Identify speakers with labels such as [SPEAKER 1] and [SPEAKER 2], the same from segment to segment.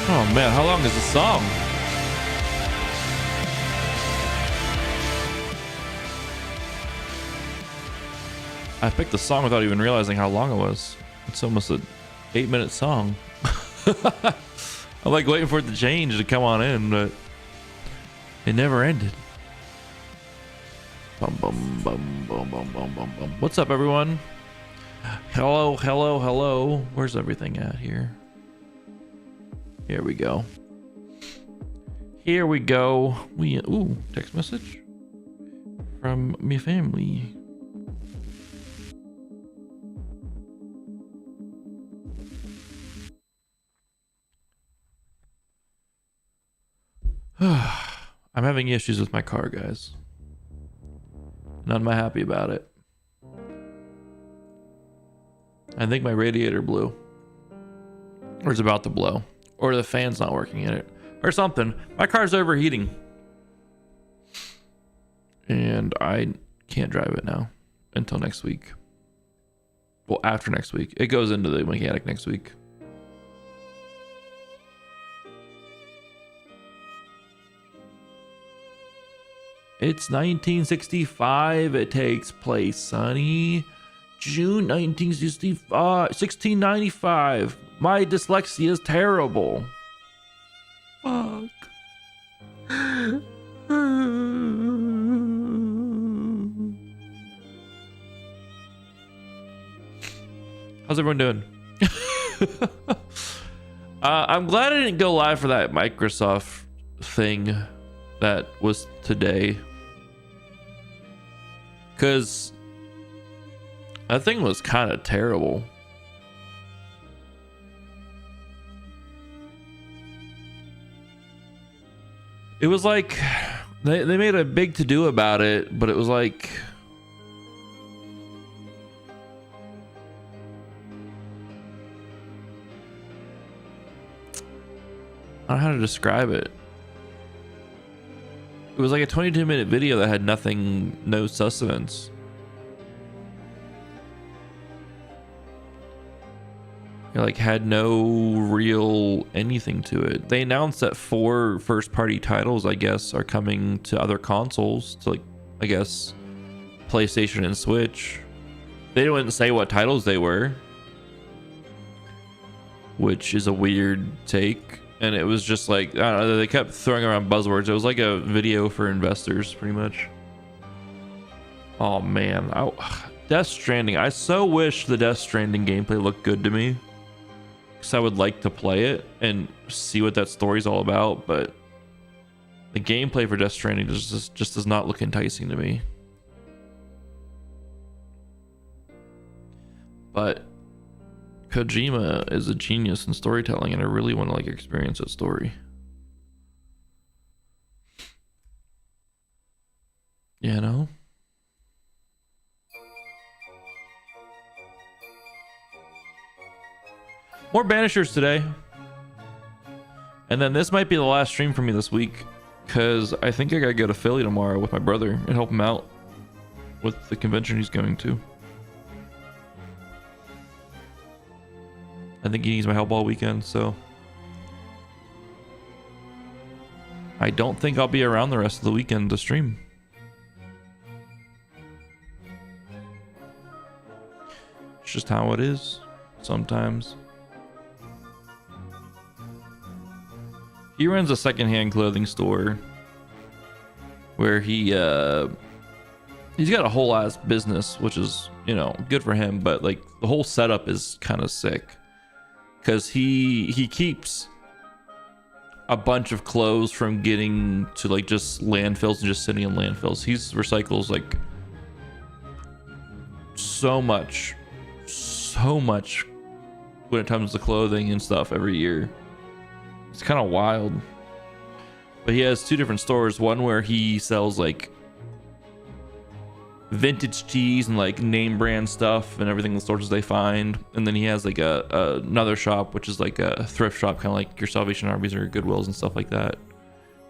[SPEAKER 1] Oh man, how long is the song? I picked the song without even realizing how long it was. It's almost an 8-minute song. I'm like waiting for it to change to come on in, but it never ended. Bum, bum, bum, bum, bum, bum, bum, bum. What's up, everyone? Hello, hello, hello. Where's everything at here? Here we go. Here we go. Ooh, text message from me family. I'm having issues with my car, guys. Not am I happy about it. I think my radiator blew. Or it's about to blow. Or the fan's not working in it. Or something. My car's overheating. And I can't drive it now. Until next week. Well, after next week. It goes into the mechanic next week. It's 1965. It takes place, Sonny. June 1965, 1695. My dyslexia is terrible. Fuck. How's everyone doing? I'm glad I didn't go live for that Microsoft thing that was today. Because that thing was kind of terrible. It was like they made a big to-do about it, but it was like I don't know how to describe it. It was like a 22-minute video that had nothing, no sustenance. It like had no real anything to it. They announced that 4 first-party titles, I guess, are coming to other consoles, to like, I guess, PlayStation and Switch. They didn't say what titles they were, which is a weird take. And it was just like, I don't know, they kept throwing around buzzwords. It was like a video for investors, pretty much. Oh man, Death Stranding. I so wish the Death Stranding gameplay looked good to me, because I would like to play it and see what that story's all about. But the gameplay for Death Stranding just does not look enticing to me. But Kojima is a genius in storytelling, and I really want to like experience that story. You know? More Banishers today. And then this might be the last stream for me this week, because I think I gotta go to Philly tomorrow with my brother and help him out with the convention he's going to. I think he needs my help all weekend, so I don't think I'll be around the rest of the weekend to stream. It's just how it is sometimes. He runs a secondhand clothing store where he's got a whole ass business, which is, you know, good for him, but like the whole setup is kind of sick. Because he keeps a bunch of clothes from getting to like just landfills and just sitting in landfills. He recycles like so much when it comes to clothing and stuff every year. It's kind of wild. But he has 2 different stores. One where he sells like vintage tees and like name brand stuff and everything in the stores they find, and then he has like another shop which is like a thrift shop, kind of like your Salvation Armies or Goodwills and stuff like that,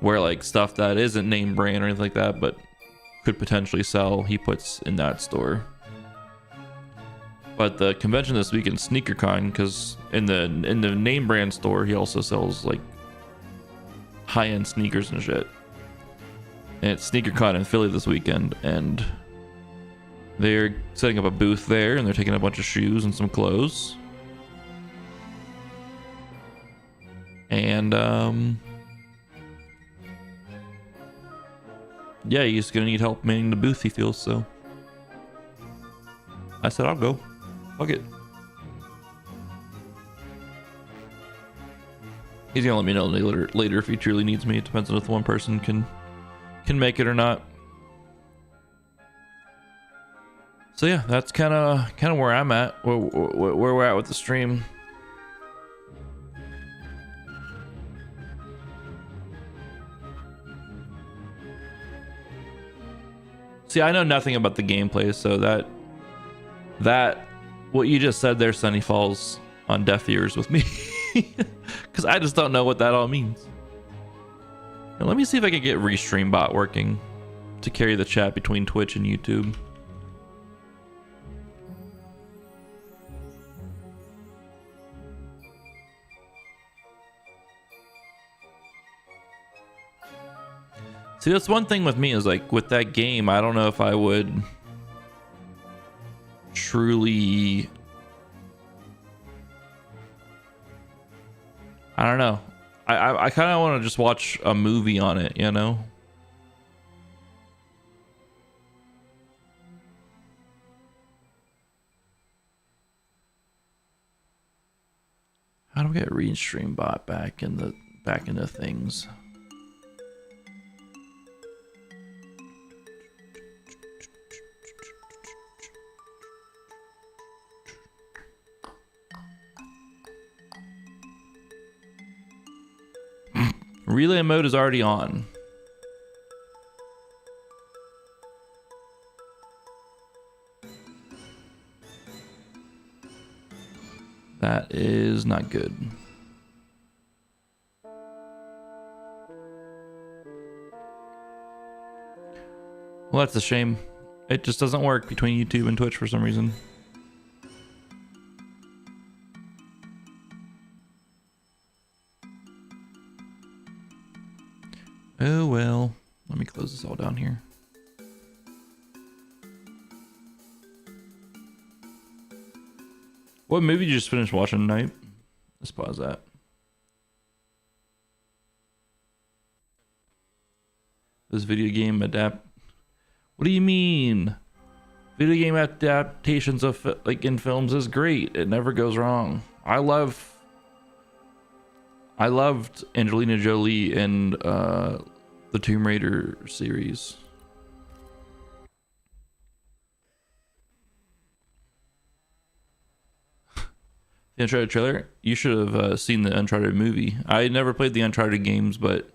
[SPEAKER 1] where like stuff that isn't name brand or anything like that but could potentially sell, he puts in that store. But the convention this weekend, SneakerCon, because in the name brand store, he also sells like high-end sneakers and shit. And it's SneakerCon in Philly this weekend, and they're setting up a booth there, and they're taking a bunch of shoes and some clothes. And yeah, he's gonna need help manning the booth, he feels. So I said I'll go. Fuck it. He's gonna let me know later if he truly needs me. It depends on if one person can make it or not. So yeah, that's kind of where I'm at, where we're at with the stream. See, I know nothing about the gameplay, so that what you just said there, Sunny, falls on deaf ears with me, because I just don't know what that all means. Now, let me see if I can get Restream bot working to carry the chat between Twitch and YouTube. See, that's one thing with me is like with that game, I don't know if I would truly, I don't know. I kind of want to just watch a movie on it, you know? How do we get Restream bot back into things? Relay mode is already on. That is not good. Well, that's a shame. It just doesn't work between YouTube and Twitch for some reason. Oh well, let me close this all down here. What movie did you just finish watching tonight? Let's pause that. This video game adapt. What do you mean? Video game adaptations of like in films is great. It never goes wrong. I loved Angelina Jolie in the Tomb Raider series. The Uncharted trailer? You should have seen the Uncharted movie. I never played the Uncharted games, but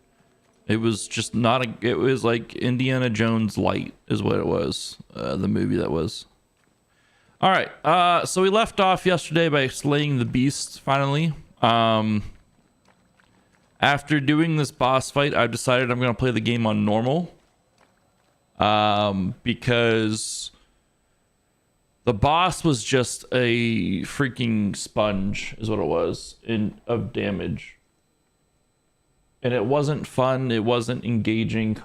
[SPEAKER 1] it was just not a. It was like Indiana Jones light, is what it was. The movie that was. All right. So we left off yesterday by slaying the beast finally. After doing this boss fight, I've decided I'm going to play the game on normal. Because the boss was just a freaking sponge, is what it was, of damage. And it wasn't fun. It wasn't engaging.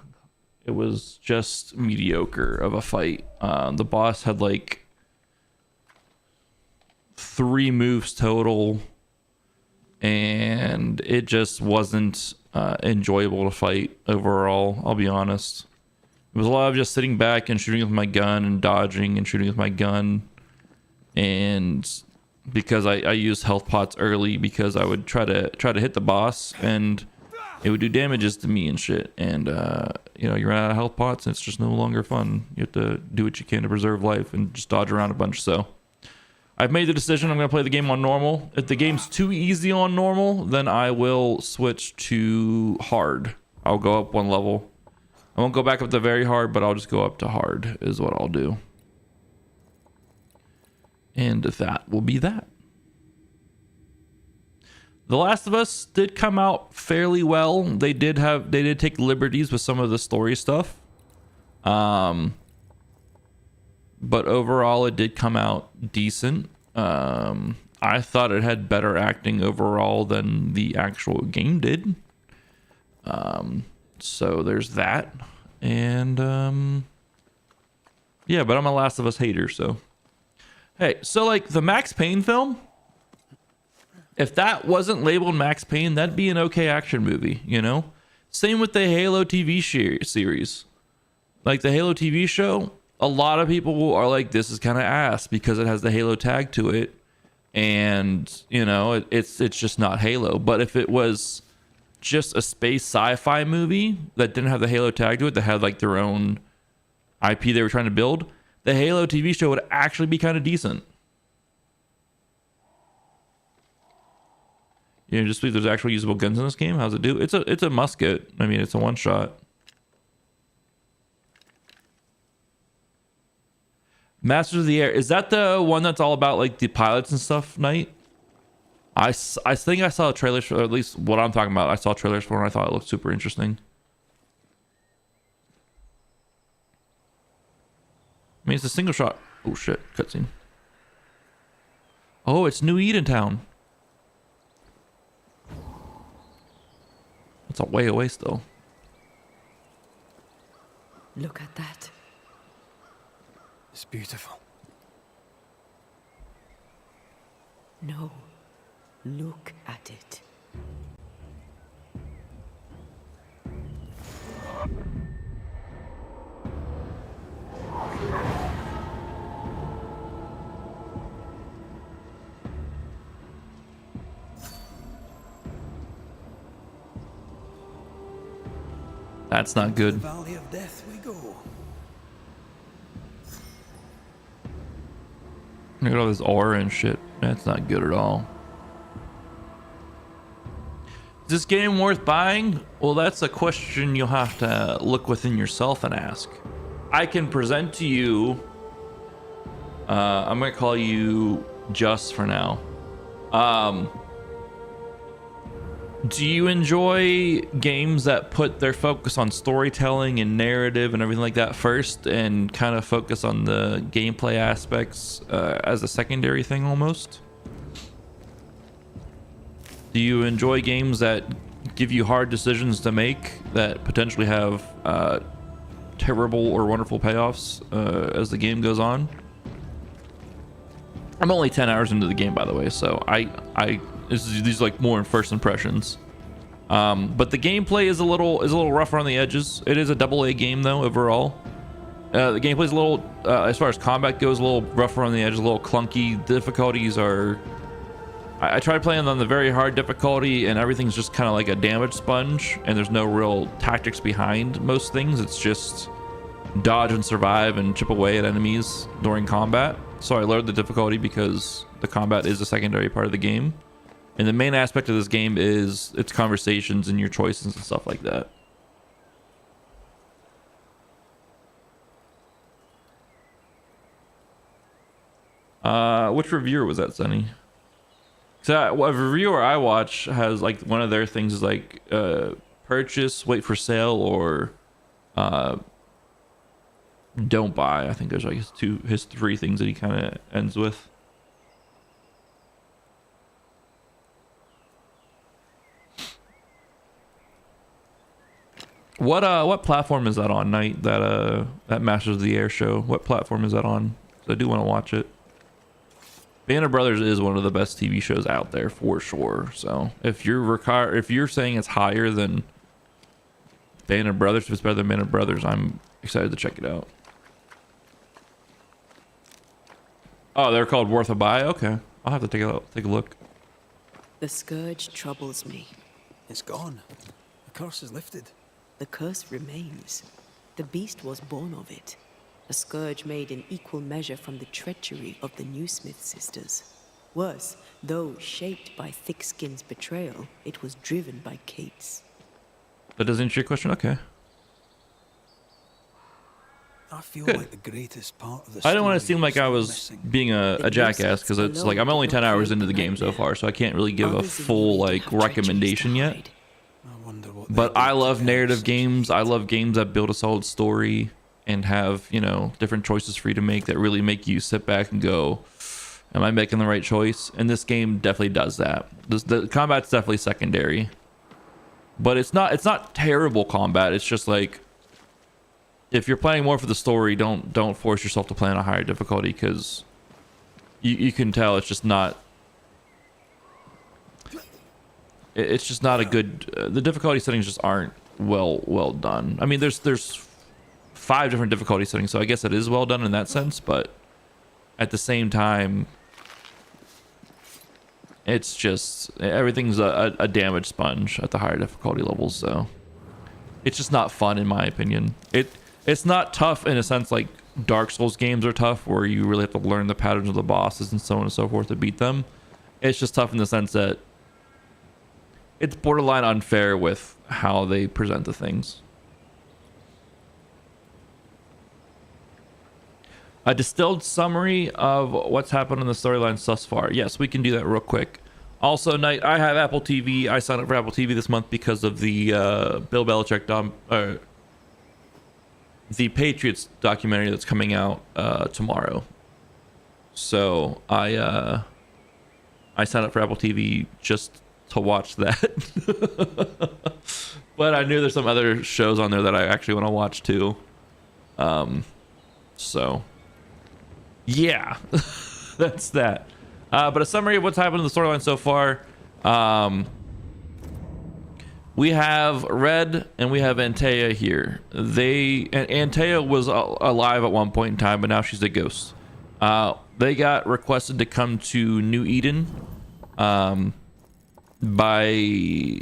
[SPEAKER 1] It was just mediocre of a fight. The boss had like 3 moves total. And it just wasn't enjoyable to fight overall, I'll be honest. It was a lot of just sitting back and shooting with my gun and dodging and shooting with my gun. And because I used health pots early because I would try to hit the boss and it would do damages to me and shit. And you know, you run out of health pots and it's just no longer fun. You have to do what you can to preserve life and just dodge around a bunch. So I've made the decision I'm going to play the game on normal. If the game's too easy on normal, then I will switch to hard. I'll go up 1 level. I won't go back up to very hard, but I'll just go up to hard is what I'll do. And that will be that. The Last of Us did come out fairly well. They did take liberties with some of the story stuff. but overall it did come out decent. I thought it had better acting overall than the actual game did. So there's that. And yeah, but I'm a Last of Us hater, so hey, so like the Max Payne film, if that wasn't labeled Max Payne, that'd be an okay action movie, you know? Same with the Halo TV series. Like the Halo TV show, a lot of people are like, this is kind of ass because it has the Halo tag to it. And, you know, it's just not Halo. But if it was just a space sci-fi movie that didn't have the Halo tag to it, that had like their own IP they were trying to build, the Halo TV show would actually be kind of decent. You know, just believe there's actual usable guns in this game. How's it do? It's a musket. I mean, it's a one shot. Masters of the Air, is that the one that's all about like the pilots and stuff, Knight? I think I saw trailers for, or at least what I'm talking about, I saw trailers for, and I thought it looked super interesting. I mean, it's a single shot. Oh shit, cutscene. Oh, it's New Edentown. It's a way away still.
[SPEAKER 2] Look at that.
[SPEAKER 3] It's beautiful.
[SPEAKER 2] No, look at it.
[SPEAKER 1] That's not good.
[SPEAKER 3] The Valley of Death we go.
[SPEAKER 1] Look at all this aura and shit. That's not good at all. Is this game worth buying? Well, that's a question you'll have to look within yourself and ask. I can present to you, I'm gonna call you Just for now. Do you enjoy games that put their focus on storytelling and narrative and everything like that first, and kind of focus on the gameplay aspects as a secondary thing almost? Do you enjoy games that give you hard decisions to make that potentially have terrible or wonderful payoffs as the game goes on? I'm only 10 hours into the game, by the way, so these are like more in first impressions. But the gameplay is a little rougher on the edges. It is a AA game though overall. The gameplay is a little, as far as combat goes, a little rougher on the edges, a little clunky. Difficulties are. I tried playing on the very hard difficulty, and everything's just kind of like a damage sponge, and there's no real tactics behind most things. It's just dodge and survive and chip away at enemies during combat. So I lowered the difficulty because the combat is a secondary part of the game. And the main aspect of this game is its conversations and your choices and stuff like that. Which reviewer was that, Sunny? So a reviewer I watch has like one of their things is like purchase, wait for sale, or don't buy. I think there's like his three things that he kind of ends with. What platform is that on, Knight? That Masters of the Air show. What platform is that on? I do want to watch it. Band of Brothers is one of the best TV shows out there for sure. So if you're saying it's higher than Band of Brothers, if it's better than Band of Brothers, I'm excited to check it out. Oh, they're called Worth a Buy. Okay, I'll have to take a look.
[SPEAKER 2] The scourge troubles me.
[SPEAKER 3] It's gone. The curse is lifted.
[SPEAKER 2] The curse remains. The beast was born of it. A scourge made in equal measure from the treachery of the Newsmith sisters. Worse, though shaped by Thickskin's betrayal, it was driven by Kate's.
[SPEAKER 1] That doesn't answer your question? Okay.
[SPEAKER 3] I feel
[SPEAKER 1] Good.
[SPEAKER 3] like the greatest part of the
[SPEAKER 1] I don't want to
[SPEAKER 3] story
[SPEAKER 1] seem like
[SPEAKER 3] is
[SPEAKER 1] I
[SPEAKER 3] still
[SPEAKER 1] was
[SPEAKER 3] missing.
[SPEAKER 1] being a jackass, because it's like I'm only 10 hours into the game so far, so I can't really give a full like recommendation yet.
[SPEAKER 3] I wonder what
[SPEAKER 1] But
[SPEAKER 3] they
[SPEAKER 1] I
[SPEAKER 3] did to
[SPEAKER 1] love narrative
[SPEAKER 3] Elsa.
[SPEAKER 1] games. I love games that build a solid story. and have, you know, different choices for you to make that really make you sit back and go, am I making the right choice? And this game definitely does that. The combat's definitely secondary, but it's not terrible combat. It's just like, if you're playing more for the story, don't force yourself to play on a higher difficulty, because you can tell it's just not a good the difficulty settings just aren't well done. I mean, there's 5 different difficulty settings, so I guess it is well done in that sense, but at the same time, it's just everything's a damage sponge at the higher difficulty levels, so it's just not fun in my opinion. It's not tough in a sense like Dark Souls games are tough, where you really have to learn the patterns of the bosses and so on and so forth to beat them. It's just tough in the sense that it's borderline unfair with how they present the things. A distilled summary of what's happened in the storylines thus far. Yes, we can do that real quick. Also, Knight, I have Apple TV. I signed up for Apple TV this month because of the Bill Belichick the Patriots documentary that's coming out tomorrow. So I signed up for Apple TV just to watch that. But I knew there's some other shows on there that I actually want to watch too. So yeah, that's that. But a summary of what's happened in the storyline so far. We have Red and we have Antea here. Antea was alive at one point in time, but now she's a ghost. They got requested to come to New Eden by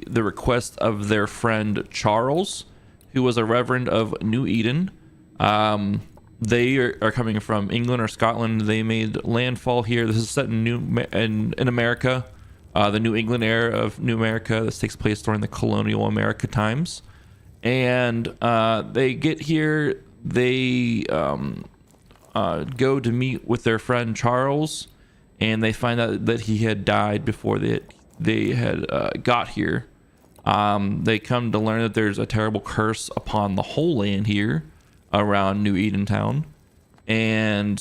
[SPEAKER 1] the request of their friend Charles, who was a reverend of New Eden. They are coming from England or Scotland. They made landfall here. This is set in America. The New England era of New America. This takes place during the colonial America times. And they get here. They go to meet with their friend Charles, and they find out that he had died before they had got here. They come to learn that there's a terrible curse upon the whole land here around New Eden Town. And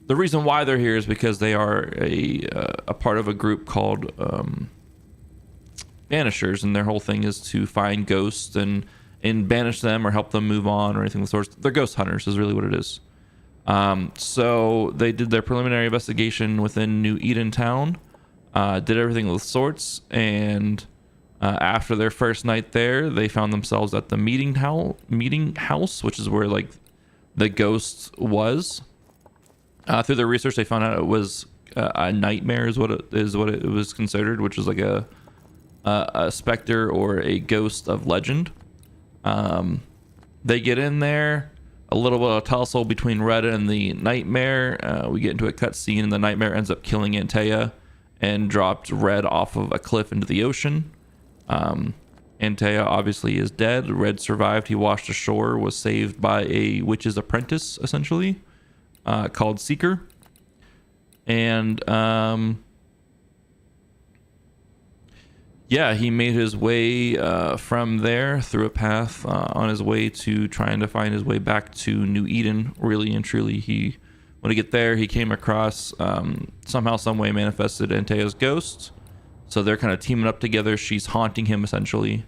[SPEAKER 1] the reason why they're here is because they are a part of a group called Banishers, and their whole thing is to find ghosts and banish them or help them move on or anything of the sort. They're ghost hunters is really what it is. So they did their preliminary investigation within New Eden Town, did everything of the sorts, and after their first night there, they found themselves at the meeting house, which is where like the ghost was. Through their research, they found out it was a nightmare is what it was considered, which is like a specter or a ghost of legend. They get in there, a little bit of a tussle between Red and the nightmare. We get into a cutscene, and the nightmare ends up killing Antea and dropped Red off of a cliff into the ocean. Antea obviously is dead. Red survived. He washed ashore, was saved by a witch's apprentice, essentially, called Seeker. And yeah, he made his way from there through a path on his way to trying to find his way back to New Eden. Really and truly, when he get there, he came across somehow, some way manifested Antea's ghost. So they're kind of teaming up together. She's haunting him essentially,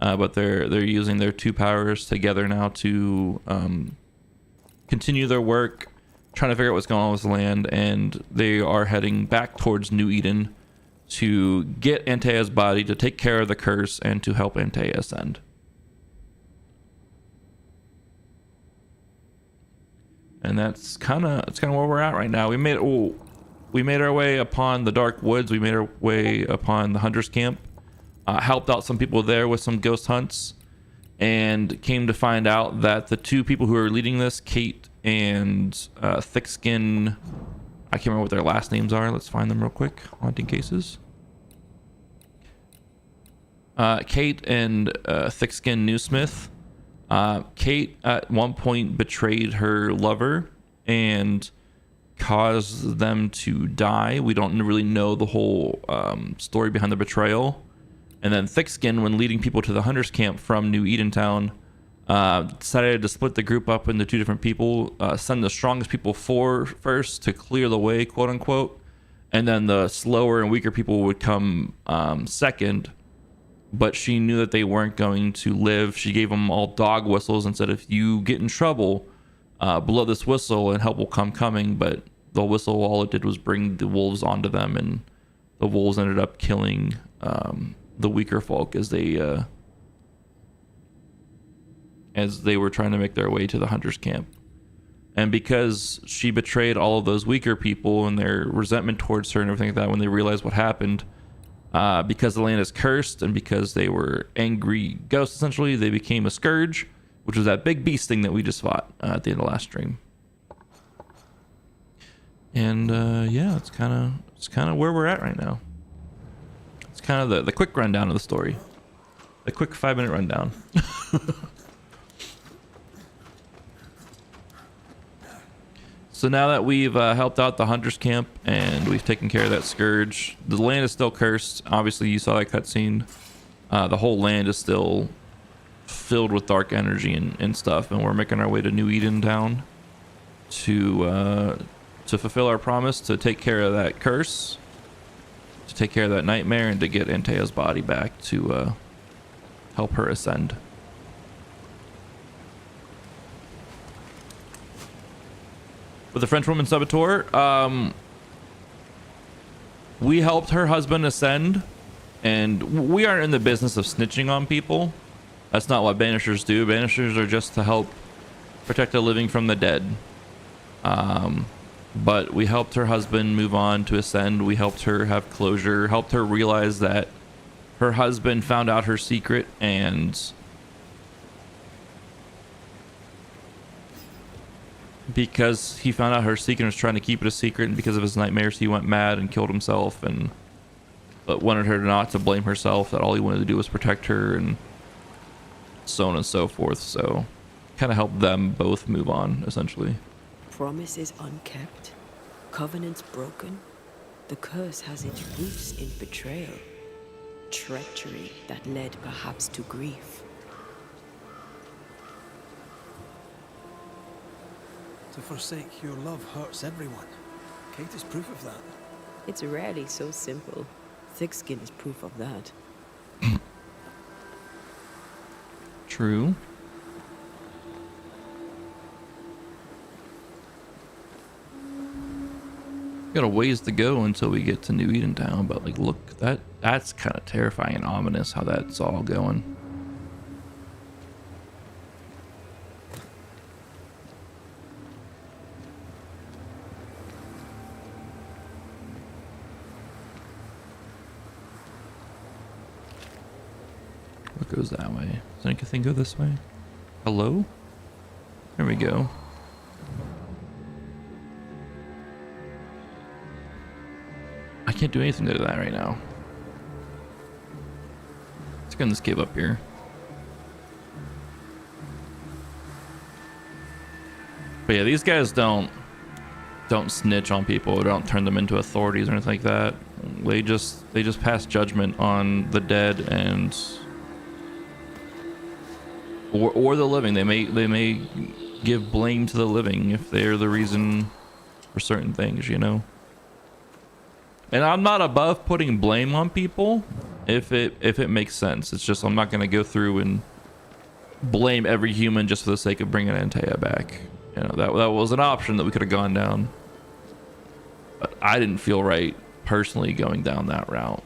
[SPEAKER 1] but they're using their 2 powers together now to continue their work, trying to figure out what's going on with the land. And they are heading back towards New Eden to get Antea's body, to take care of the curse, and to help Antea ascend. And that's kind of where we're at right now. We made our way upon the dark woods. We made our way upon the hunter's camp, helped out some people there with some ghost hunts, and came to find out that the 2 people who are leading this, Kate and Thickskin, I can't remember what their last names are. Let's find them real quick. Haunting cases. Kate and Thickskin Newsmith. Kate at one point betrayed her lover and caused them to die. We don't really know the whole story behind the betrayal. And then Thickskin, when leading people to the hunter's camp from New Eden Town, decided to split the group up into 2 different people, send the strongest people first to clear the way, quote unquote, and then the slower and weaker people would come second. But she knew that they weren't going to live. She gave them all dog whistles and said, if you get in trouble, blow this whistle and help will come coming. But the whistle, all it did was bring the wolves onto them, and the wolves ended up killing the weaker folk as they were trying to make their way to the hunter's camp. And because she betrayed all of those weaker people and their resentment towards her and everything like that, when they realized what happened, because the land is cursed and because they were angry ghosts, essentially, they became a scourge, which was that big beast thing that we just fought at the end of last stream. And yeah, it's kind of where we're at right now. It's kind of the quick rundown of the story, the quick 5-minute rundown. So now that we've helped out the hunter's camp and we've taken care of that scourge, the land is still cursed. Obviously, you saw that cutscene. The whole land is still filled with dark energy and stuff, and we're making our way to New Eden Town to fulfill our promise to take care of that curse, to take care of that nightmare, and to get Antea's body back to help her ascend. With the Frenchwoman Saboteur, we helped her husband ascend, and we aren't in the business of snitching on people. That's not what Banishers do. Banishers are just to help protect the living from the dead. But we helped her husband move on to ascend. We helped her have closure, helped her realize that her husband found out her secret, and because he found out her secret and was trying to keep it a secret, and because of his nightmares, he went mad and killed himself, but wanted her not to blame herself, that all he wanted to do was protect her, and so on and so forth. So kind of helped them both move on, essentially.
[SPEAKER 2] Promises unkept, covenants broken. The curse has its roots in betrayal, treachery that led perhaps to grief.
[SPEAKER 3] To forsake your love hurts everyone. Kate is proof of that.
[SPEAKER 2] It's rarely so simple. Thick skin is proof of that.
[SPEAKER 1] True. Got a ways to go until we get to New Eden Town, but like, look, that's kind of terrifying and ominous how that's all going. What goes that way? Does anything go this way? Hello? There we go. I can't do anything to that right now. Let's go in this cave up here. But yeah, these guys don't snitch on people, or don't turn them into authorities or anything like that. They just pass judgment on the dead and or the living. They may give blame to the living if they're the reason for certain things, you know. And I'm not above putting blame on people if it makes sense. It's just I'm not going to go through and blame every human just for the sake of bringing Antea back. You know, that was an option that we could have gone down. But I didn't feel right personally going down that route.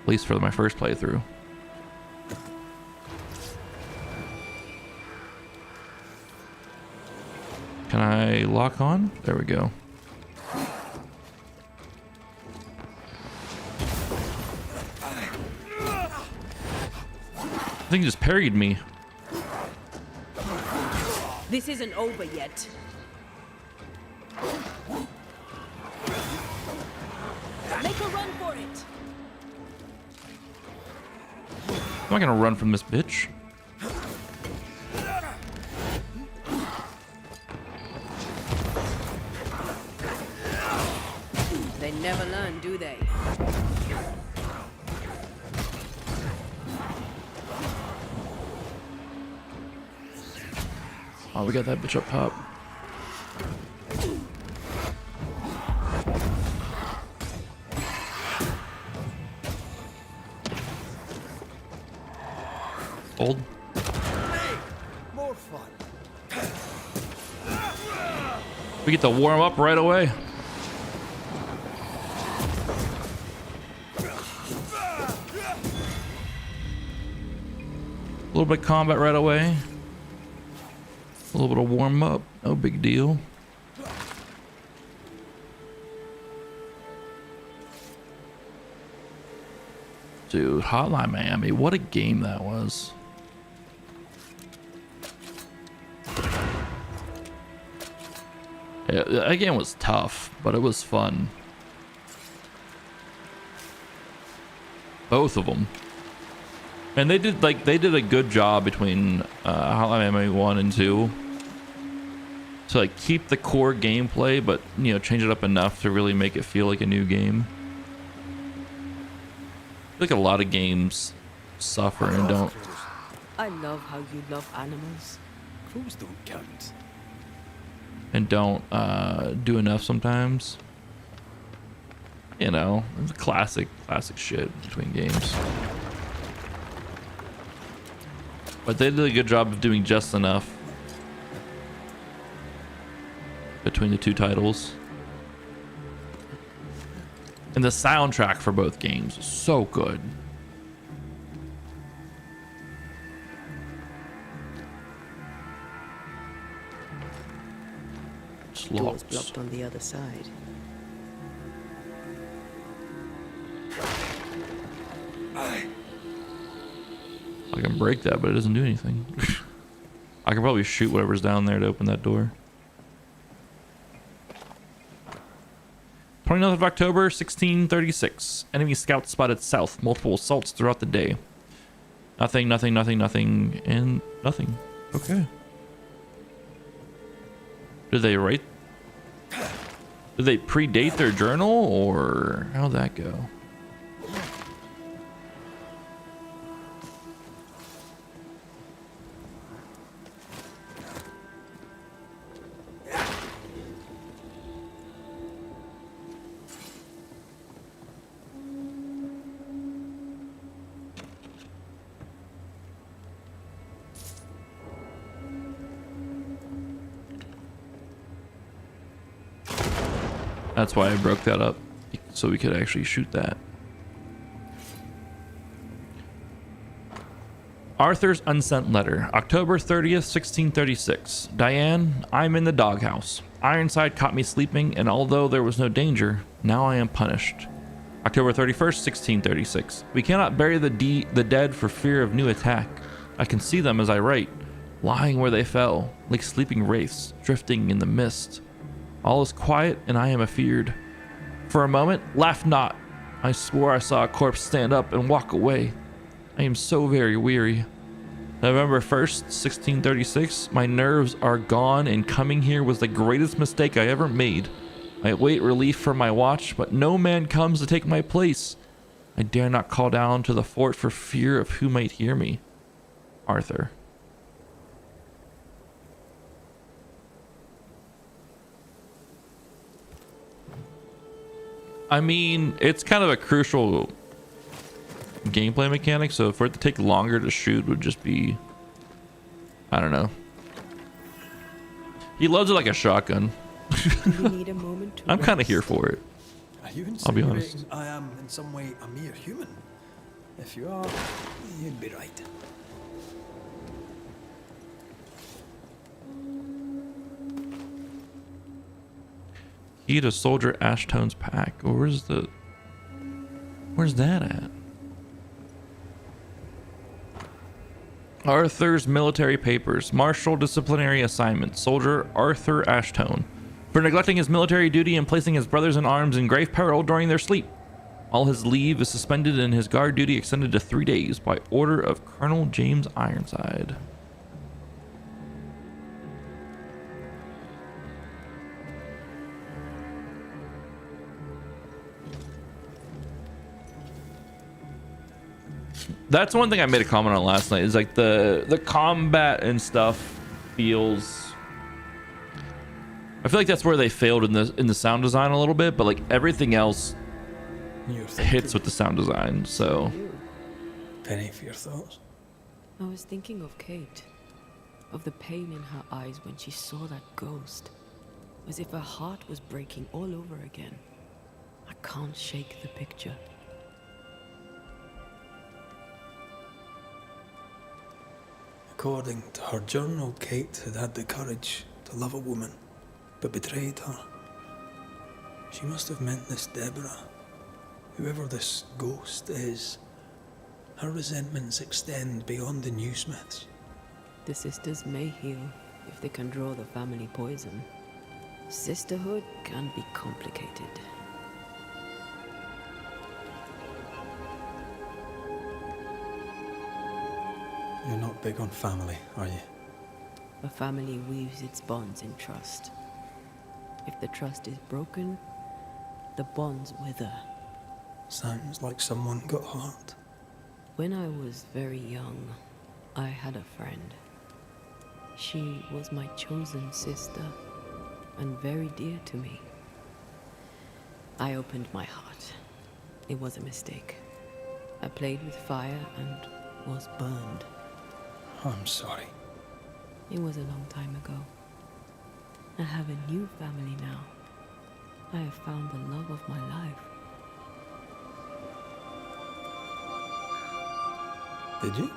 [SPEAKER 1] At least for my first playthrough. Can I lock on? There we go. I think he just parried me.
[SPEAKER 2] This isn't over yet. Make a run for it.
[SPEAKER 1] I'm not gonna run from this bitch.
[SPEAKER 2] They never learn, do they?
[SPEAKER 1] Oh, we got that bitch up top. Old.
[SPEAKER 3] More fun.
[SPEAKER 1] We get to warm up right away. A little bit of combat right away. A little bit of warm up. No big deal. Dude, Hotline Miami. What a game that was. Yeah, that game was tough, but it was fun. Both of them. And they did a good job between Hotline Miami 1 and 2 to like keep the core gameplay, but you know, change it up enough to really make it feel like a new game. I feel like a lot of games suffer and don't.
[SPEAKER 2] I love how you love animals.
[SPEAKER 3] Crows don't count.
[SPEAKER 1] And don't do enough sometimes. You know, it's classic shit between games. But they did a good job of doing just enough between the two titles. And the soundtrack for both games is so good.
[SPEAKER 2] Doors blocked on the other side.
[SPEAKER 1] I can break that, but it doesn't do anything. I can probably shoot whatever's down there to open that door. 29th of October, 1636. Enemy scouts spotted south. Multiple assaults throughout the day. Nothing, nothing, nothing, nothing, and nothing. Okay. Did they write? Did they predate their journal, or how'd that go? That's why I broke that up, so we could actually shoot that. Arthur's unsent letter, October 30th, 1636. Diane, I'm in the doghouse. Ironside caught me sleeping, and although there was no danger, now I am punished. October 31st, 1636. We cannot bury the dead for fear of new attack. I can see them as I write, lying where they fell, like sleeping wraiths, drifting in the mist. All is quiet, and I am afeared. For a moment, laugh not. I swore I saw a corpse stand up and walk away. I am so very weary. November 1st, 1636. My nerves are gone, and coming here was the greatest mistake I ever made. I await relief from my watch, but no man comes to take my place. I dare not call down to the fort for fear of who might hear me. Arthur. I mean, it's kind of a crucial gameplay mechanic, so for it to take longer to shoot would just be, I don't know. He loads it like a shotgun.
[SPEAKER 2] You need a moment to
[SPEAKER 1] I'm kind of
[SPEAKER 2] rest.
[SPEAKER 1] here for it.
[SPEAKER 3] Are you
[SPEAKER 1] I'll be honest.
[SPEAKER 3] insinuating I am in some way a mere human? If you are, you'd be right.
[SPEAKER 1] Key to Soldier Ashtone's pack. Or where's that at? Arthur's military papers. Martial disciplinary assignment. Soldier Arthur Ashtone. For neglecting his military duty and placing his brothers in arms in grave peril during their sleep. All his leave is suspended and his guard duty extended to 3 days by order of Colonel James Ironside. That's one thing I made a comment on last night, is like the combat and stuff feels. I feel like that's where they failed in the sound design a little bit, but like everything else
[SPEAKER 3] You're
[SPEAKER 1] hits with the sound design. So
[SPEAKER 2] You.
[SPEAKER 3] Penny for your thoughts.
[SPEAKER 2] I was thinking of Kate, of the pain in her eyes when she saw that ghost, as if her heart was breaking all over again. I can't shake the picture.
[SPEAKER 3] According to her journal, Kate had had the courage to love a woman, but betrayed her. She must have meant this Deborah. Whoever this ghost is, her resentments extend beyond the Newsmiths.
[SPEAKER 2] The sisters may heal if they can draw the family poison. Sisterhood can be complicated.
[SPEAKER 3] You're not big on family, are you?
[SPEAKER 2] A family weaves its bonds in trust. If the trust is broken, the bonds wither.
[SPEAKER 3] Sounds like someone got hurt.
[SPEAKER 2] When I was very young, I had a friend. She was my chosen sister, and very dear to me. I opened my heart. It was a mistake. I played with fire and was burned.
[SPEAKER 3] I'm sorry.
[SPEAKER 2] It was a long time ago. I have a new family now. I have found the love of my life.
[SPEAKER 3] Did you?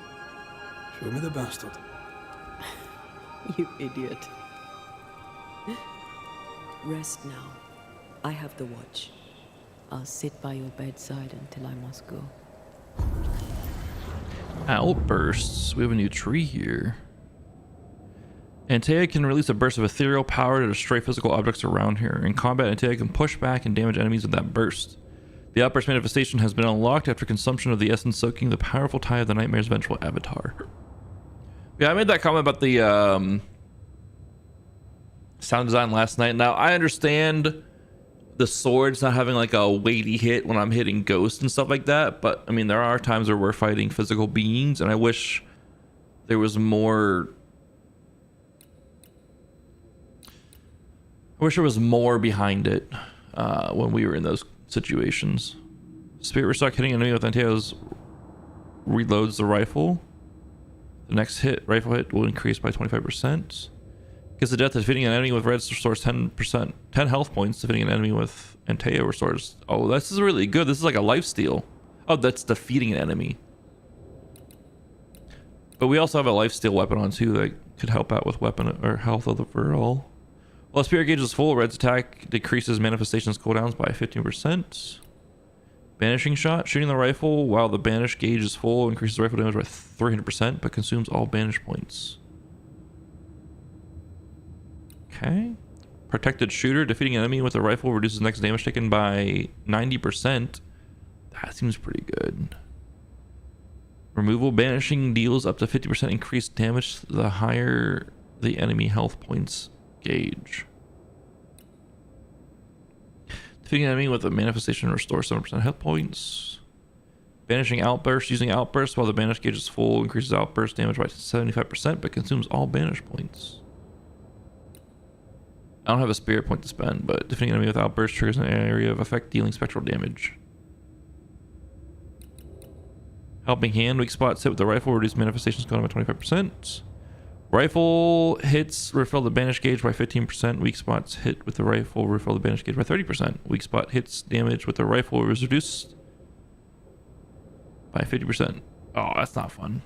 [SPEAKER 3] Show me the bastard.
[SPEAKER 2] You idiot. Rest now. I have the watch. I'll sit by your bedside until I must go.
[SPEAKER 1] outbursts. We have a new tree here. Antea can release a burst of ethereal power to destroy physical objects around her. In combat, Antea can push back and damage enemies with that burst. The outburst manifestation has been unlocked after consumption of the essence soaking the powerful tie of the nightmare's vengeful avatar. Yeah, I made that comment about the sound design last night. Now, I understand the swords not having like a weighty hit when I'm hitting ghosts and stuff like that, but I mean, there are times where we're fighting physical beings, and I wish there was more... I wish there was more behind it when we were in those situations. Spirit Restock hitting an enemy with Antea's reloads the rifle. The next rifle hit will increase by 25%. Gives the death defeating an enemy with red restores 10%, 10 health points. Defeating an enemy with Antea restores... Oh, this is really good. This is like a lifesteal. Oh, that's defeating an enemy. But we also have a lifesteal weapon on too that could help out with weapon or health overall. While Spirit Gauge is full, Red's attack decreases manifestations cooldowns by 15%. Banishing Shot. Shooting the rifle while the Banish Gauge is full increases rifle damage by 300%, but consumes all Banish points. Okay. Protected Shooter. Defeating an enemy with a rifle reduces next damage taken by 90%. That seems pretty good. Removal. Banishing deals up to 50% increased damage the higher the enemy health points gauge. Defeating an enemy with a manifestation restores 7% health points. Banishing Outburst. Using Outburst while the Banish gauge is full increases Outburst damage by 75%, but consumes all Banish points. I don't have a spirit point to spend, but defeating an enemy with Outburst triggers an area of effect dealing spectral damage. Helping Hand. Weak spots hit with the rifle reduce manifestations going by 25%. Rifle hits refill the Banish gauge by 15%. Weak spots hit with the rifle refill the Banish gauge by 30%. Weak spot hits damage with the rifle is reduced by 50%. Oh, that's not fun.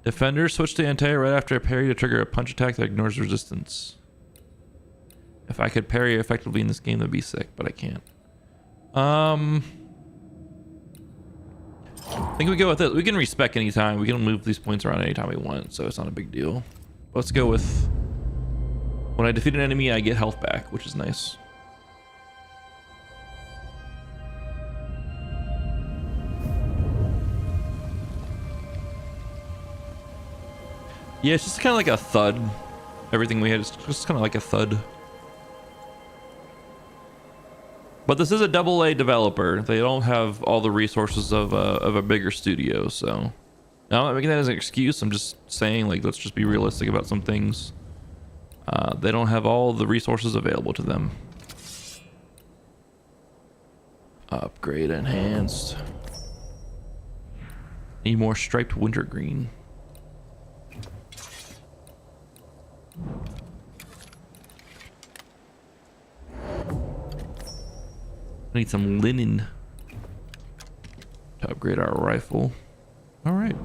[SPEAKER 1] Defender. Switch to Antea right after a parry to trigger a punch attack that ignores resistance. If I could parry effectively in this game, that'd be sick, but I can't. I think we go with it. We can respec anytime. We can move these points around anytime we want, so it's not a big deal. Let's go with... When I defeat an enemy, I get health back, which is nice. Yeah, it's just kind of like a thud. Everything we had is just kind of like a thud. But this is a AA developer. They don't have all the resources of a bigger studio, so Now, I'm not making that as an excuse. I'm just saying, like, let's just be realistic about some things. They don't have all the resources available to them. Upgrade enhanced. Need more striped wintergreen. I need some linen to upgrade our rifle. All right.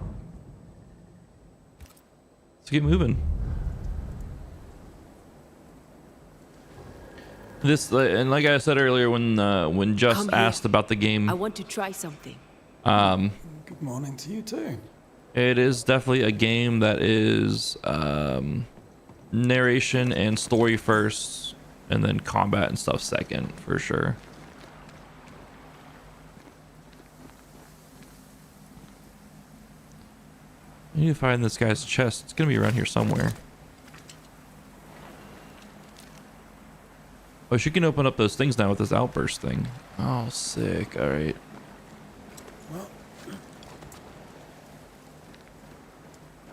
[SPEAKER 1] Let's get moving. This and like I said earlier, when Just asked about the game,
[SPEAKER 2] I want to try something.
[SPEAKER 3] Good morning to you too.
[SPEAKER 1] it is definitely a game that is narration and story first, and then combat and stuff second, for sure. I need to find this guy's chest. It's gonna be around here somewhere. Oh, she can open up those things now with this outburst thing. Oh, sick. All right.
[SPEAKER 3] Well,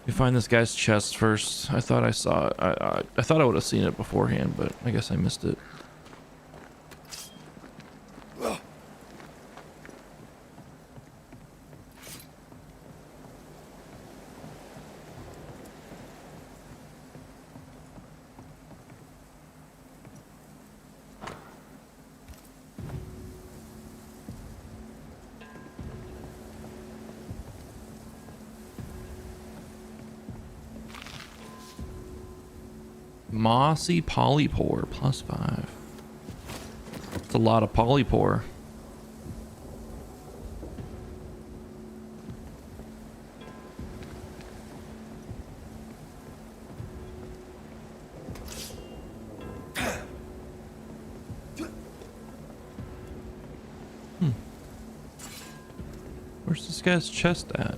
[SPEAKER 1] You find this guy's chest first. I thought I saw it. I thought I would have seen it beforehand, but I guess I missed it. Mossy polypore +5. It's a lot of polypore. Where's this guy's chest at?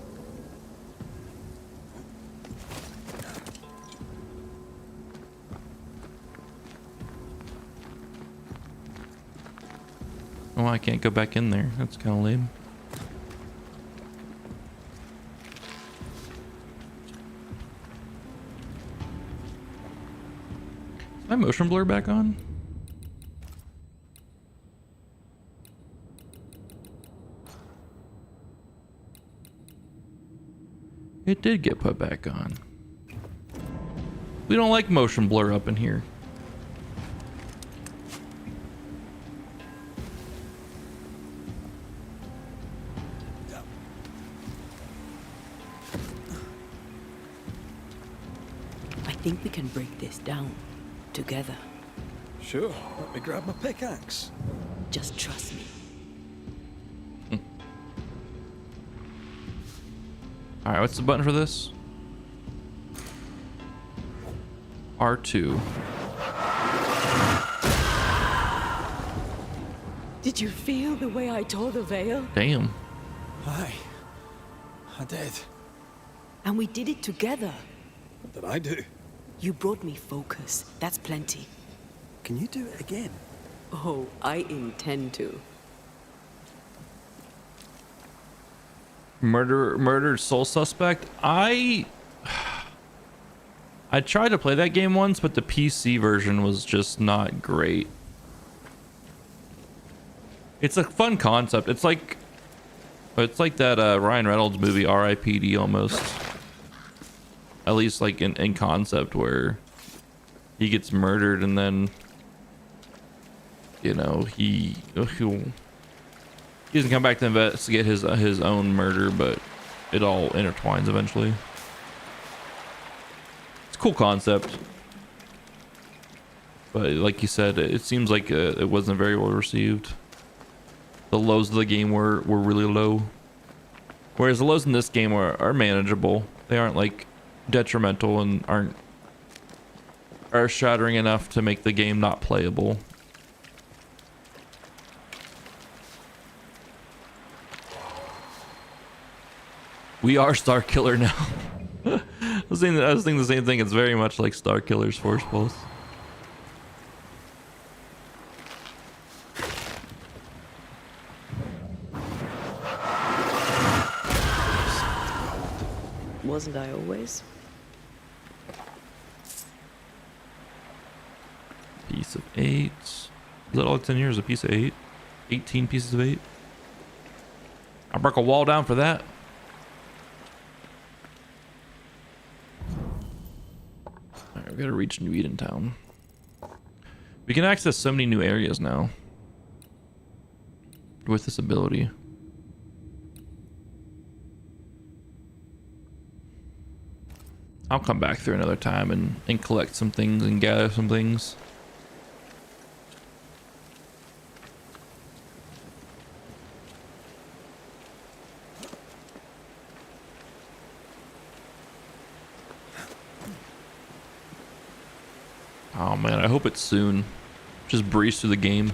[SPEAKER 1] Oh, I can't go back in there. That's kind of lame. Is my motion blur back on? It did get put back on. We don't like motion blur up in here.
[SPEAKER 2] I think we can break this down together.
[SPEAKER 3] sure. Let me grab my pickaxe.
[SPEAKER 2] Just trust me.
[SPEAKER 1] All right, what's the button for this? R2.
[SPEAKER 2] Did you feel the way I tore the veil?
[SPEAKER 1] Damn.
[SPEAKER 3] Aye, I did.
[SPEAKER 2] And we did it together.
[SPEAKER 3] What did I do?
[SPEAKER 2] You brought me focus. That's plenty.
[SPEAKER 3] Can you do it again?
[SPEAKER 2] Oh, I intend to.
[SPEAKER 1] Murdered soul suspect. I tried to play that game once, but the PC version was just not great. It's a fun concept. It's like that Ryan Reynolds movie R.I.P.D. almost. At least like in concept, where he gets murdered and then, you know, he doesn't come back to investigate his own murder, but it all intertwines eventually. It's a cool concept, but like you said, it seems like it wasn't very well received. The lows of the game were really low, whereas the lows in this game are manageable. They aren't like detrimental and aren't earth-shattering enough to make the game not playable. We are Star Killer now. I was thinking the same thing. It's very much like Star Killer's Force Pulse.
[SPEAKER 2] Wasn't I always?
[SPEAKER 1] Piece of 8. Is that all it's in here is a piece of 8? 18 pieces of 8? I broke a wall down for that. Alright, we gotta reach New Edentown. We can access so many new areas now with this ability. I'll come back through another time and collect some things and gather some things. Oh man, I hope it's soon. Just breeze through the game.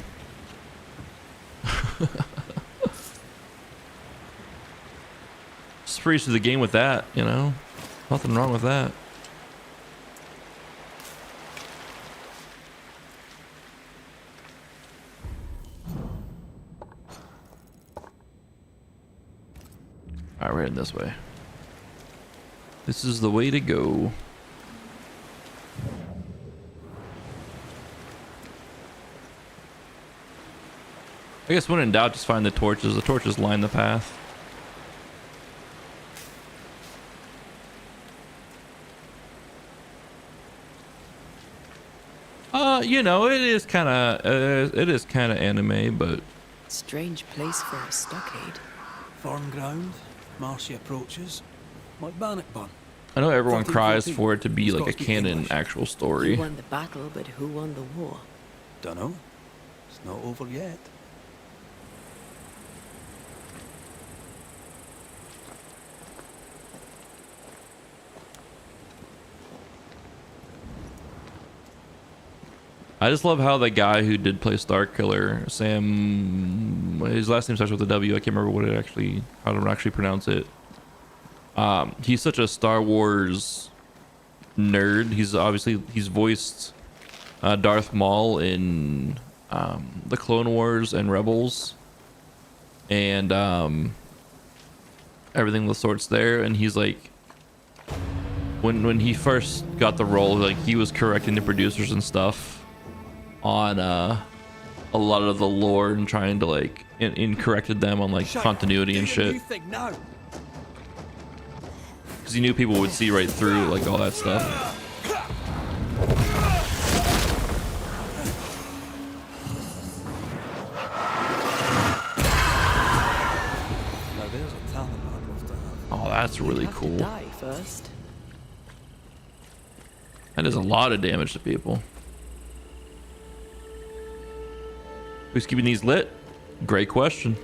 [SPEAKER 1] Just breeze through the game with that, you know? Nothing wrong with that. Alright, we're heading this way. This is the way to go. I guess when in doubt, just find the torches. The torches line the path. You know, it is kind of anime, but
[SPEAKER 2] Strange place for a stockade.
[SPEAKER 3] Farm ground, marshy approaches, like Bannockburn.
[SPEAKER 1] I know everyone
[SPEAKER 3] 13,
[SPEAKER 1] cries
[SPEAKER 3] 14.
[SPEAKER 1] for it to be
[SPEAKER 3] It's
[SPEAKER 1] like a
[SPEAKER 3] got to be
[SPEAKER 1] canon
[SPEAKER 3] English.
[SPEAKER 1] actual
[SPEAKER 2] Who
[SPEAKER 1] story.
[SPEAKER 2] won the battle, but who won the war?
[SPEAKER 3] Dunno. It's not over yet.
[SPEAKER 1] I just love how the guy who did play Starkiller, Sam, his last name starts with a W. I can't remember what it actually, how to actually pronounce it. He's such a Star Wars nerd. He's voiced Darth Maul in the Clone Wars and Rebels, and everything of the sorts there. And he's like, when he first got the role, like he was correcting the producers and stuff on a lot of the lore and trying to like corrected them on like continuity and shit, because he knew people would see right through like all that stuff.
[SPEAKER 3] Now there's a talent I'd love to have.
[SPEAKER 1] Oh, that's really
[SPEAKER 2] Have to
[SPEAKER 1] cool.
[SPEAKER 2] die first.
[SPEAKER 1] That does a lot of damage to people. Who's keeping these lit? Great question.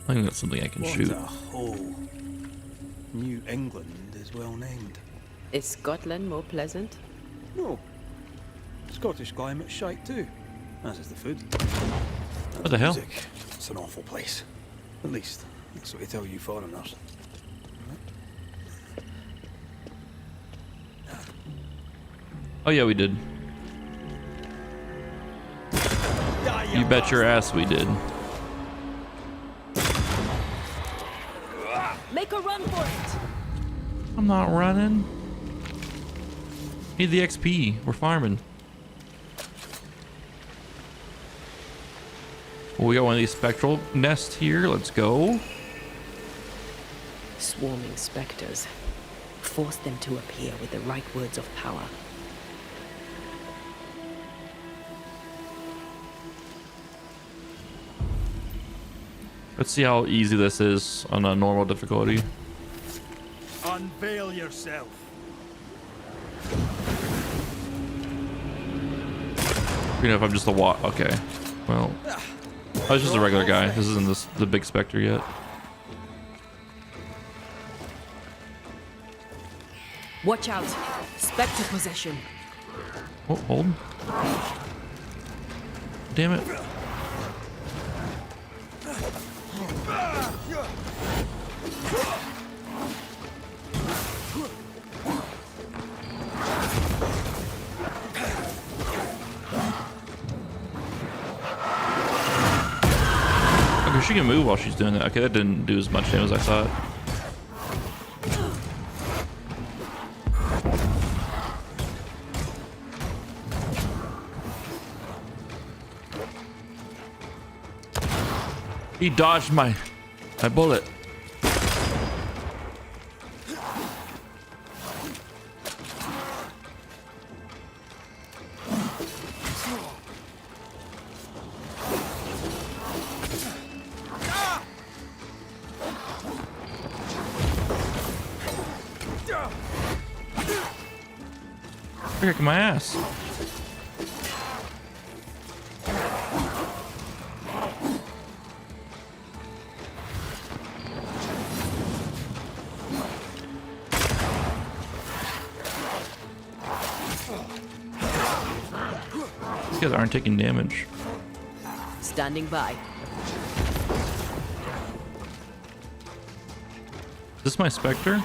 [SPEAKER 1] I think that's something I can
[SPEAKER 3] What
[SPEAKER 1] shoot.
[SPEAKER 3] a hole. New England is well named.
[SPEAKER 2] Is Scotland more pleasant?
[SPEAKER 3] No. Scottish climate's shite too, as is the food.
[SPEAKER 1] What the hell?
[SPEAKER 3] Music. It's an awful place. At least, that's what they tell you foreigners.
[SPEAKER 1] Oh yeah, we did. You bet your ass we did.
[SPEAKER 2] Make a run for it!
[SPEAKER 1] I'm not running. Need the XP. We're farming. Well, we got one of these spectral nests here. Let's go.
[SPEAKER 2] Swarming specters. Force them to appear with the right words of power.
[SPEAKER 1] Let's see how easy this is on a normal difficulty.
[SPEAKER 4] Unveil yourself.
[SPEAKER 1] You know, if I'm just a okay. Well, I was just a regular guy. This isn't the big specter yet.
[SPEAKER 2] Watch out! Spectre possession.
[SPEAKER 1] Oh, hold. Damn it. Okay, she can move while she's doing that. Okay, that didn't do as much damage as I thought. He dodged my bullet. You're kicking my ass. These guys aren't taking damage.
[SPEAKER 2] Standing by.
[SPEAKER 1] Is this my Spectre?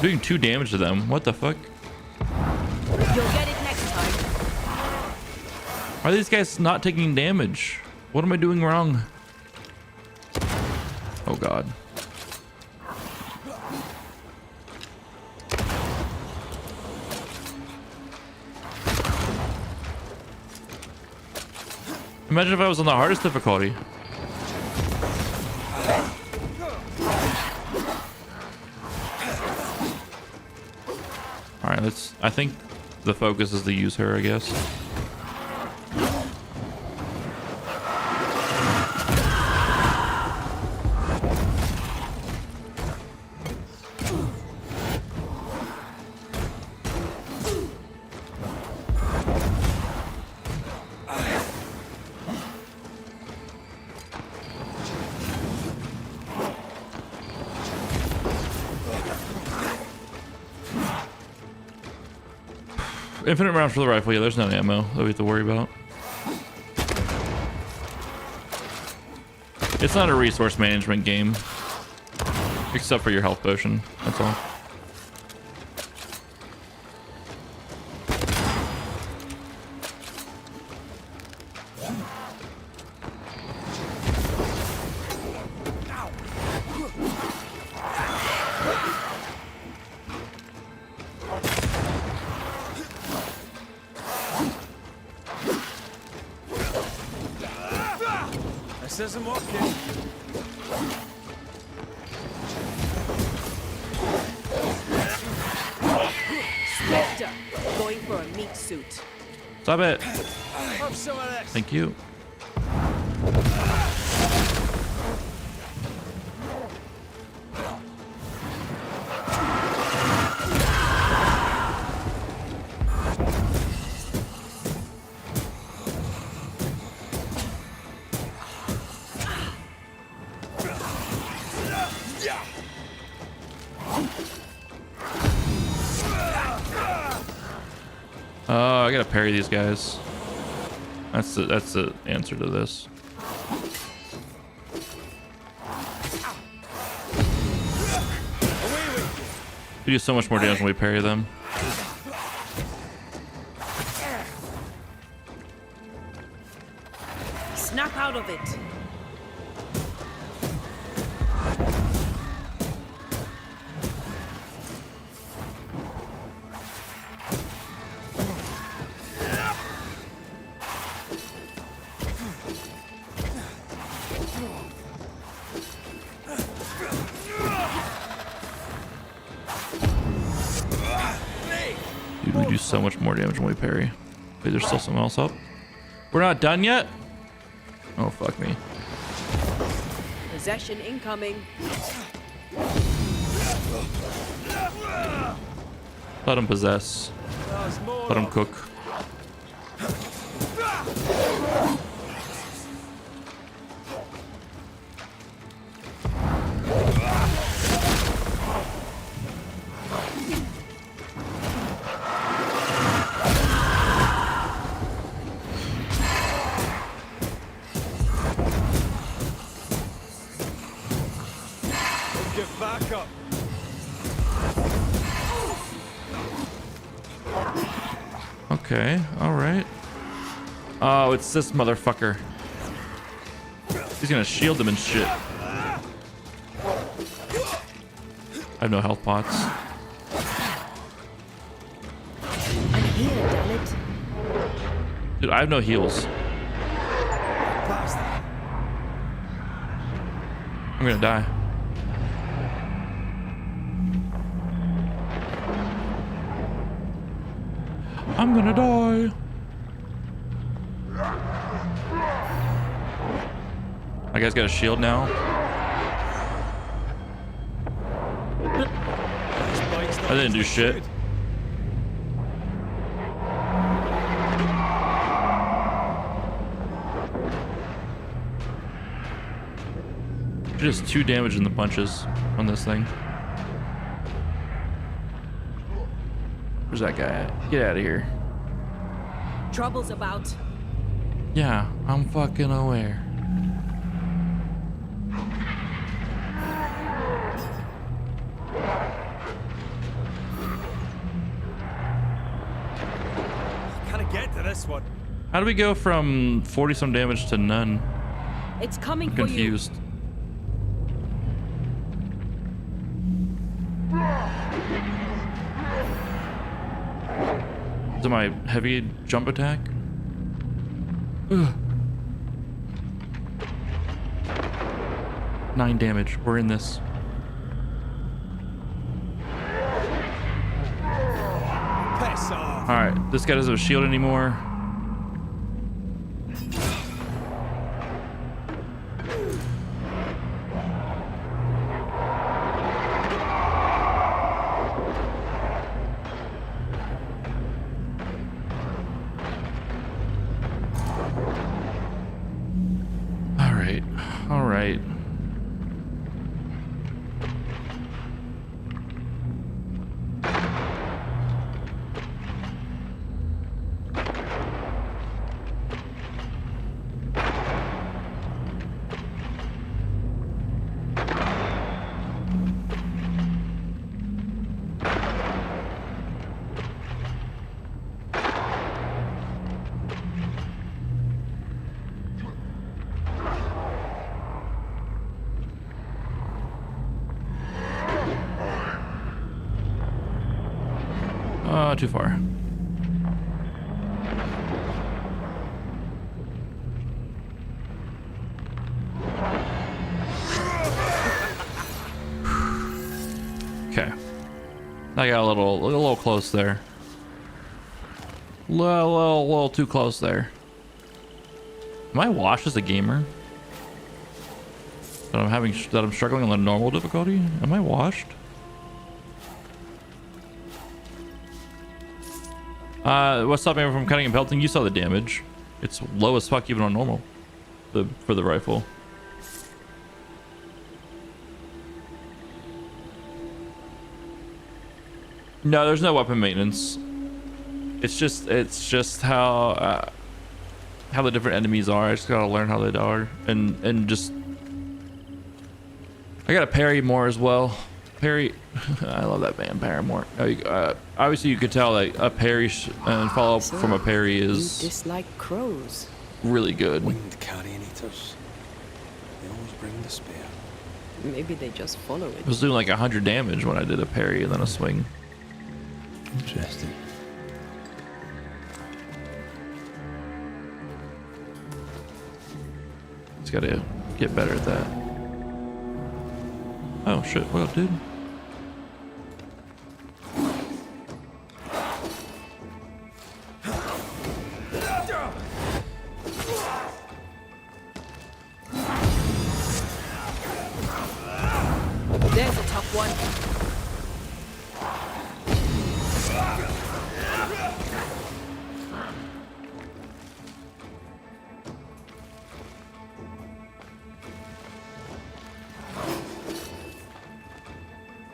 [SPEAKER 1] Doing 2 damage to them. What the fuck?
[SPEAKER 2] You'll get it next time.
[SPEAKER 1] Why are these guys not taking damage? What am I doing wrong? Oh god. Imagine if I was on the hardest difficulty. Alright, I think the focus is to use her, I guess. Infinite rounds for the rifle. Yeah, there's no ammo that we have to worry about. It's not a resource management game. Except for your health potion. That's all.
[SPEAKER 4] This isn't working.
[SPEAKER 2] Spectre, going for a meat suit.
[SPEAKER 1] Stop it.
[SPEAKER 4] Have some of this.
[SPEAKER 1] Thank you. I gotta parry these guys. That's the answer to this. We do so much more damage when we parry them.
[SPEAKER 2] Snap out of it.
[SPEAKER 1] Dude, we do so much more damage when we parry. Wait, there's still someone else up. We're not done yet? Oh, fuck me.
[SPEAKER 2] Possession incoming.
[SPEAKER 1] Let him possess. Let him cook. Okay, all right. Oh, it's this motherfucker. He's gonna shield him and shit. I have no health pots.
[SPEAKER 2] I'm here, damn it.
[SPEAKER 1] Dude, I have no heals. I'm gonna die. I'm gonna die. My guy's got a shield now. I didn't do shit. Just 2 damage in the punches on this thing. Where's that guy at? Get out of here.
[SPEAKER 2] Trouble's about.
[SPEAKER 1] Yeah, I'm fucking aware.
[SPEAKER 4] Can I get to this one?
[SPEAKER 1] How do we go from 40 some damage to none?
[SPEAKER 2] It's coming
[SPEAKER 1] I'm
[SPEAKER 2] for you.
[SPEAKER 1] confused. Is it my heavy jump attack? Ugh. 9 damage. We're in this.
[SPEAKER 4] Piss off.
[SPEAKER 1] Alright, this guy doesn't have a shield anymore. Alright. Too far. Okay. I got a little close there. Little too close there. Am I washed as a gamer? That I'm struggling on the normal difficulty? Am I washed? What's stopping me from cutting and pelting? You saw the damage. It's low as fuck even on normal. For the rifle. No, there's no weapon maintenance. It's just how the different enemies are. I just gotta learn how they are, and just I gotta parry more as well. Parry, I love that vampire more. Obviously, you could tell that a parry and follow up from a parry is
[SPEAKER 2] You dislike crows.
[SPEAKER 1] really good.
[SPEAKER 3] Winged carrion eaters. They always bring despair.
[SPEAKER 2] Maybe they just follow
[SPEAKER 1] I
[SPEAKER 2] it.
[SPEAKER 1] was doing like 100 damage when I did a parry and then a swing.
[SPEAKER 3] Interesting.
[SPEAKER 1] Just gotta get better at that. Oh shit! What up, dude?
[SPEAKER 2] There's a tough one.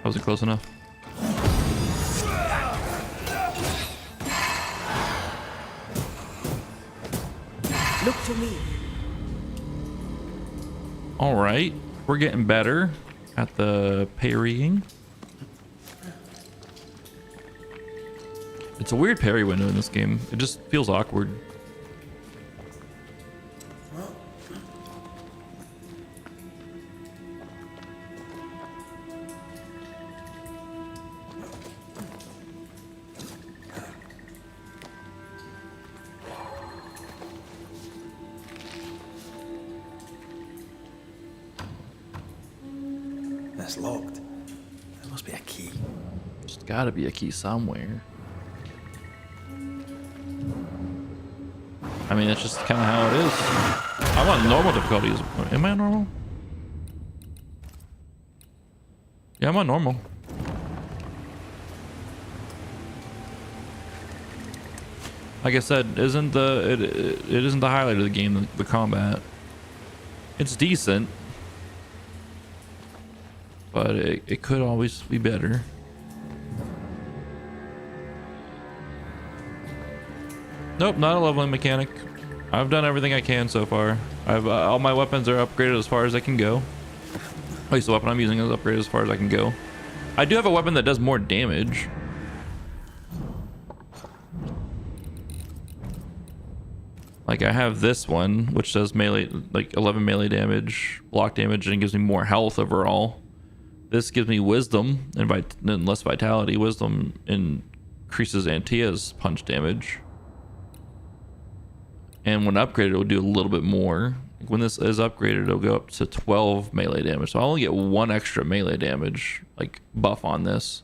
[SPEAKER 1] Wasn't close enough.
[SPEAKER 2] Look to me.
[SPEAKER 1] All right, we're getting better at the parrying. It's a weird parry window in this game. It just feels awkward.
[SPEAKER 3] It's locked. There must be a key.
[SPEAKER 1] There's gotta be a key somewhere. I mean, that's just kind of how it is. I want normal difficulties. Am I on normal? Yeah, I'm on normal. Like I said, it isn't the highlight of the game, the combat. It's decent, but it could always be better. Nope, not a leveling mechanic. I've done everything I can so far. I've all my weapons are upgraded as far as I can go. At least the weapon I'm using is upgraded as far as I can go. I do have a weapon that does more damage. Like I have this one, which does melee, like 11 melee damage, block damage, and gives me more health overall. This gives me wisdom and less vitality. Wisdom increases Antia's punch damage. And when upgraded, it'll do a little bit more. Like when this is upgraded, it'll go up to 12 melee damage. So I'll only get 1 extra melee damage, like buff on this.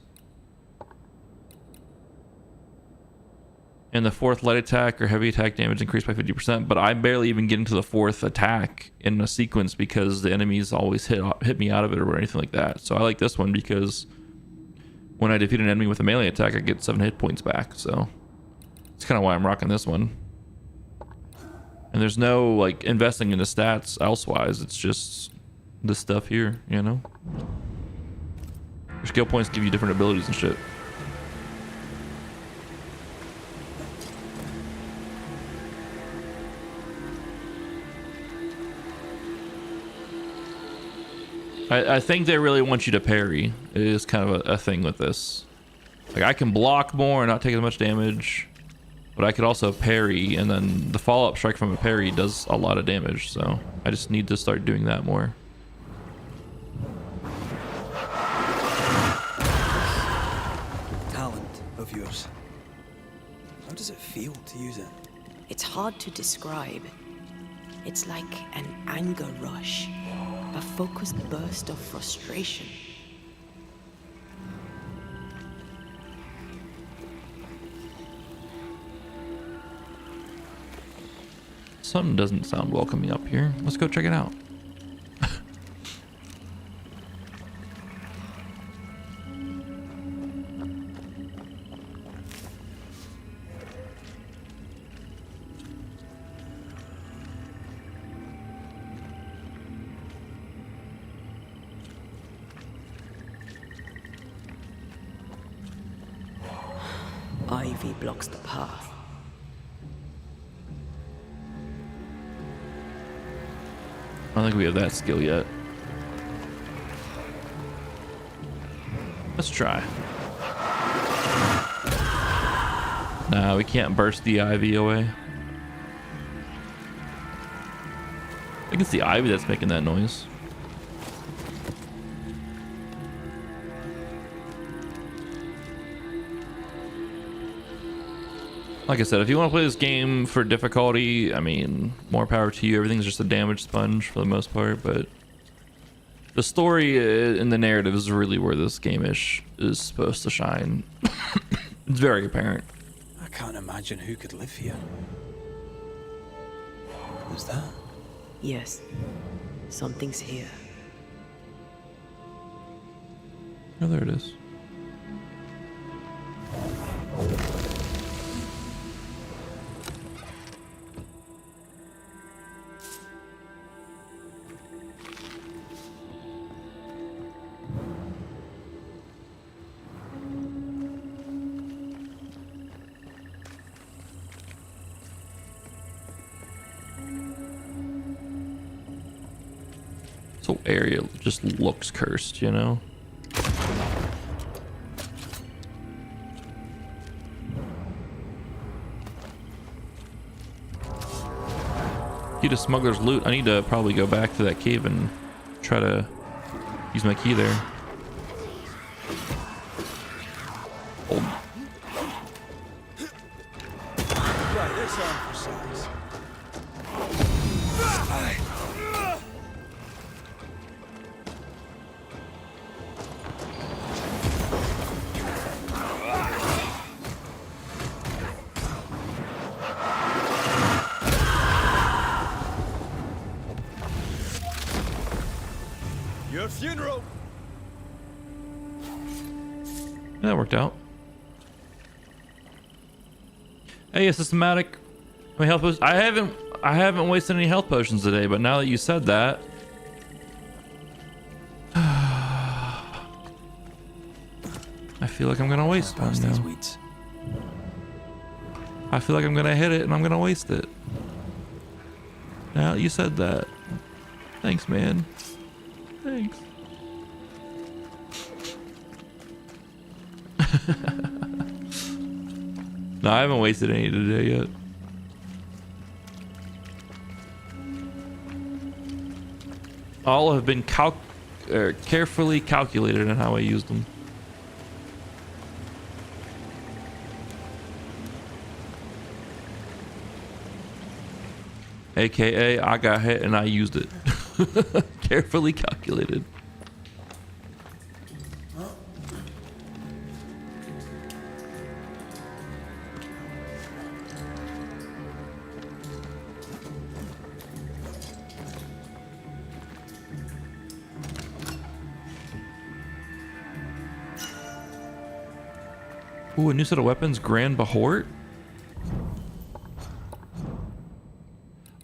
[SPEAKER 1] And the 4th light attack or heavy attack damage increased by 50%, but I barely even get into the 4th attack in a sequence because the enemies always hit me out of it or anything like that. So I like this one because when I defeat an enemy with a melee attack, I get 7 hit points back. So it's kind of why I'm rocking this one. And there's no like investing in the stats elsewise. It's just this stuff here, you know? Your skill points give you different abilities and shit. I think they really want you to parry. It is kind of a thing with this. Like I can block more and not take as much damage, but I could also parry, and then the follow-up strike from a parry does a lot of damage. So I just need to start doing that more.
[SPEAKER 3] Talent of yours. How does it feel to use it?
[SPEAKER 2] It's hard to describe. It's like an anger rush, a focused burst of frustration.
[SPEAKER 1] Something doesn't sound welcoming up here. Let's go check it out.
[SPEAKER 2] Ivy blocks the path.
[SPEAKER 1] I don't think we have that skill yet. Let's try. Nah, we can't burst the ivy away. I think it's the ivy that's making that noise. Like I said, if you want to play this game for difficulty, I mean, more power to you. Everything's just a damage sponge for the most part, but the story and the narrative is really where this game is supposed to shine. It's very apparent.
[SPEAKER 3] I can't imagine who could live here. Who's that?
[SPEAKER 2] Yes, something's here.
[SPEAKER 1] Oh, there it is. This whole area just looks cursed, you know? Key to smuggler's loot. I need to probably go back to that cave and try to use my key there. Hold.
[SPEAKER 4] Right, this arm for size. Your funeral.
[SPEAKER 1] Yeah, that worked out. Hey, a systematic. I mean, health potions. I haven't wasted any health potions today, but now that you said that, I feel like I'm gonna waste one
[SPEAKER 3] Past these
[SPEAKER 1] now.
[SPEAKER 3] weeds.
[SPEAKER 1] I feel like I'm gonna hit it and I'm gonna waste it. Now that you said that, thanks, man. Thanks. No, I haven't wasted any today yet. All have been carefully calculated in how I used them. AKA, I got hit and I used it. Carefully calculated. Ooh, a new set of weapons, Grand Bahort.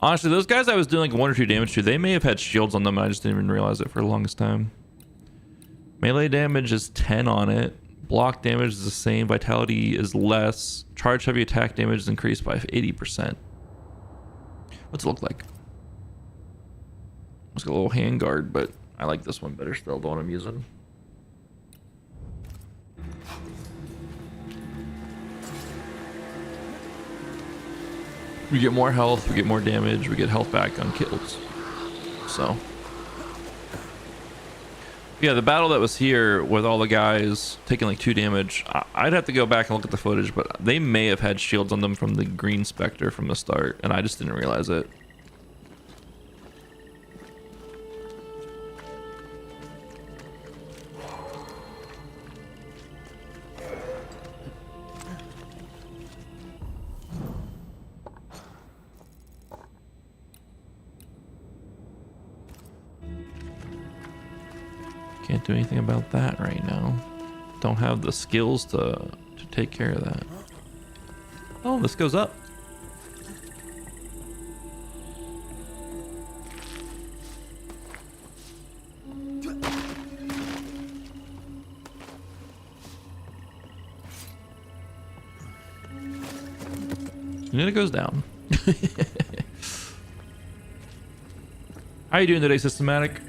[SPEAKER 1] Honestly, those guys I was doing like 1 or 2 damage to, they may have had shields on them and I just didn't even realize it for the longest time. Melee damage is 10 on it. Block damage is the same. Vitality is less. Charge heavy attack damage is increased by 80%. What's it look like? It's got a little handguard, but I like this one better still, the one I'm using. We get more health, we get more damage, we get health back on kills. So yeah, the battle that was here with all the guys taking like 2 damage, I'd have to go back and look at the footage, but they may have had shields on them from the green specter from the start and I just didn't realize it. Can't do anything about that right now. Don't have the skills to take care of that. Oh, this goes up. And then it goes down. How you doing today, Systematic?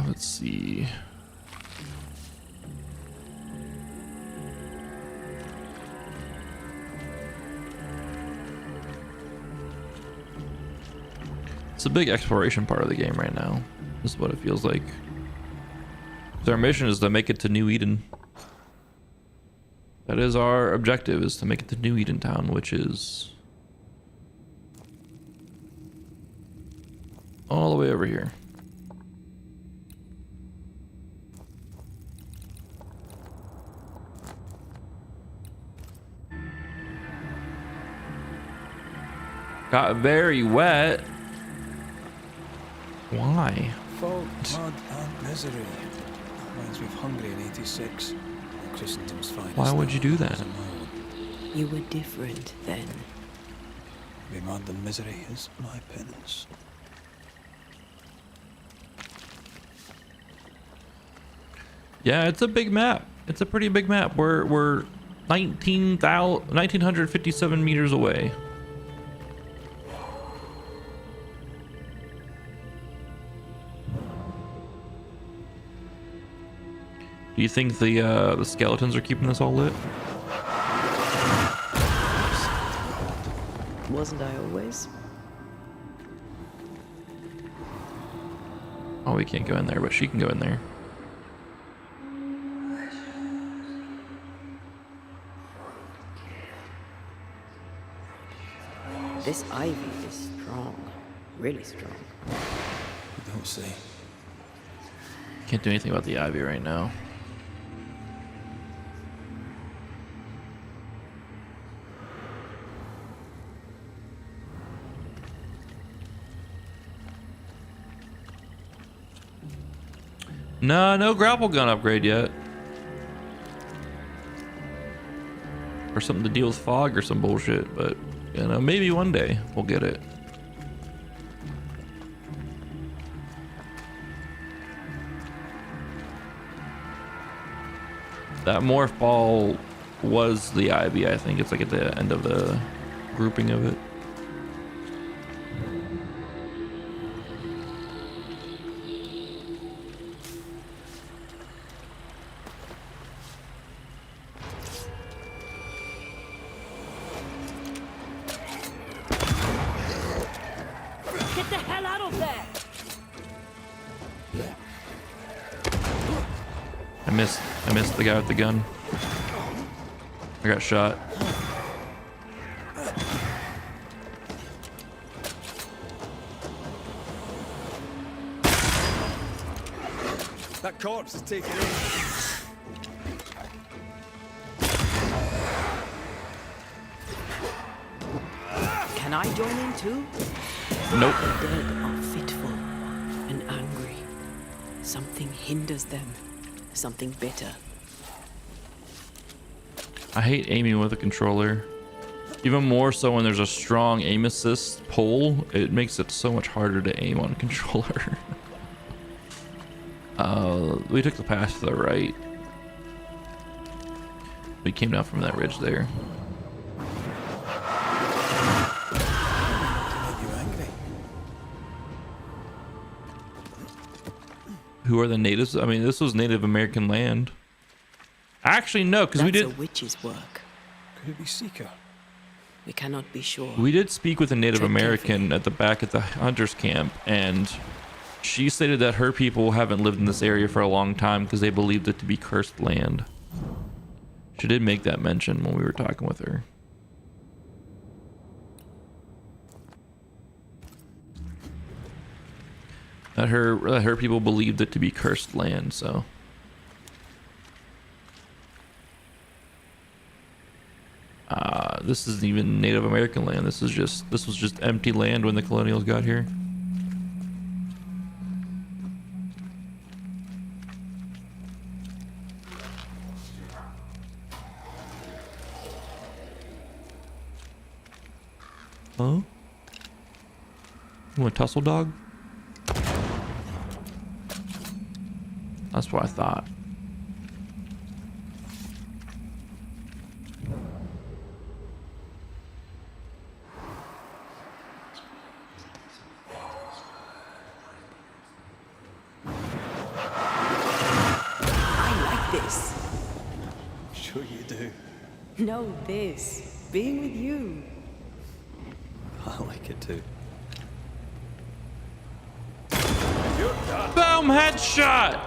[SPEAKER 1] Let's see. It's a big exploration part of the game right now. This is what it feels like. So our mission is to make it to New Eden. That is our objective, is to make it to New Eden Town, which is all the way over here. Got very wet. Why?
[SPEAKER 3] Fog, mud, and misery. Reminds me of Hungary in '86. Christendom's finest.
[SPEAKER 1] Why would you do that?
[SPEAKER 2] You were different then.
[SPEAKER 3] Be mud and misery is my penance.
[SPEAKER 1] Yeah, it's a big map. It's a pretty big map. We're 1957 meters away. Do you think the skeletons are keeping us all lit?
[SPEAKER 2] Wasn't I always?
[SPEAKER 1] Oh, we can't go in there, but she can go in there.
[SPEAKER 2] This ivy is strong. Really strong.
[SPEAKER 3] You don't say.
[SPEAKER 1] Can't do anything about the ivy right now. No grapple gun upgrade yet. Or something to deal with fog or some bullshit, but you know, maybe one day we'll get it. That morph ball was the ivy, I think. It's like at the end of the grouping of it.
[SPEAKER 2] Get the hell out of there!
[SPEAKER 1] I missed the guy with the gun. I got shot.
[SPEAKER 4] That corpse is taking aim.
[SPEAKER 2] Can I join in too?
[SPEAKER 1] Nope.
[SPEAKER 2] The dead are fitful and angry. Something hinders them. Something bitter.
[SPEAKER 1] I hate aiming with a controller. Even more so when there's a strong aim assist pull. It makes it so much harder to aim on a controller. We took the path to the right. We came down from that ridge there.
[SPEAKER 3] Make you angry.
[SPEAKER 1] Who are the natives? I mean, this was Native American land. Actually, no, because we
[SPEAKER 2] That's
[SPEAKER 1] did.
[SPEAKER 2] a witch's work.
[SPEAKER 3] Could it be Seeker?
[SPEAKER 2] We cannot be sure.
[SPEAKER 1] We did speak with a Native
[SPEAKER 2] Tread
[SPEAKER 1] American
[SPEAKER 2] carefully.
[SPEAKER 1] at the back at the hunters camp, and she stated that her people haven't lived in this area for a long time because they believed it to be cursed land. She did make that mention when we were talking with her. That her people believed it to be cursed land, so. This isn't even Native American land. This was just empty land when the colonials got here. Huh? You want a tussle dog? That's what I thought.
[SPEAKER 2] I like this.
[SPEAKER 3] Sure you do.
[SPEAKER 2] No, this. Being with you.
[SPEAKER 3] I like it too.
[SPEAKER 1] Boom! Headshot!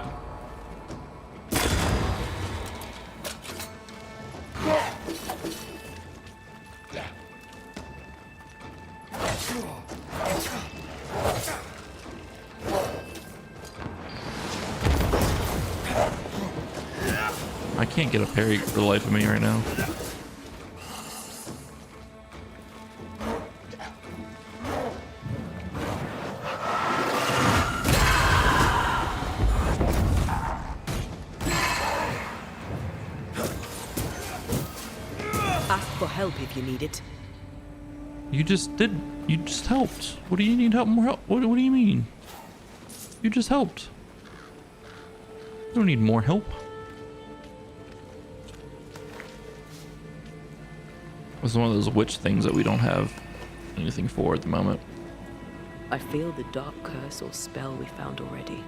[SPEAKER 1] I can't get a parry for the life of me right now.
[SPEAKER 2] Ask for help if you need it.
[SPEAKER 1] You just helped. What do you need help? More help? What do you mean? You just helped. You don't need more help. This is one of those witch things that we don't have anything for at the moment.
[SPEAKER 2] I feel the dark curse or spell we found already.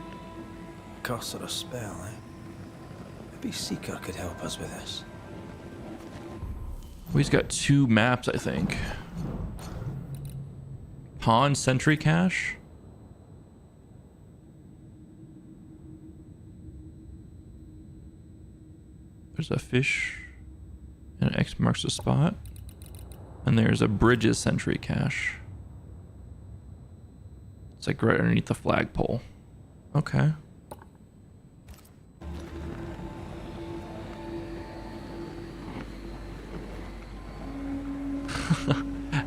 [SPEAKER 3] Curse or a spell, eh? Maybe Seeker could help us with this.
[SPEAKER 1] Well, he's got 2 maps, I think. Pawn Sentry Cache. There's a fish, and an X marks the spot. And there's a Bridges Sentry Cache. It's like right underneath the flagpole. Okay.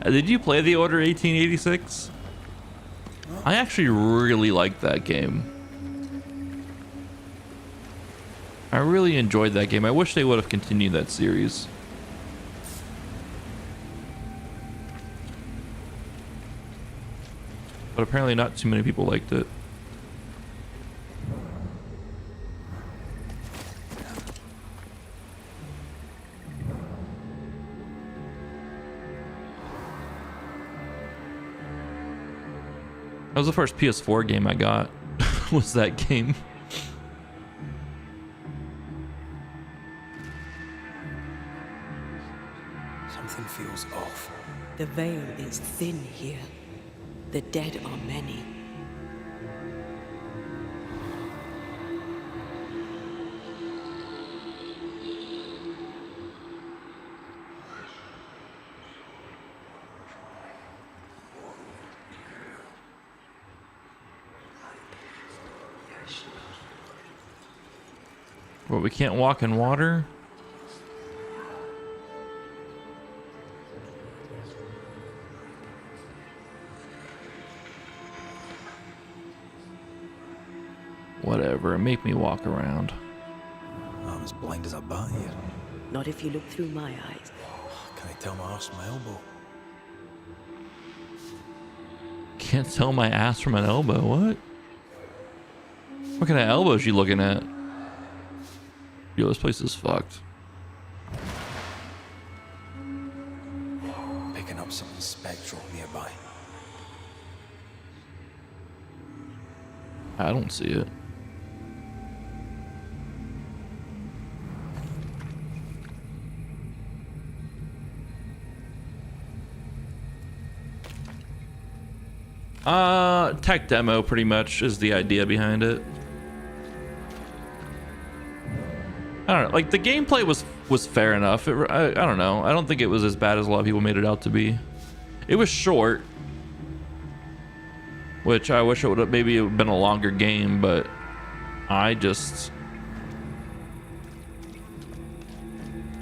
[SPEAKER 1] Did you play The Order 1886? I actually really liked that game. I really enjoyed that game. I wish they would have continued that series. But apparently not too many people liked it. That was the first PS4 game I got. Was that game.
[SPEAKER 3] Something feels off.
[SPEAKER 2] The veil is thin here. The dead are many.
[SPEAKER 1] Well, we can't walk in water. Whatever, make me walk around.
[SPEAKER 3] I'm as blind as a bat here.
[SPEAKER 2] Not if you look through my eyes.
[SPEAKER 3] Can I tell my arse from my elbow?
[SPEAKER 1] Can't tell my ass from an elbow. What? What kind of elbows you looking at? Yo, this place is fucked.
[SPEAKER 3] Picking up something spectral nearby.
[SPEAKER 1] I don't see it. Tech demo pretty much is the idea behind it. I don't know, like the gameplay was fair enough. I don't know. I don't think it was as bad as a lot of people made it out to be. It was short, which I wish it would have maybe it would have been a longer game, but I don't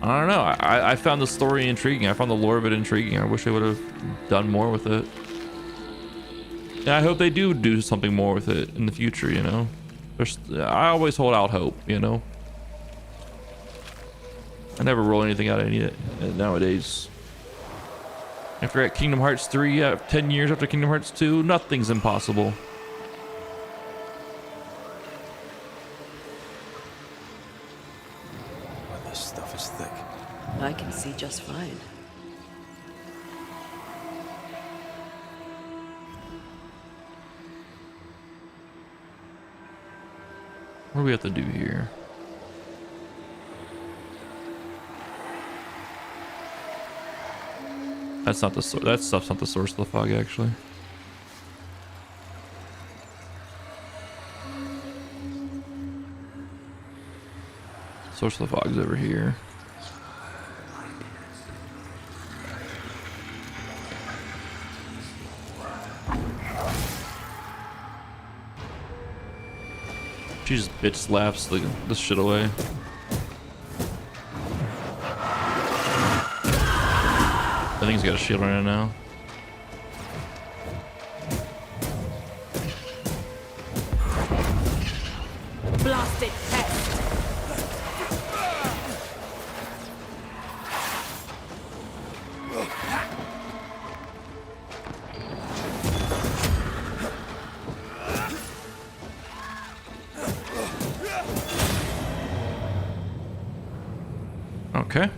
[SPEAKER 1] know. I found the story intriguing. I found the lore of it intriguing. I wish they would have done more with it. And I hope they do something more with it in the future, you know. I always hold out hope, you know. I never roll anything out of it nowadays. After at Kingdom Hearts 3, 10 years after Kingdom Hearts 2, nothing's impossible.
[SPEAKER 3] Well, this stuff is thick.
[SPEAKER 2] I can see just fine.
[SPEAKER 1] What do we have to do here? That's not the source. That stuff's not the source of the fog, actually. Source of the fog's over here. She just bitch slaps the shit away. I think he's got a shield right now.
[SPEAKER 2] Blasted pest!
[SPEAKER 1] Okay.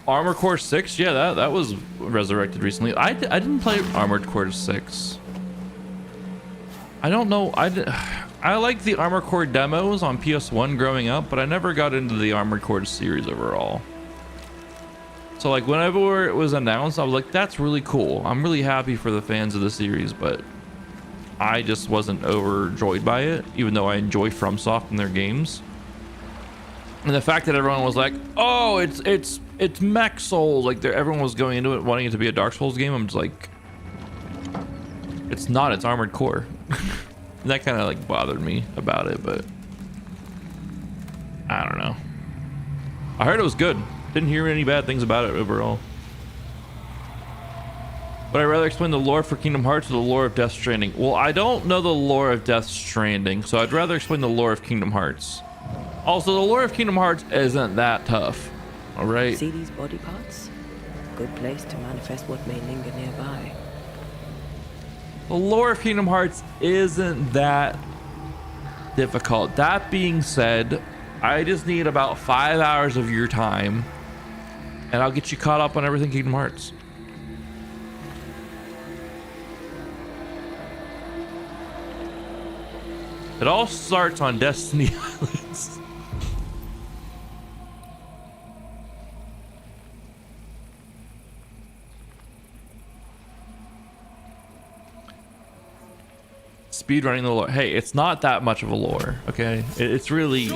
[SPEAKER 1] Armored Core 6? Yeah, that was resurrected recently. I didn't play Armored Core 6. I don't know. I like the Armored Core demos on PS1 growing up, but I never got into the Armored Core series overall. So like whenever it was announced, I was like, that's really cool. I'm really happy for the fans of the series, but I just wasn't overjoyed by it, even though I enjoy FromSoft and their games. And the fact that everyone was like, oh, it's Mech Souls, like everyone was going into it wanting it to be a Dark Souls game. I'm just like, it's not, it's Armored Core. And that kind of like bothered me about it, but I don't know. I heard it was good. Didn't hear any bad things about it overall. But I'd rather explain the lore for Kingdom Hearts or the lore of Death Stranding. Well, I don't know the lore of Death Stranding, so I'd rather explain the lore of Kingdom Hearts. Also, the lore of Kingdom Hearts isn't that tough. All right.
[SPEAKER 2] See these body parts? Good place to manifest what may linger nearby.
[SPEAKER 1] The lore of Kingdom Hearts isn't that difficult. That being said, I just need about 5 hours of your time, and I'll get you caught up on everything Kingdom Hearts. It all starts on Destiny Islands. Speedrunning the lore. Hey, it's not that much of a lore, okay? It's really...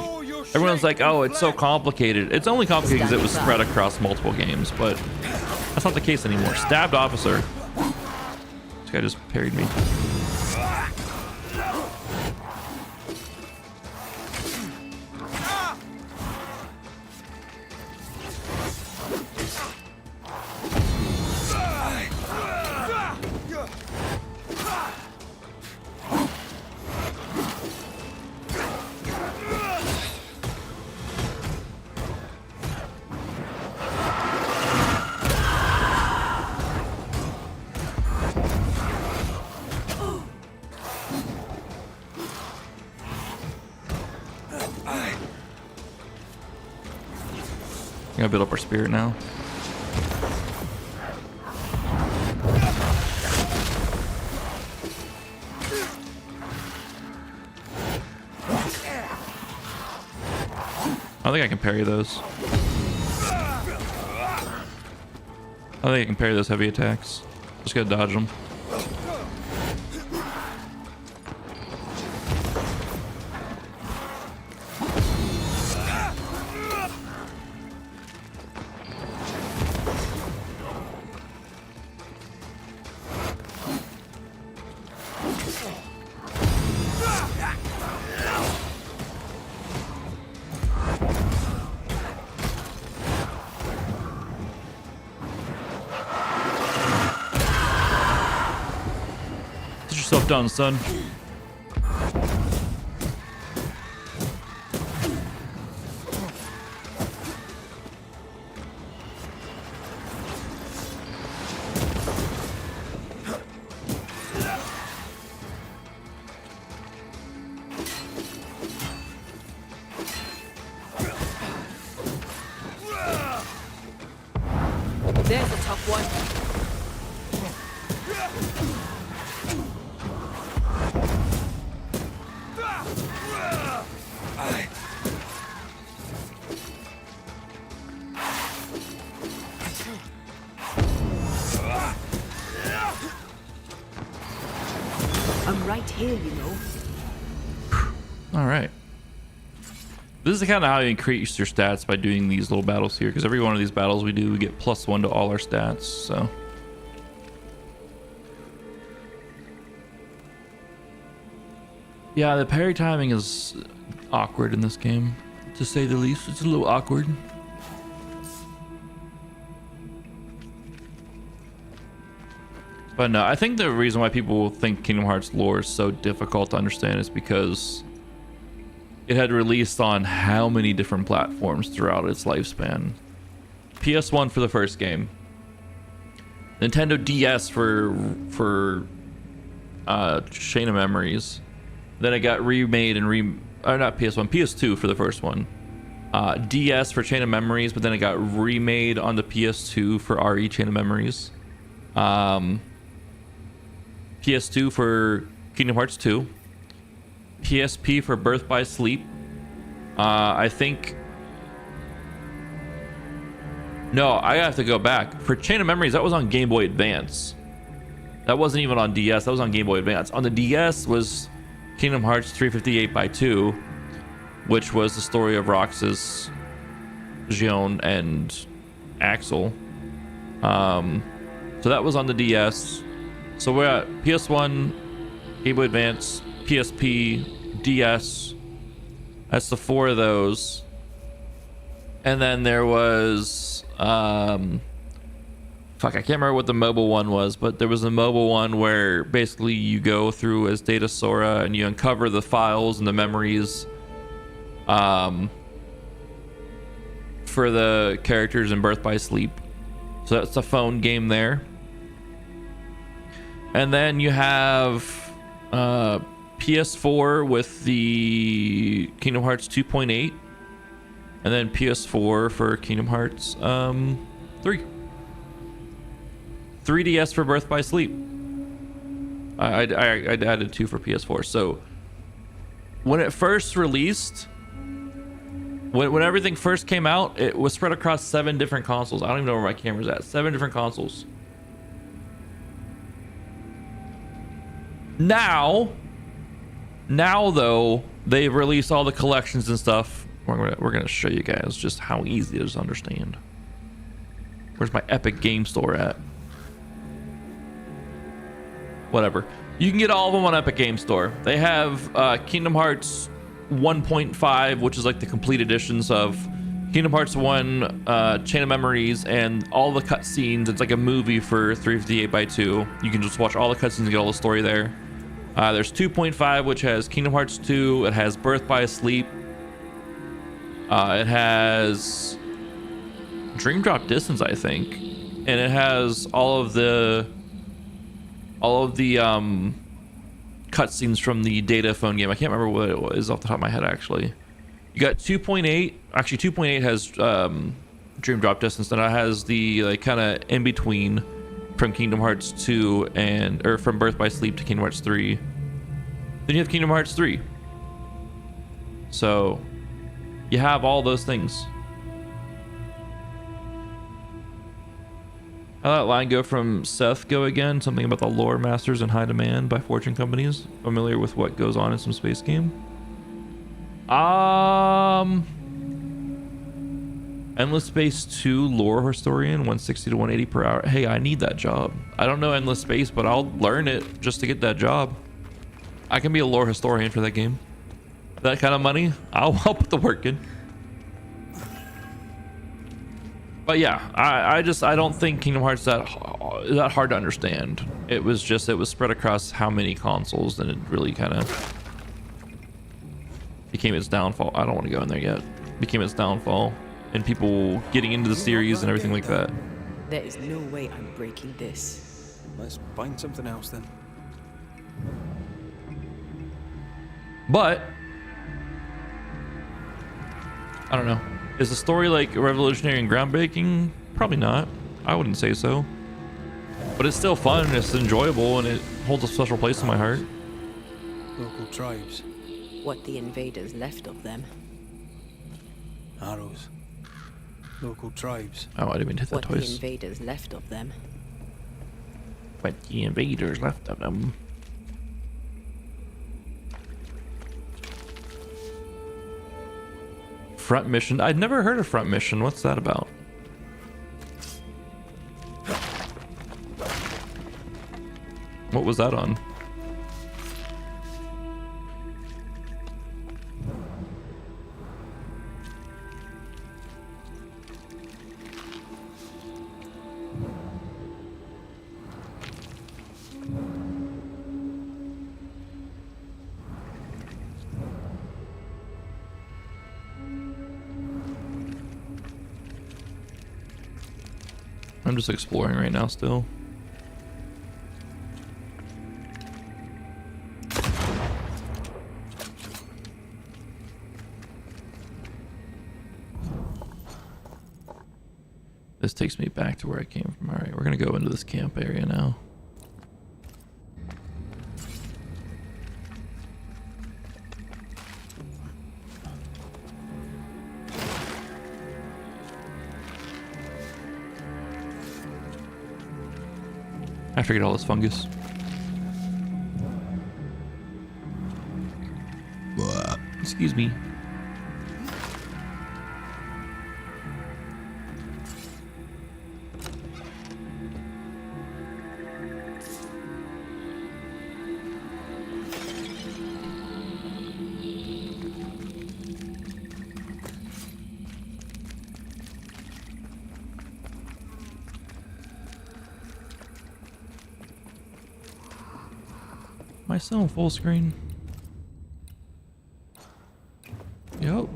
[SPEAKER 1] Everyone's like, oh, it's so complicated. It's only complicated because it was spread across multiple games, but that's not the case anymore. Stabbed officer. This guy just parried me. I'm gonna build up our spirit now. I think I can parry those. I think I can parry those heavy attacks. Just gotta dodge them. Done, son.
[SPEAKER 2] There's a tough one. I'm right here, you know.
[SPEAKER 1] All right. This is kind of how you increase your stats, by doing these little battles here, because every one of these battles we do, we get +1 to all our stats, so. Yeah, the parry timing is awkward in this game, to say the least. It's a little awkward. But no, I think the reason why people think Kingdom Hearts lore is so difficult to understand is because it had released on how many different platforms throughout its lifespan. PS1 for the first game, Nintendo DS for Chain of Memories. Then it got remade and not PS1, PS2 for the first one. DS for Chain of Memories, but then it got remade on the PS2 for RE Chain of Memories. PS2 for Kingdom Hearts 2. PSP for Birth by Sleep. I think. No, I have to go back. For Chain of Memories, that was on Game Boy Advance. That wasn't even on DS. That was on Game Boy Advance. On the DS was Kingdom Hearts 358x2, which was the story of Roxas, Xion, and Axel. So that was on the DS. So we're at PS1, Game Boy Advance, PSP, DS. That's the 4 of those. And then there was fuck, I can't remember what the mobile one was, but there was a mobile one where basically you go through as Data Sora and you uncover the files and the memories for the characters in Birth by Sleep. So that's the phone game there. And then you have PS4 with the Kingdom Hearts 2.8, and then PS4 for Kingdom Hearts 3. 3DS for Birth by Sleep. I added 2 for PS4. So when it first released, when everything first came out, it was spread across 7 different consoles. I don't even know where my camera's at. 7 different consoles. Now though, they've released all the collections and stuff. We're gonna show you guys just how easy it is to understand. Where's my Epic Game Store at? Whatever. You can get all of them on Epic Game Store. They have Kingdom Hearts 1.5, which is like the complete editions of Kingdom Hearts 1, Chain of Memories, and all the cutscenes. It's like a movie for 358x2. You can just watch all the cutscenes and get all the story there. There's 2.5, which has Kingdom Hearts 2. It has Birth by Sleep. It has Dream Drop Distance, I think, and it has all of the cutscenes from the Data phone game. I can't remember what it was off the top of my head, actually. You got 2.8. Actually, 2.8 has Dream Drop Distance, and it has the like kind of in between from Kingdom Hearts 2 or from Birth by Sleep to Kingdom Hearts 3. Then you have Kingdom Hearts 3. So you have all those things. How'd that line go from Seth go again? Something about the lore masters in high demand by fortune companies. Familiar with what goes on in some space game? Endless Space 2 lore historian, 160 to 180 per hour. Hey, I need that job. I don't know Endless Space, but I'll learn it just to get that job. I can be a lore historian for that game. That kind of money, I'll put the work in. But yeah, I don't think Kingdom Hearts is that hard to understand. It was spread across how many consoles, and it really kind of became its downfall. I don't want to go in there yet. Became its downfall, and people getting into the series and everything like that.
[SPEAKER 2] There is no way I'm breaking this.
[SPEAKER 4] Let's find something else then.
[SPEAKER 1] But I don't know. Is the story like revolutionary and groundbreaking? Probably not. I wouldn't say so. But it's still fun, and it's enjoyable, and it holds a special place in my heart.
[SPEAKER 4] Local tribes.
[SPEAKER 2] What the invaders left of them.
[SPEAKER 4] Arrows. Local tribes.
[SPEAKER 1] Oh, I didn't mean to hit that
[SPEAKER 2] What the
[SPEAKER 1] twice.
[SPEAKER 2] invaders left of them.
[SPEAKER 1] What the invaders left of them. Front mission. I'd never heard of Front Mission. What's that about? What was that on? I'm just exploring right now still. This takes me back to where I came from. All right, we're gonna go into this camp area now. I figured all this fungus. Excuse me. Am I still in full screen? Yep.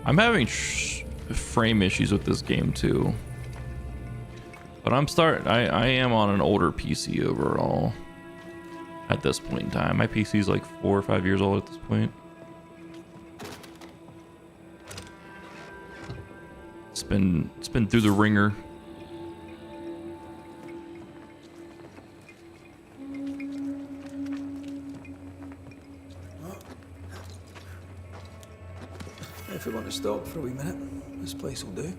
[SPEAKER 1] I'm having frame issues with this game too. But I am on an older PC overall at this point in time. My PC is like 4 or 5 years old at this point. It's been through the ringer.
[SPEAKER 3] If we want to stop for a wee minute, this place will do.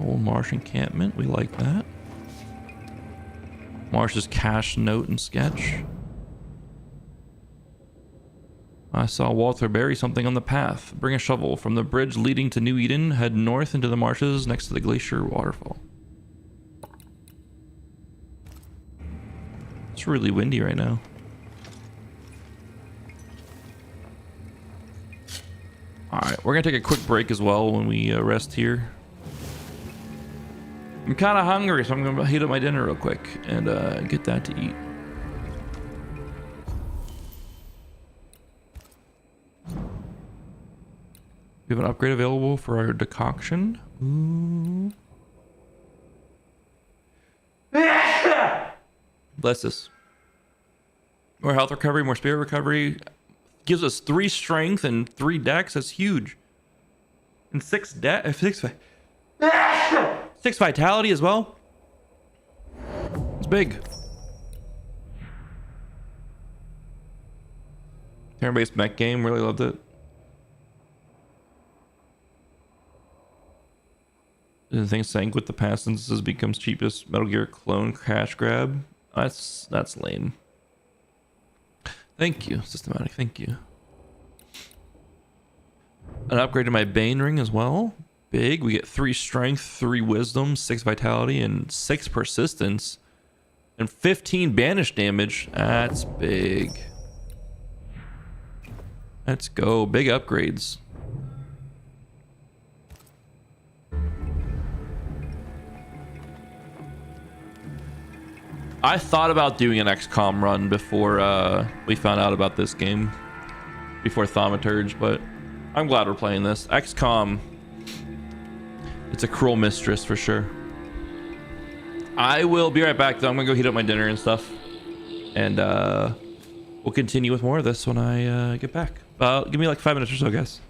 [SPEAKER 1] Old Marsh encampment, we like that. Marsh's cache note and sketch. I saw Walter bury something on the path. Bring a shovel. From the bridge leading to New Eden, head north into the marshes next to the glacier waterfall. It's really windy right now. Alright, we're gonna take a quick break as well when we rest here. I'm kind of hungry, so I'm gonna heat up my dinner real quick and get that to eat. We have an upgrade available for our decoction. Ooh. Bless us. More health recovery, more spirit recovery. Gives us 3 strength and 3 dex. That's huge. And 6 vitality as well. It's big. Turn-based mech game. Really loved it. The thing sank with the past instances becomes cheapest Metal Gear clone cash grab. That's lame. Thank you, Systematic. Thank you. An upgrade to my Bane ring as well. Big. We get 3 strength, 3 wisdom, 6 vitality, and 6 persistence. And 15 banish damage. That's big. Let's go. Big upgrades. I thought about doing an XCOM run before we found out about this game, before Thaumaturge, but I'm glad we're playing this. XCOM, it's a cruel mistress for sure. I will be right back though. I'm gonna go heat up my dinner and stuff, and we'll continue with more of this when I get back. Give me like 5 minutes or so, guys.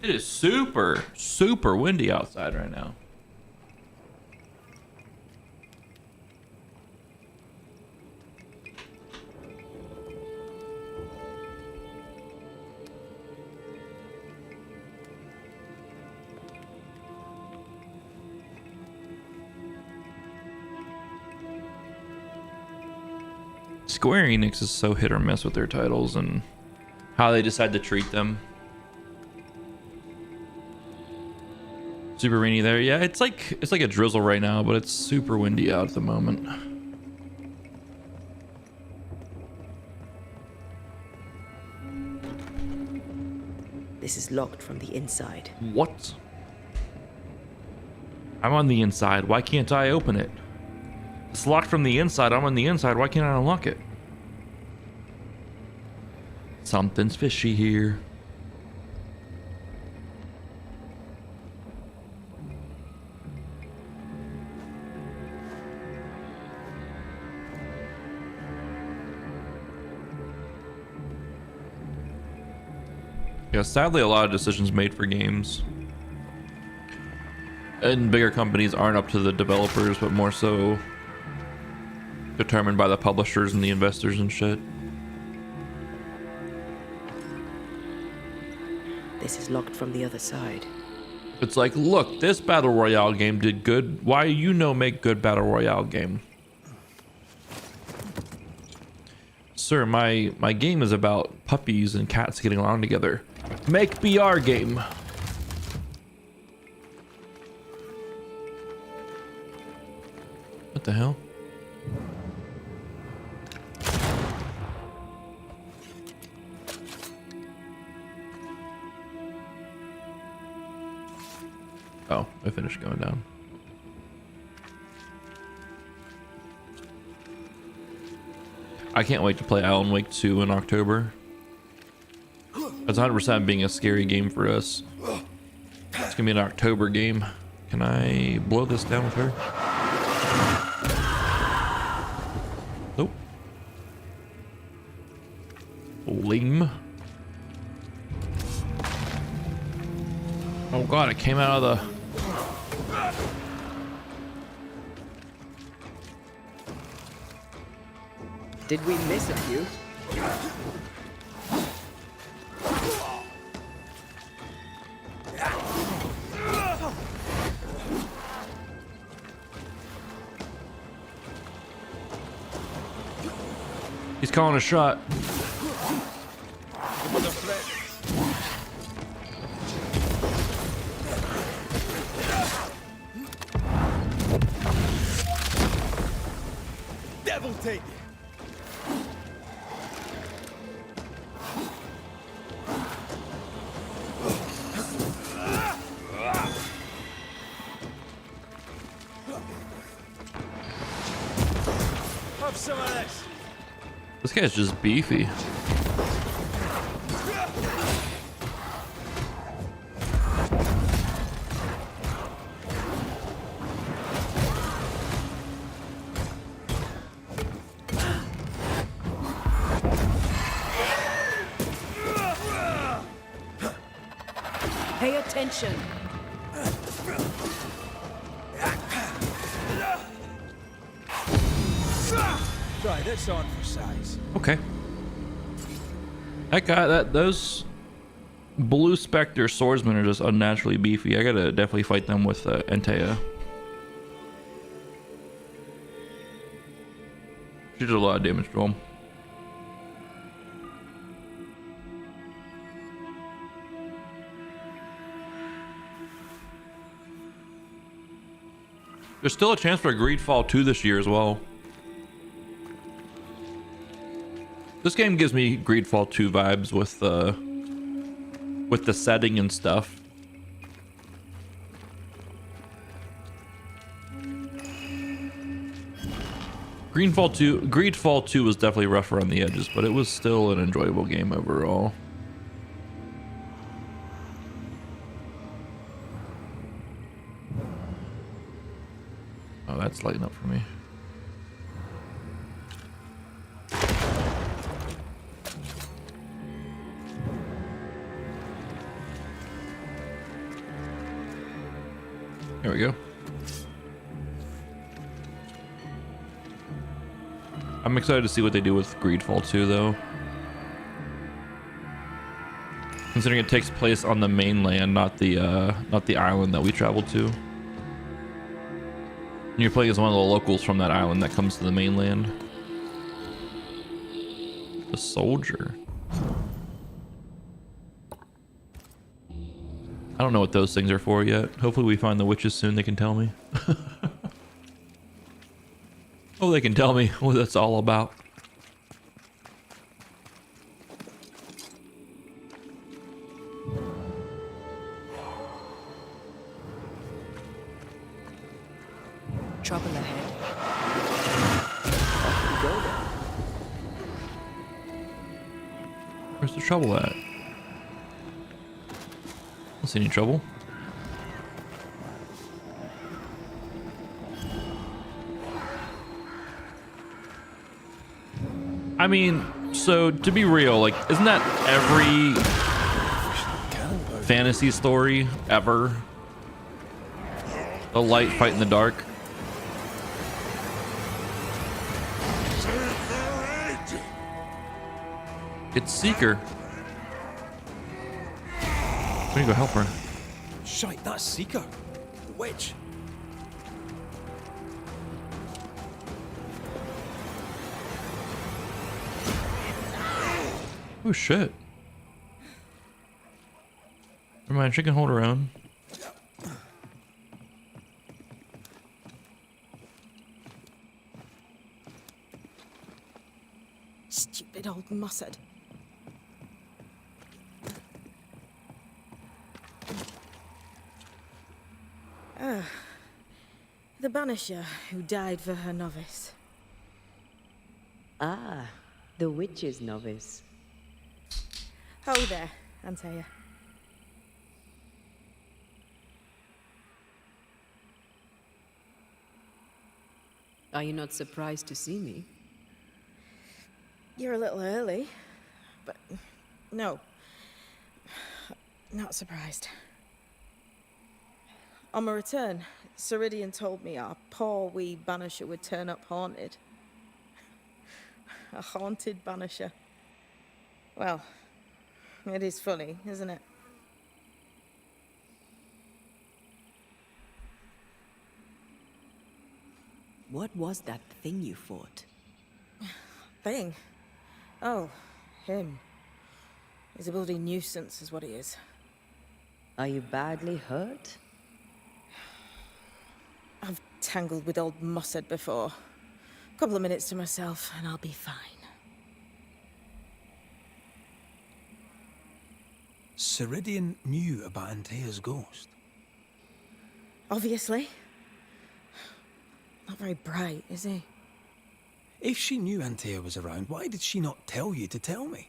[SPEAKER 1] It is super, super windy outside right now. Square Enix is so hit or miss with their titles and how they decide to treat them. Super rainy there. Yeah, it's like a drizzle right now, but it's super windy out at the moment.
[SPEAKER 2] This is locked from the inside.
[SPEAKER 1] What? I'm on the inside. Why can't I open it? It's locked from the inside. I'm on the inside. Why can't I unlock it? Something's fishy here. Yeah, sadly, a lot of decisions made for games and bigger companies aren't up to the developers, but more so determined by the publishers and the investors and shit.
[SPEAKER 2] This is locked from the other side.
[SPEAKER 1] It's like, look, this battle royale game did good. Why you make good battle royale game? Sir, my game is about puppies and cats getting along together. Make BR game. What the hell? Oh, I finished going down. I can't wait to play Alan Wake 2 in October. That's 100% being a scary game for us. It's gonna be an October game. Can I blow this down with her? Nope. Lame. Oh god, it came out of the...
[SPEAKER 2] Did we miss a few?
[SPEAKER 1] He's calling a shot.
[SPEAKER 4] Devil take it. Have some of this.
[SPEAKER 1] This guy's just beefy.
[SPEAKER 2] Pay attention.
[SPEAKER 4] Try this on for size.
[SPEAKER 1] Okay. That guy, those blue specter swordsmen are just unnaturally beefy. I gotta definitely fight them with Entea. She did a lot of damage to him. There's still a chance for a Greedfall 2 this year as well. This game gives me Greedfall 2 vibes with the setting and stuff. Greedfall 2 was definitely rough around the edges, but it was still an enjoyable game overall. Oh, that's lighting up for me. There we go. I'm excited to see what they do with Greedfall 2, though. Considering it takes place on the mainland, not the island that we traveled to. And you're playing as one of the locals from that island that comes to the mainland. The soldier. I don't know what those things are for yet. Hopefully we find the witches soon. They can tell me. Oh, they can tell me what that's all about.
[SPEAKER 2] Trouble ahead.
[SPEAKER 1] Where's the trouble at? Don't see any trouble. I mean, so to be real, like, isn't that every fantasy story ever? The light fighting the dark. It's Seeker. We need to go help her.
[SPEAKER 4] Shite, that's Seeker. The witch.
[SPEAKER 1] Oh shit. Never mind, she can hold her own.
[SPEAKER 5] Stupid old mussed. The Banisher who died for her novice.
[SPEAKER 2] Ah, the witch's novice.
[SPEAKER 5] Ho there, Antea.
[SPEAKER 2] Are you not surprised to see me?
[SPEAKER 5] You're a little early, but no, not surprised. On my return, Ceridian told me our poor wee Banisher would turn up haunted. A haunted Banisher. Well, it is funny, isn't it?
[SPEAKER 2] What was that thing you fought?
[SPEAKER 5] Thing? Oh, him. He's a bloody nuisance is what he is.
[SPEAKER 2] Are you badly hurt?
[SPEAKER 5] I've tangled with old Mussed before. Couple of minutes to myself and I'll be fine.
[SPEAKER 3] Ceridian knew about Antea's ghost.
[SPEAKER 5] Obviously. Not very bright, is he?
[SPEAKER 3] If she knew Antea was around, why did she not tell you to tell me?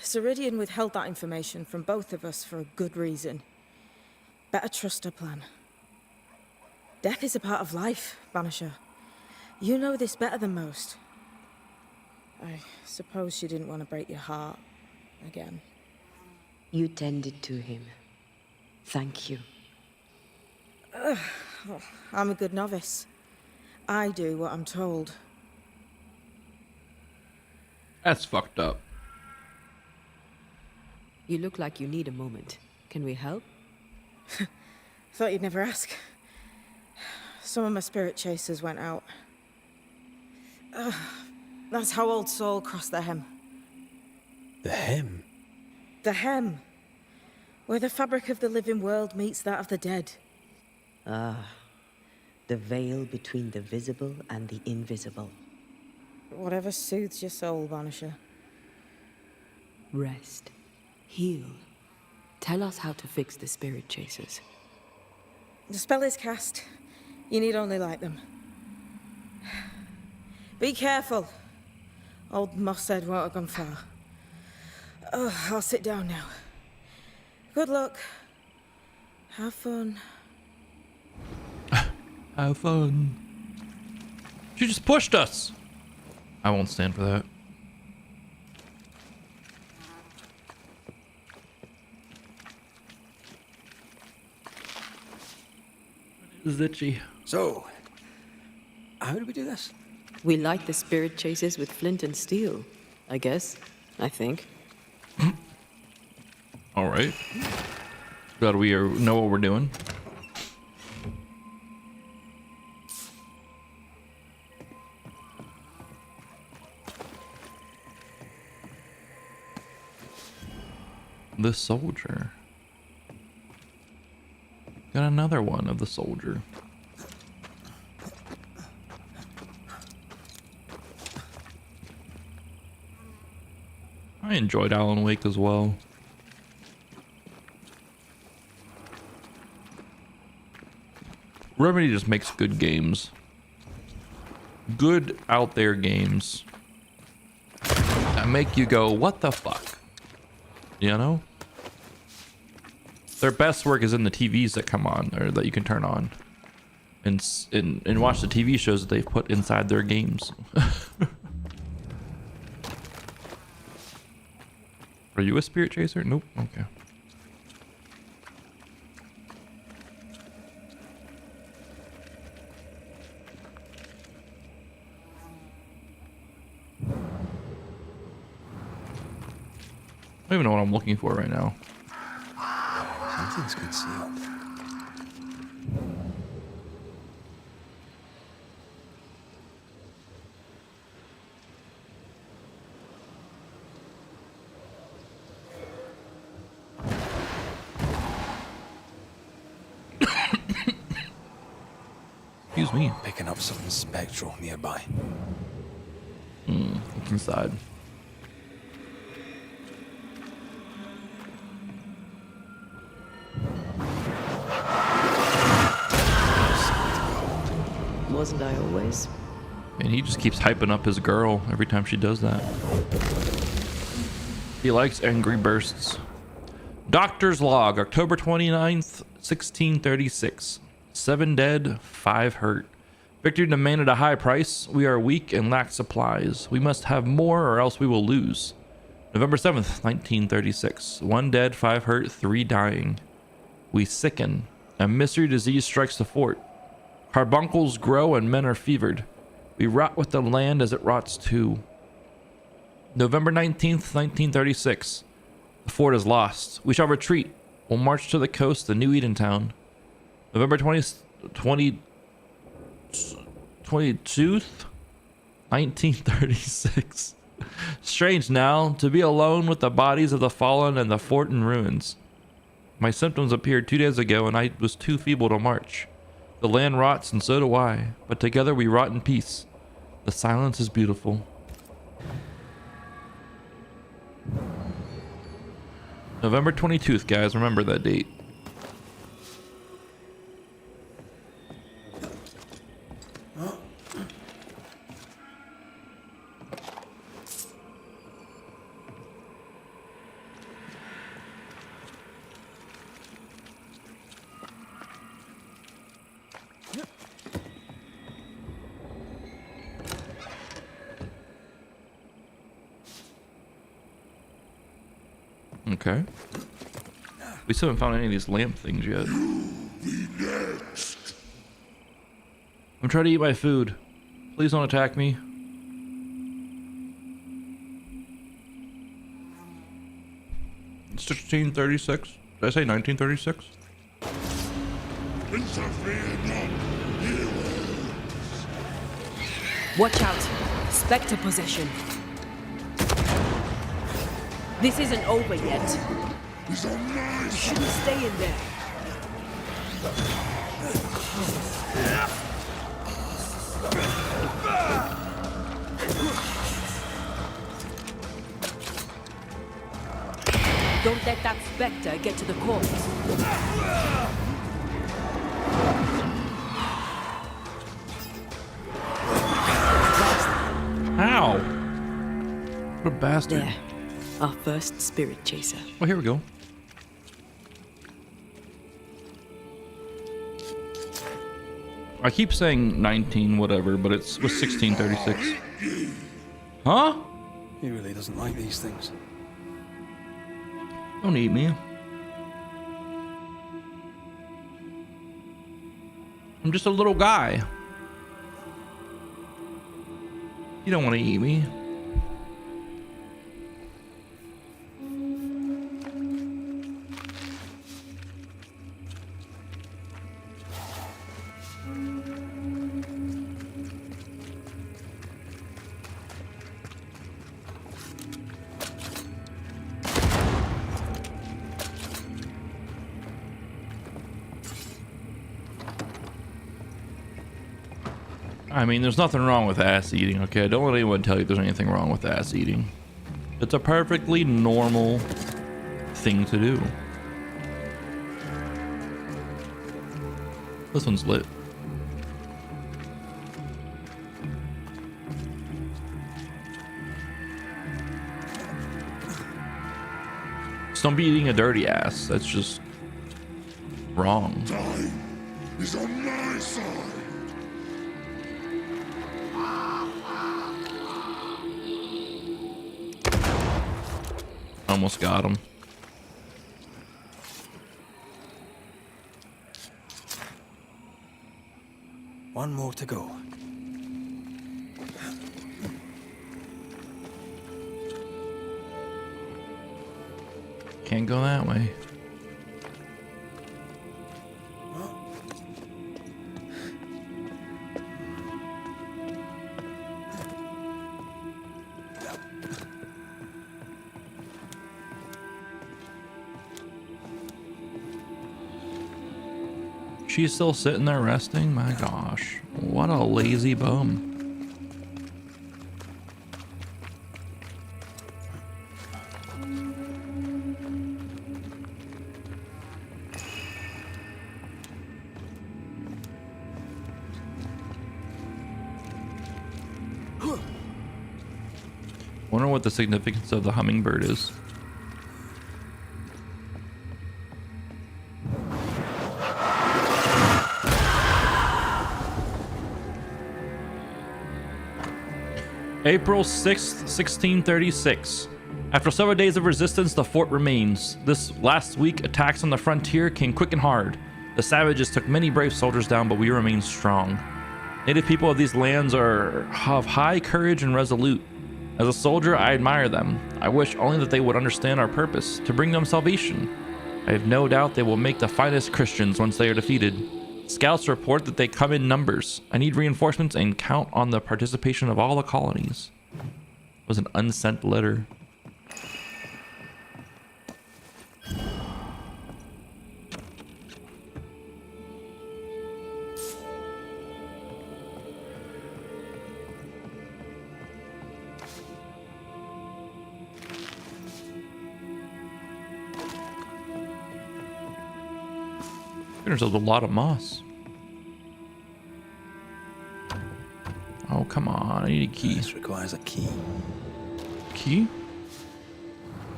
[SPEAKER 5] Ceridian withheld that information from both of us for a good reason. Better trust her plan. Death is a part of life, Banisher. You know this better than most. I suppose she didn't want to break your heart again.
[SPEAKER 2] You tended to him. Thank you.
[SPEAKER 5] I'm a good novice. I do what I'm told.
[SPEAKER 1] That's fucked up.
[SPEAKER 2] You look like you need a moment. Can we help?
[SPEAKER 5] Thought you'd never ask. Some of my spirit chasers went out. That's how old Saul crossed the hem.
[SPEAKER 3] The hem?
[SPEAKER 5] The hem. Where the fabric of the living world meets that of the dead.
[SPEAKER 2] Ah, the veil between the visible and the invisible.
[SPEAKER 5] Whatever soothes your soul, Banisher.
[SPEAKER 2] Rest. Heal. Tell us how to fix the spirit chasers.
[SPEAKER 5] The spell is cast. You need only light them. Be careful. Old Moss said won't have gone far. Oh, I'll sit down now. Good luck. Have fun.
[SPEAKER 1] Have fun. She just pushed us. I won't stand for that. Zitchy.
[SPEAKER 3] So, how do we do this?
[SPEAKER 2] We light the spirit chasers with flint and steel, I guess. I think.
[SPEAKER 1] All right. Glad we know what we're doing. The soldier. Got another one of the soldier. I enjoyed Alan Wake as well. Remedy just makes good games. Good out there games that make you go, what the fuck? You know? Their best work is in the TVs that come on, or that you can turn on. And watch the TV shows that they've put inside their games. Are you a spirit chaser? Nope. Okay. I don't even know what I'm looking for right now.
[SPEAKER 3] Something's concealed.
[SPEAKER 1] Excuse me.
[SPEAKER 3] Picking up something spectral nearby.
[SPEAKER 1] Look inside.
[SPEAKER 2] Wasn't I always?
[SPEAKER 1] And he just keeps hyping up his girl every time she does that. He likes angry bursts. Doctor's log, October 29th, 1636. 7 dead, 5 hurt. Victory demanded a high price. We are weak and lack supplies. We must have more or else we will lose. November 7th, 1936. 1 dead, 5 hurt, 3 dying. We sicken. A mystery disease strikes the fort. Carbuncles grow and men are fevered. We rot with the land as it rots too. November 19th, 1936. The fort is lost. We shall retreat. We'll march to the coast, the new Edentown. November 22nd, 1936. Strange now to be alone with the bodies of the fallen and the fort in ruins. My symptoms appeared 2 days ago and I was too feeble to march. The land rots and so do I, but together we rot in peace. The silence is beautiful. November 22nd, guys, remember that date. Okay. We still haven't found any of these lamp things yet. I'm trying to eat my food. Please don't attack me. It's 1636. Did I say 1936?
[SPEAKER 2] Watch out! Spectre possession. This isn't over yet. You shouldn't stay in there. Don't let that spectre get to the corpse.
[SPEAKER 1] Ow! What a bastard.
[SPEAKER 2] There. Our first spirit chaser.
[SPEAKER 1] Oh, here we go. I keep saying 19 whatever, but it was 1636. Huh?
[SPEAKER 3] He really doesn't like these things.
[SPEAKER 1] Don't eat me. I'm just a little guy. You don't want to eat me. I mean, there's nothing wrong with ass eating, okay? Don't let anyone tell you there's anything wrong with ass eating. It's a perfectly normal thing to do. This one's lit. Just don't be eating a dirty ass. That's just wrong.
[SPEAKER 6] Time is on my side.
[SPEAKER 1] Almost got him.
[SPEAKER 3] One more to go.
[SPEAKER 1] Can't go that way. She's still sitting there resting? My gosh. What a lazy bum. Wonder what the significance of the hummingbird is. April 6th, 1636. After several days of resistance, the fort remains. This last week, attacks on the frontier came quick and hard. The savages took many brave soldiers down, but we remain strong. Native people of these lands are of high courage and resolute. As a soldier, I admire them. I wish only that they would understand our purpose, to bring them salvation. I have no doubt they will make the finest Christians once they are defeated. Scouts report that they come in numbers. I need reinforcements and count on the participation of all the colonies. It was an unsent letter. There's a lot of moss. Oh, come on. I need a key.
[SPEAKER 3] This requires a key.
[SPEAKER 1] Key?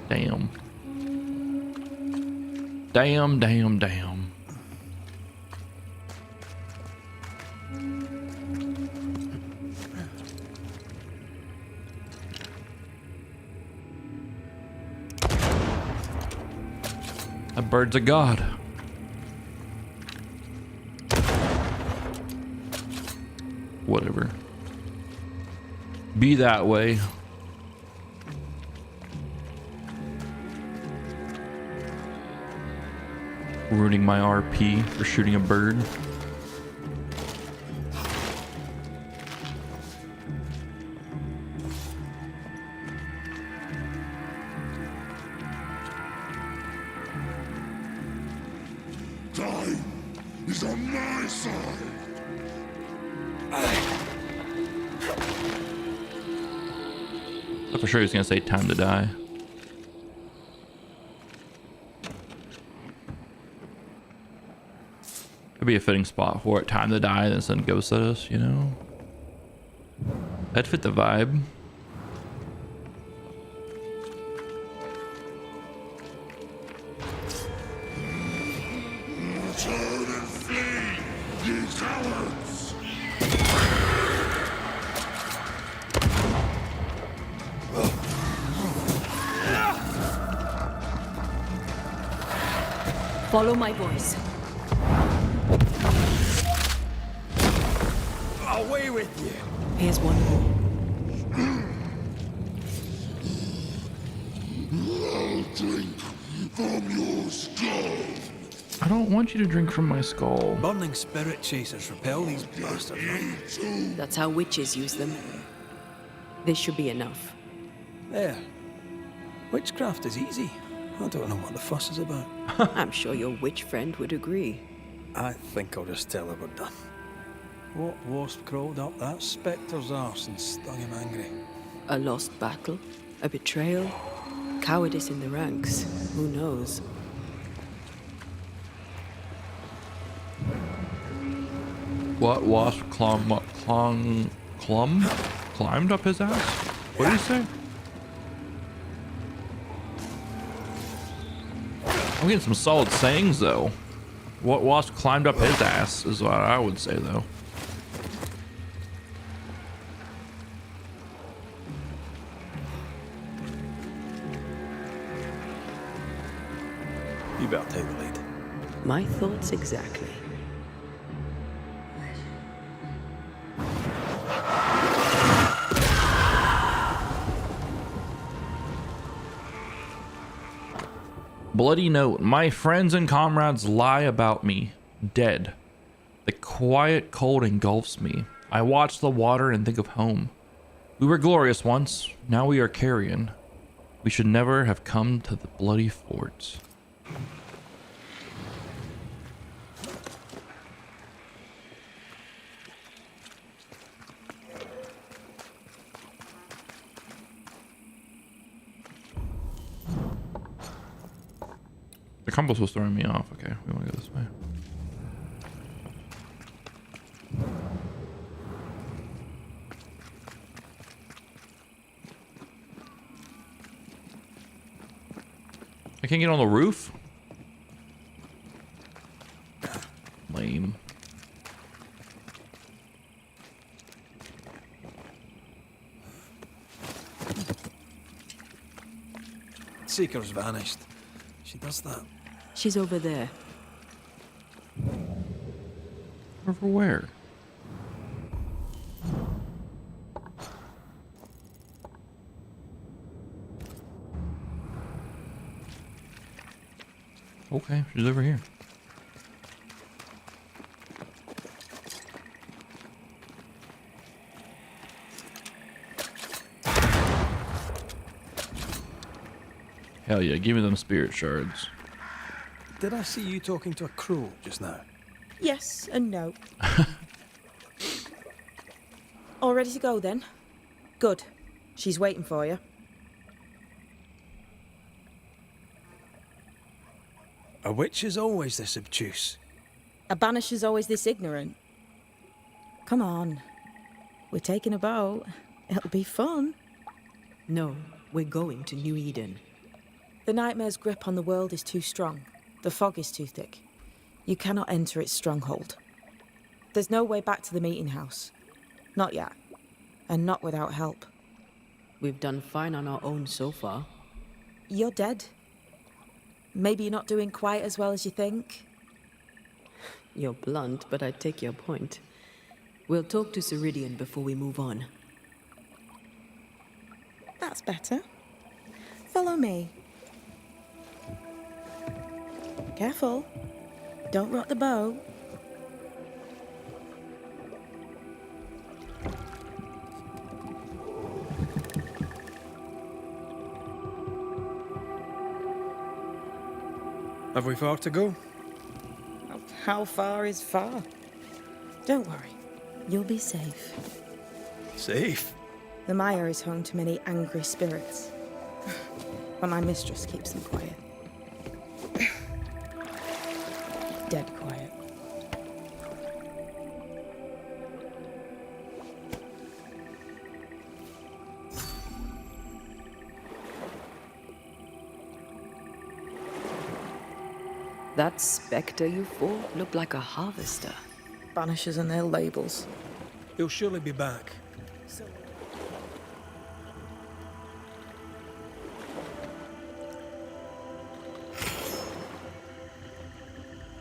[SPEAKER 1] Damn. Damn, damn, damn. That bird's a god. Whatever. Be that way. Ruining my RP for shooting a bird.
[SPEAKER 6] Time is on my side.
[SPEAKER 1] But for sure he's gonna say time to die. Could be a fitting spot for it. Time to die, then send ghosts at us, you know? That'd fit the vibe.
[SPEAKER 6] Turn and flee, ye cowards!
[SPEAKER 2] Follow my voice.
[SPEAKER 4] with you.
[SPEAKER 2] Here's one more.
[SPEAKER 6] I'll drink from your skull.
[SPEAKER 1] I don't want you to drink from my skull.
[SPEAKER 3] Burning spirit chasers repel these bastards, right?
[SPEAKER 2] That's how witches use them. This should be enough.
[SPEAKER 3] There. Witchcraft is easy. I don't know what the fuss is about.
[SPEAKER 2] I'm sure your witch friend would agree.
[SPEAKER 3] I think I'll just tell her we're done. What wasp crawled up that spectre's arse and stung him angry?
[SPEAKER 2] A lost battle? A betrayal? Cowardice in the ranks? Who knows?
[SPEAKER 1] What wasp climbed up his ass? What did he say? I'm getting some solid sayings though. What wasp climbed up his ass is what I would say though.
[SPEAKER 3] You better take the lead.
[SPEAKER 2] My thoughts exactly.
[SPEAKER 1] Bloody note. My friends and comrades lie about me. Dead. The quiet cold engulfs me. I watch the water and think of home. We were glorious once. Now we are carrion. We should never have come to the bloody forts. The compass was throwing me off. Okay, we want to go this way. I can't get on the roof? Lame.
[SPEAKER 3] Seeker's vanished. She does that.
[SPEAKER 2] She's over there.
[SPEAKER 1] Over where? Okay, she's over here. Hell yeah, give me them spirit shards.
[SPEAKER 3] Did I see you talking to a crow just now?
[SPEAKER 5] Yes and no. All ready to go then? Good. She's waiting for you.
[SPEAKER 3] A witch is always this obtuse.
[SPEAKER 5] A banisher's always this ignorant. Come on. We're taking a boat. It'll be fun.
[SPEAKER 2] No, we're going to New Eden.
[SPEAKER 5] The nightmare's grip on the world is too strong. The fog is too thick. You cannot enter its stronghold. There's no way back to the meeting house. Not yet. And not without help.
[SPEAKER 2] We've done fine on our own so far.
[SPEAKER 5] You're dead. Maybe you're not doing quite as well as you think.
[SPEAKER 2] You're blunt, but I take your point. We'll talk to Ceridian before we move on.
[SPEAKER 5] That's better. Follow me. Careful. Don't rock the boat.
[SPEAKER 3] Have we far to go?
[SPEAKER 5] How far is far? Don't worry. You'll be safe.
[SPEAKER 3] Safe.
[SPEAKER 5] The mire is home to many angry spirits. But my mistress keeps them quiet. Dead quiet.
[SPEAKER 2] That spectre you fought looked like a harvester.
[SPEAKER 5] Banishers and their labels.
[SPEAKER 3] He'll surely be back.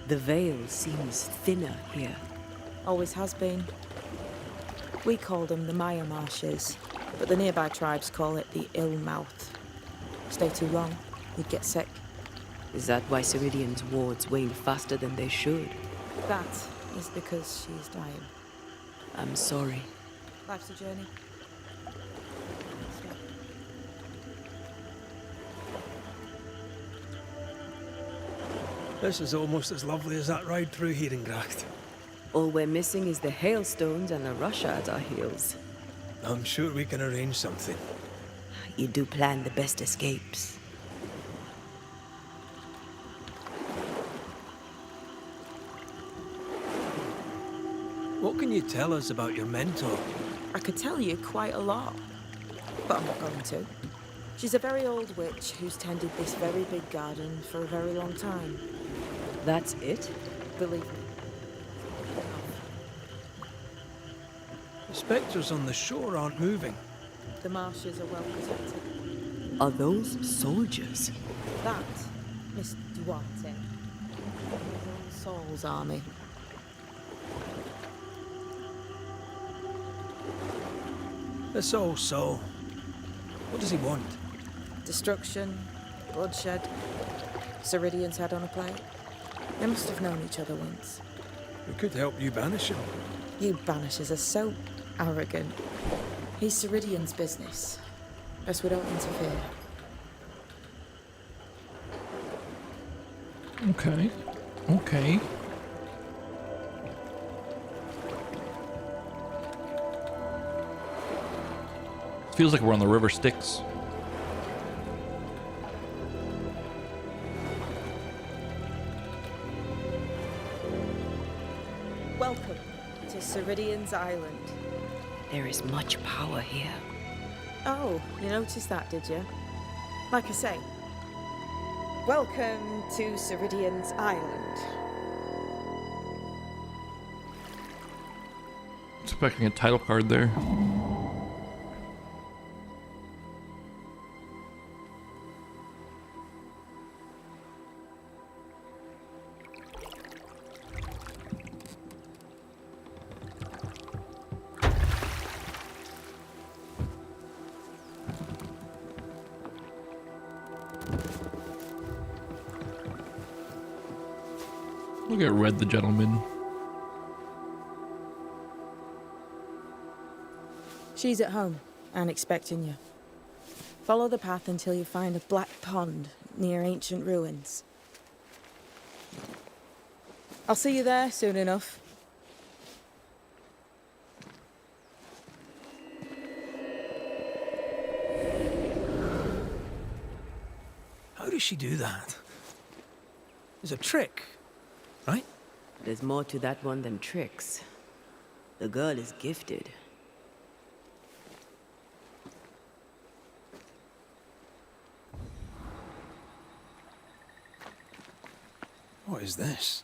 [SPEAKER 2] The veil seems thinner here.
[SPEAKER 5] Always has been. We call them the Maya Marshes, but the nearby tribes call it the Ill Mouth. Stay too long, you'd get sick.
[SPEAKER 2] Is that why Ceridian's wards wane faster than they should?
[SPEAKER 5] That is because she's dying.
[SPEAKER 2] I'm sorry.
[SPEAKER 5] Life's a journey.
[SPEAKER 3] This is almost as lovely as that ride through Hearinggracht.
[SPEAKER 2] All we're missing is the hailstones and the Russia at our heels.
[SPEAKER 3] I'm sure we can arrange something.
[SPEAKER 2] You do plan the best escapes.
[SPEAKER 3] What can you tell us about your mentor?
[SPEAKER 5] I could tell you quite a lot, but I'm not going to. She's a very old witch who's tended this very big garden for a very long time.
[SPEAKER 2] That's it?
[SPEAKER 5] Believe me.
[SPEAKER 3] The spectres on the shore aren't moving.
[SPEAKER 5] The marshes are well protected.
[SPEAKER 2] Are those soldiers?
[SPEAKER 5] That, Miss Duarte, is Saul's army.
[SPEAKER 3] This old soul. What does he want?
[SPEAKER 5] Destruction, bloodshed, Ceridian's head on a plate. They must have known each other once.
[SPEAKER 3] We could help you banish him.
[SPEAKER 5] You Banishers are so arrogant. He's Ceridian's business. Best we don't interfere.
[SPEAKER 1] Okay. Okay. Feels like we're on the River Styx.
[SPEAKER 5] Welcome to Ceridian's Island.
[SPEAKER 2] There is much power here.
[SPEAKER 5] Oh, you noticed that, did you? Like I say, welcome to Ceridian's Island.
[SPEAKER 1] Expecting a title card there. Look at Red the Gentleman.
[SPEAKER 5] She's at home and expecting you. Follow the path until you find a black pond near ancient ruins. I'll see you there soon enough.
[SPEAKER 3] How does she do that? It's a trick, right?
[SPEAKER 2] There's more to that one than tricks. The girl is gifted.
[SPEAKER 3] What is this?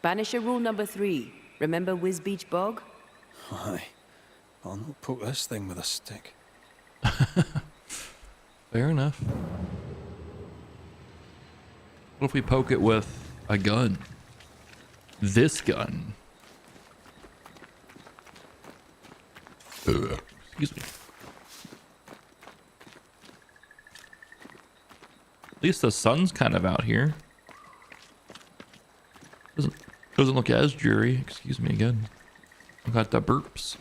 [SPEAKER 2] Banisher rule number 3. Remember Wisbeach Bog?
[SPEAKER 3] Aye. I'll not poke this thing with a stick.
[SPEAKER 1] Fair enough. What if we poke it with a gun? This gun. Excuse me. At least the sun's kind of out here. Doesn't look as dreary. Excuse me again. I got the burps.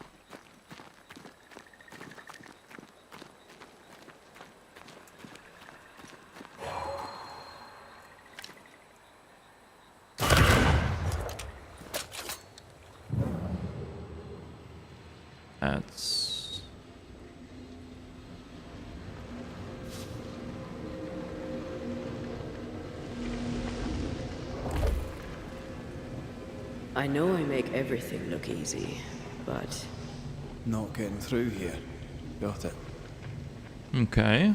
[SPEAKER 1] That's...
[SPEAKER 2] I know I make everything look easy, but
[SPEAKER 3] Not getting through here. Got it.
[SPEAKER 1] Okay.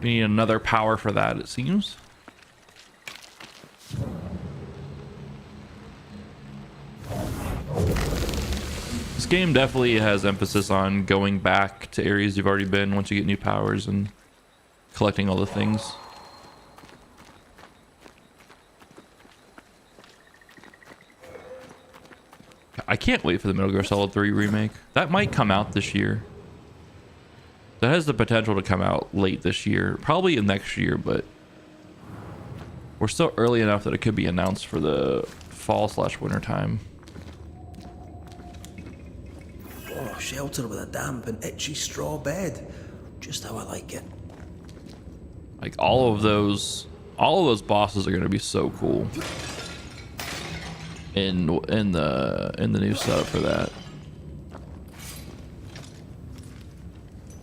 [SPEAKER 1] We need another power for that, it seems. This game definitely has emphasis on going back to areas you've already been once you get new powers and collecting all the things. I can't wait for the Metal Gear Solid 3 remake. That might come out this year. That has the potential to come out late this year, probably next year, but we're still early enough that it could be announced for the fall/winter time.
[SPEAKER 3] Oh, shelter with a damp and itchy straw bed. Just how I like it.
[SPEAKER 1] Like all of those bosses are gonna be so cool in the new setup for that.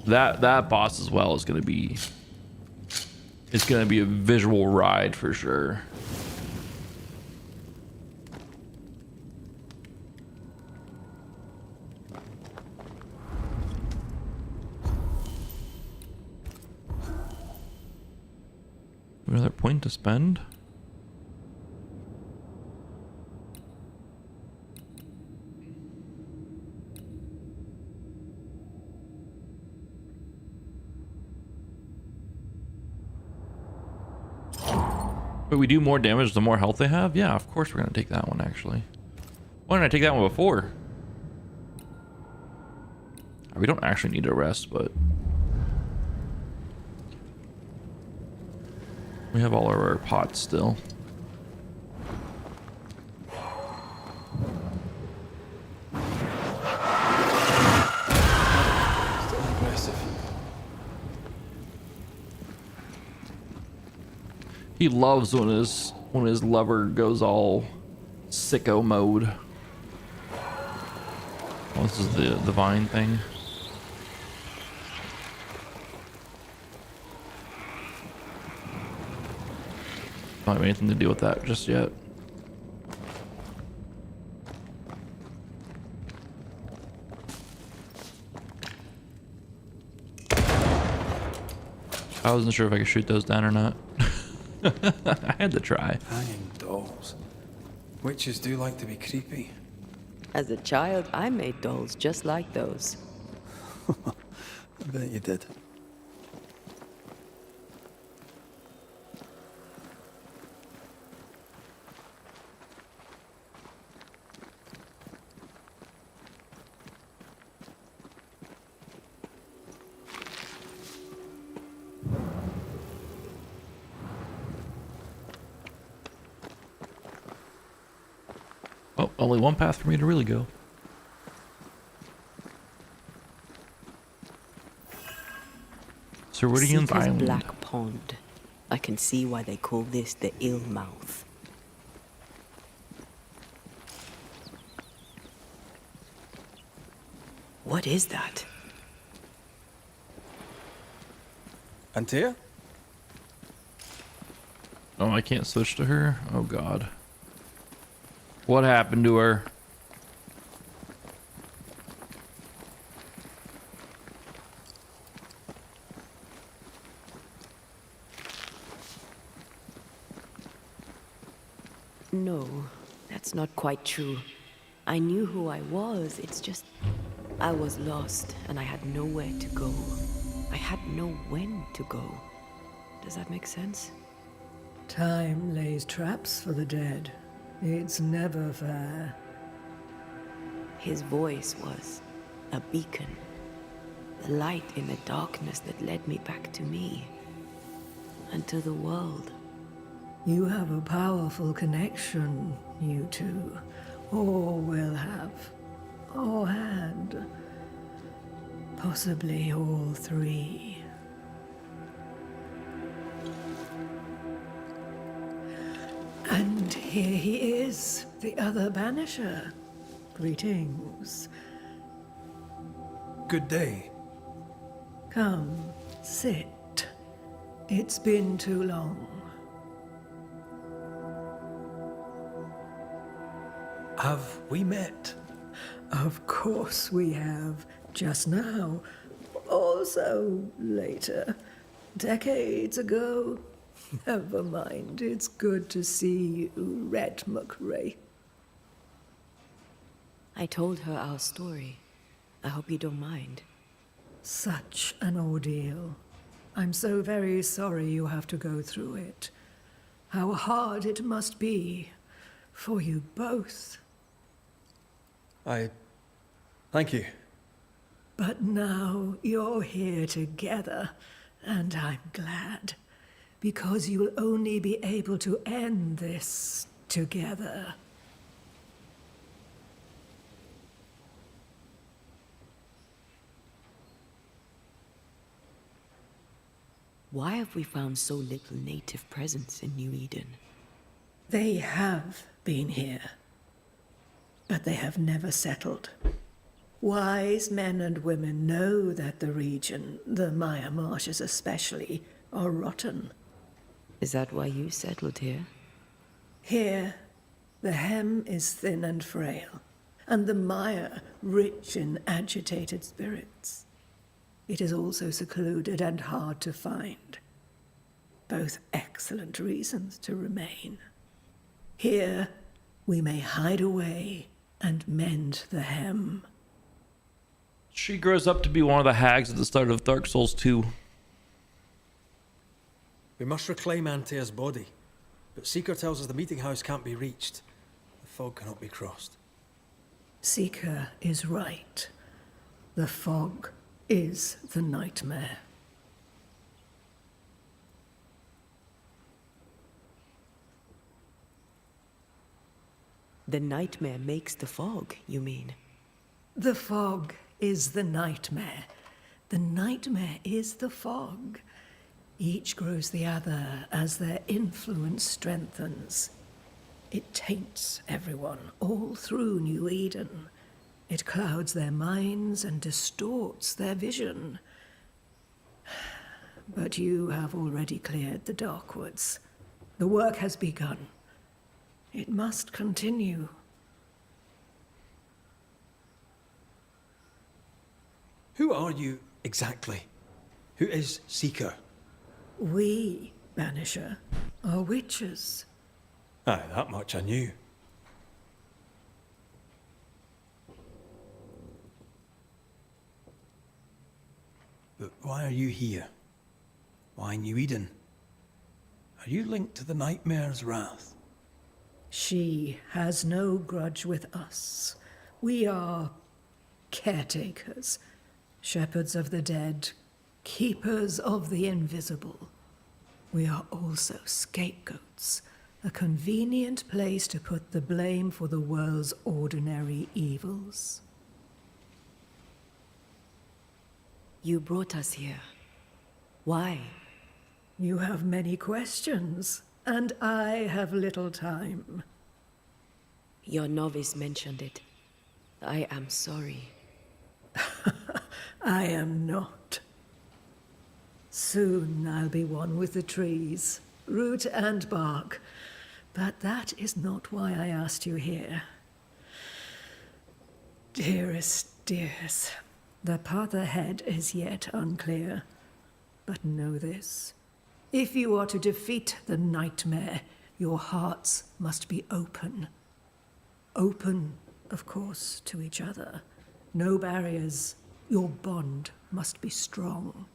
[SPEAKER 1] That boss as well is gonna be. It's gonna be a visual ride for sure. Another point to spend. But we do more damage the more health they have? Yeah, of course we're gonna take that one actually. Why didn't I take that one before? We don't actually need to rest, but we have all of our pots still.
[SPEAKER 3] Still aggressive.
[SPEAKER 1] He loves when his lever goes all sicko mode. Oh, this is the vine thing. Don't have anything to do with that just yet. I wasn't sure if I could shoot those down or not. I had to try.
[SPEAKER 3] Hanging dolls. Witches do like to be creepy.
[SPEAKER 2] As a child, I made dolls just like those.
[SPEAKER 3] I bet you did.
[SPEAKER 1] Oh, only one path for me to really go. Ceridian's
[SPEAKER 2] Seeker's
[SPEAKER 1] Island.
[SPEAKER 2] Black Pond. I can see why they call this the Ill Mouth. What is that?
[SPEAKER 4] Antea?
[SPEAKER 1] Oh, I can't switch to her? Oh, God. What happened to her?
[SPEAKER 2] No, that's not quite true. I knew who I was, it's just I was lost and I had nowhere to go. I had no when to go. Does that make sense?
[SPEAKER 7] Time lays traps for the dead. It's never fair.
[SPEAKER 2] His voice was a beacon. The light in the darkness that led me back to me. And to the world.
[SPEAKER 7] You have a powerful connection, you two. Or will have. Or had. Possibly all three. And here he is, the other Banisher. Greetings.
[SPEAKER 3] Good day.
[SPEAKER 7] Come, sit. It's been too long.
[SPEAKER 3] Have we met?
[SPEAKER 7] Of course we have. Just now. Also later. Decades ago. Never mind. It's good to see you, Red McRae.
[SPEAKER 2] I told her our story. I hope you don't mind.
[SPEAKER 7] Such an ordeal. I'm so very sorry you have to go through it. How hard it must be for you both.
[SPEAKER 3] Thank you.
[SPEAKER 7] But now you're here together, and I'm glad. Because you'll only be able to end this together.
[SPEAKER 2] Why have we found so little native presence in New Eden?
[SPEAKER 7] They have been here, but they have never settled. Wise men and women know that the region, the Maya marshes especially, are rotten.
[SPEAKER 2] Is that why you settled here?
[SPEAKER 7] Here, the hem is thin and frail, and the mire rich in agitated spirits. It is also secluded and hard to find. Both excellent reasons to remain. Here, we may hide away and mend the hem.
[SPEAKER 1] She grows up to be one of the hags at the start of Dark Souls 2.
[SPEAKER 3] We must reclaim Antea's body, but Seeker tells us the meeting house can't be reached. The fog cannot be crossed.
[SPEAKER 7] Seeker is right. The fog is the nightmare.
[SPEAKER 2] The nightmare makes the fog, you mean?
[SPEAKER 7] The fog is the nightmare. The nightmare is the fog. Each grows the other as their influence strengthens. It taints everyone all through New Eden. It clouds their minds and distorts their vision. But you have already cleared the Darkwoods. The work has begun. It must continue.
[SPEAKER 3] Who are you exactly? Who is Seeker?
[SPEAKER 7] We, Banisher, are witches.
[SPEAKER 3] Aye, that much I knew. But why are you here? Why New Eden? Are you linked to the Nightmare's wrath?
[SPEAKER 7] She has no grudge with us. We are caretakers, shepherds of the dead, keepers of the invisible. We are also scapegoats, a convenient place to put the blame for the world's ordinary evils.
[SPEAKER 2] You brought us here. Why?
[SPEAKER 7] You have many questions, and I have little time.
[SPEAKER 2] Your novice mentioned it. I am sorry.
[SPEAKER 7] I am not. Soon I'll be one with the trees, root and bark. But that is not why I asked you here. Dearest dears, the path ahead is yet unclear. But know this. If you are to defeat the nightmare, your hearts must be open. Open, of course, to each other. No barriers. Your bond must be strong.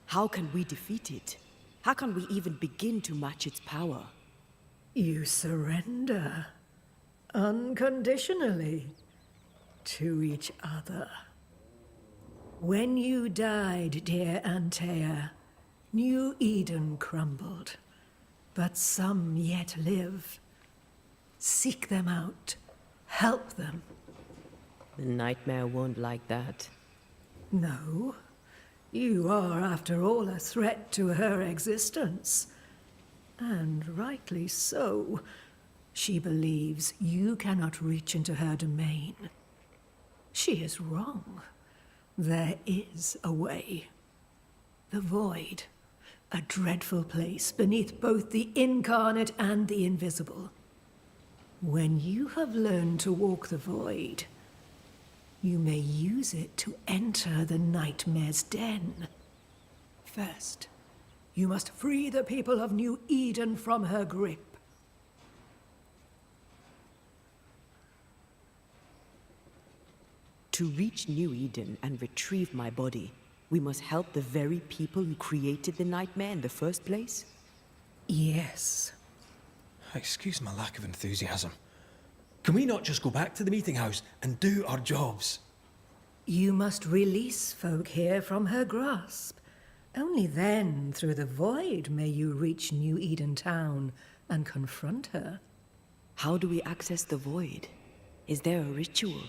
[SPEAKER 2] How can we defeat it? How can we even begin to match its power?
[SPEAKER 7] You surrender unconditionally to each other. When you died, dear Antea, New Eden crumbled, but some yet live. Seek them out. Help them.
[SPEAKER 2] The nightmare won't like that.
[SPEAKER 7] No. You are, after all, a threat to her existence. And rightly so. She believes you cannot reach into her domain. She is wrong. There is a way. The void. A dreadful place beneath both the incarnate and the invisible. When you have learned to walk the void, you may use it to enter the nightmare's den. First, you must free the people of New Eden from her grip.
[SPEAKER 2] To reach New Eden and retrieve my body, we must help the very people who created the nightmare in the first place?
[SPEAKER 7] Yes.
[SPEAKER 3] Excuse my lack of enthusiasm. Can we not just go back to the meeting house and do our jobs?
[SPEAKER 7] You must release folk here from her grasp. Only then, through the void, may you reach New Eden Town and confront her.
[SPEAKER 2] How do we access the void? Is there a ritual?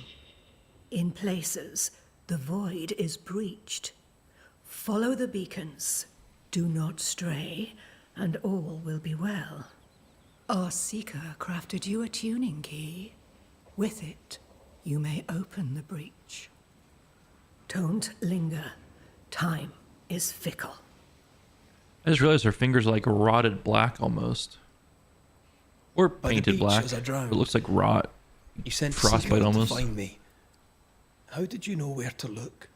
[SPEAKER 7] In places, the void is breached. Follow the beacons. Do not stray, and all will be well. Our seeker crafted you a tuning key. With it, you may open the breach. Don't linger. Time is fickle.
[SPEAKER 1] I just realized her fingers are like rotted black almost. Or
[SPEAKER 3] By the
[SPEAKER 1] painted
[SPEAKER 3] beach
[SPEAKER 1] black.
[SPEAKER 3] as I drowned.
[SPEAKER 1] It looks like rot.
[SPEAKER 3] You sent
[SPEAKER 1] Frostbite
[SPEAKER 3] Seeker to
[SPEAKER 1] almost.
[SPEAKER 3] find me. How did you know where to look?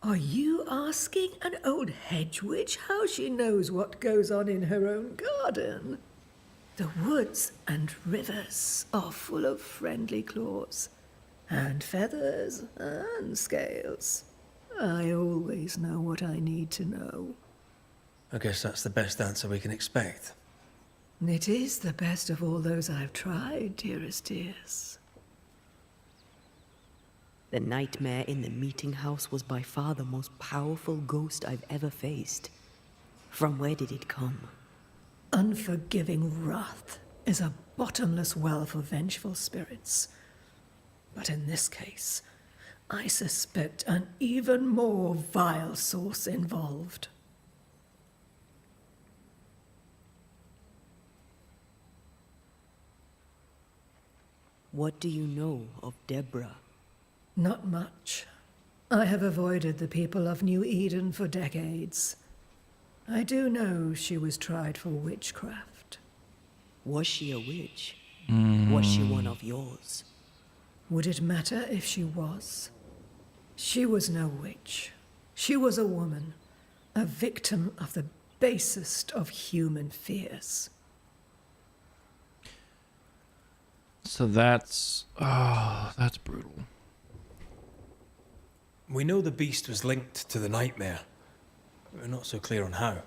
[SPEAKER 7] Are you asking an old hedge witch how she knows what goes on in her own garden? The woods and rivers are full of friendly claws, and feathers and scales. I always know what I need to know.
[SPEAKER 3] I guess that's the best answer we can expect.
[SPEAKER 7] It is the best of all those I've tried, dearest dears.
[SPEAKER 2] The nightmare in the meeting house was by far the most powerful ghost I've ever faced. From where did it come?
[SPEAKER 7] Unforgiving wrath is a bottomless well for vengeful spirits. But in this case, I suspect an even more vile source involved.
[SPEAKER 2] What do you know of Deborah?
[SPEAKER 7] Not much. I have avoided the people of New Eden for decades. I do know she was tried for witchcraft.
[SPEAKER 2] Was she a witch? Was she one of yours?
[SPEAKER 7] Would it matter if she was? She was no witch. She was a woman, a victim of the basest of human fears.
[SPEAKER 1] So that's... Oh, that's brutal.
[SPEAKER 3] We know the beast was linked to the nightmare. We're not so clear on how.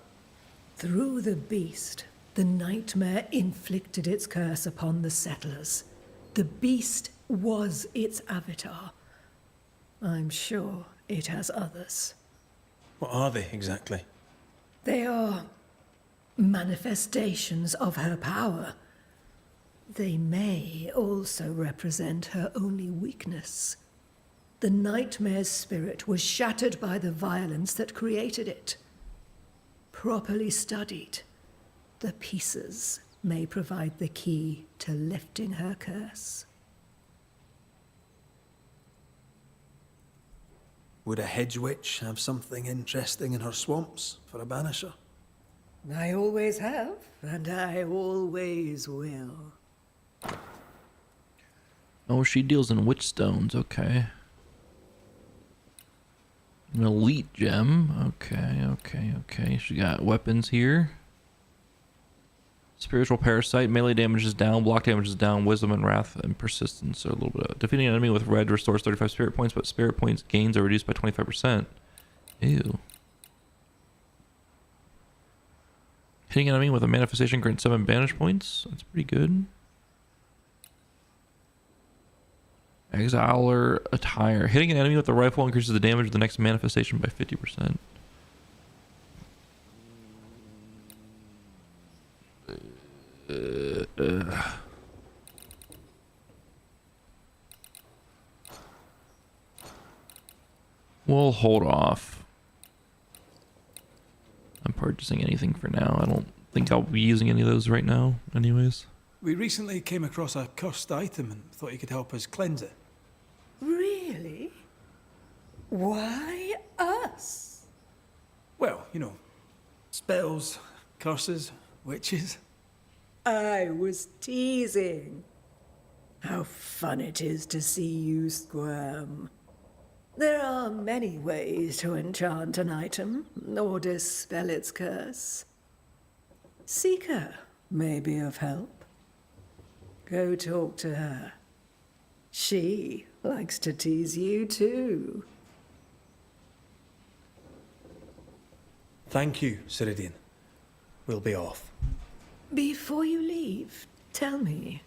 [SPEAKER 7] Through the beast, the nightmare inflicted its curse upon the settlers. The beast was its avatar. I'm sure it has others.
[SPEAKER 3] What are they exactly?
[SPEAKER 7] They are manifestations of her power. They may also represent her only weakness. The nightmare's spirit was shattered by the violence that created it. Properly studied, the pieces may provide the key to lifting her curse.
[SPEAKER 3] Would a hedge witch have something interesting in her swamps for a banisher?
[SPEAKER 7] I always have, and I always will.
[SPEAKER 1] Oh, she deals in witch stones. Okay. An elite gem. Okay. She got weapons here. Spiritual parasite. Melee damage is down. Block damage is down. Wisdom and wrath and persistence are a little bit. Defeating an enemy with red restores 35 spirit points, but spirit points gains are reduced by 25%. Ew. Hitting an enemy with a manifestation grants 7 banish points. That's pretty good. Exiler attire. Hitting an enemy with a rifle increases the damage of the next manifestation by 50%. We'll hold off. I'm purchasing anything for now. I don't think I'll be using any of those right now anyways.
[SPEAKER 3] We recently came across a cursed item and thought you could help us cleanse it.
[SPEAKER 7] Really? Why us?
[SPEAKER 3] Well, you know, spells, curses, witches.
[SPEAKER 7] I was teasing. How fun it is to see you squirm. There are many ways to enchant an item or dispel its curse. Seeker may be of help. Go talk to her. She likes to tease you too.
[SPEAKER 3] Thank you, Ceridian. We'll be off.
[SPEAKER 7] Before you leave, Tell me,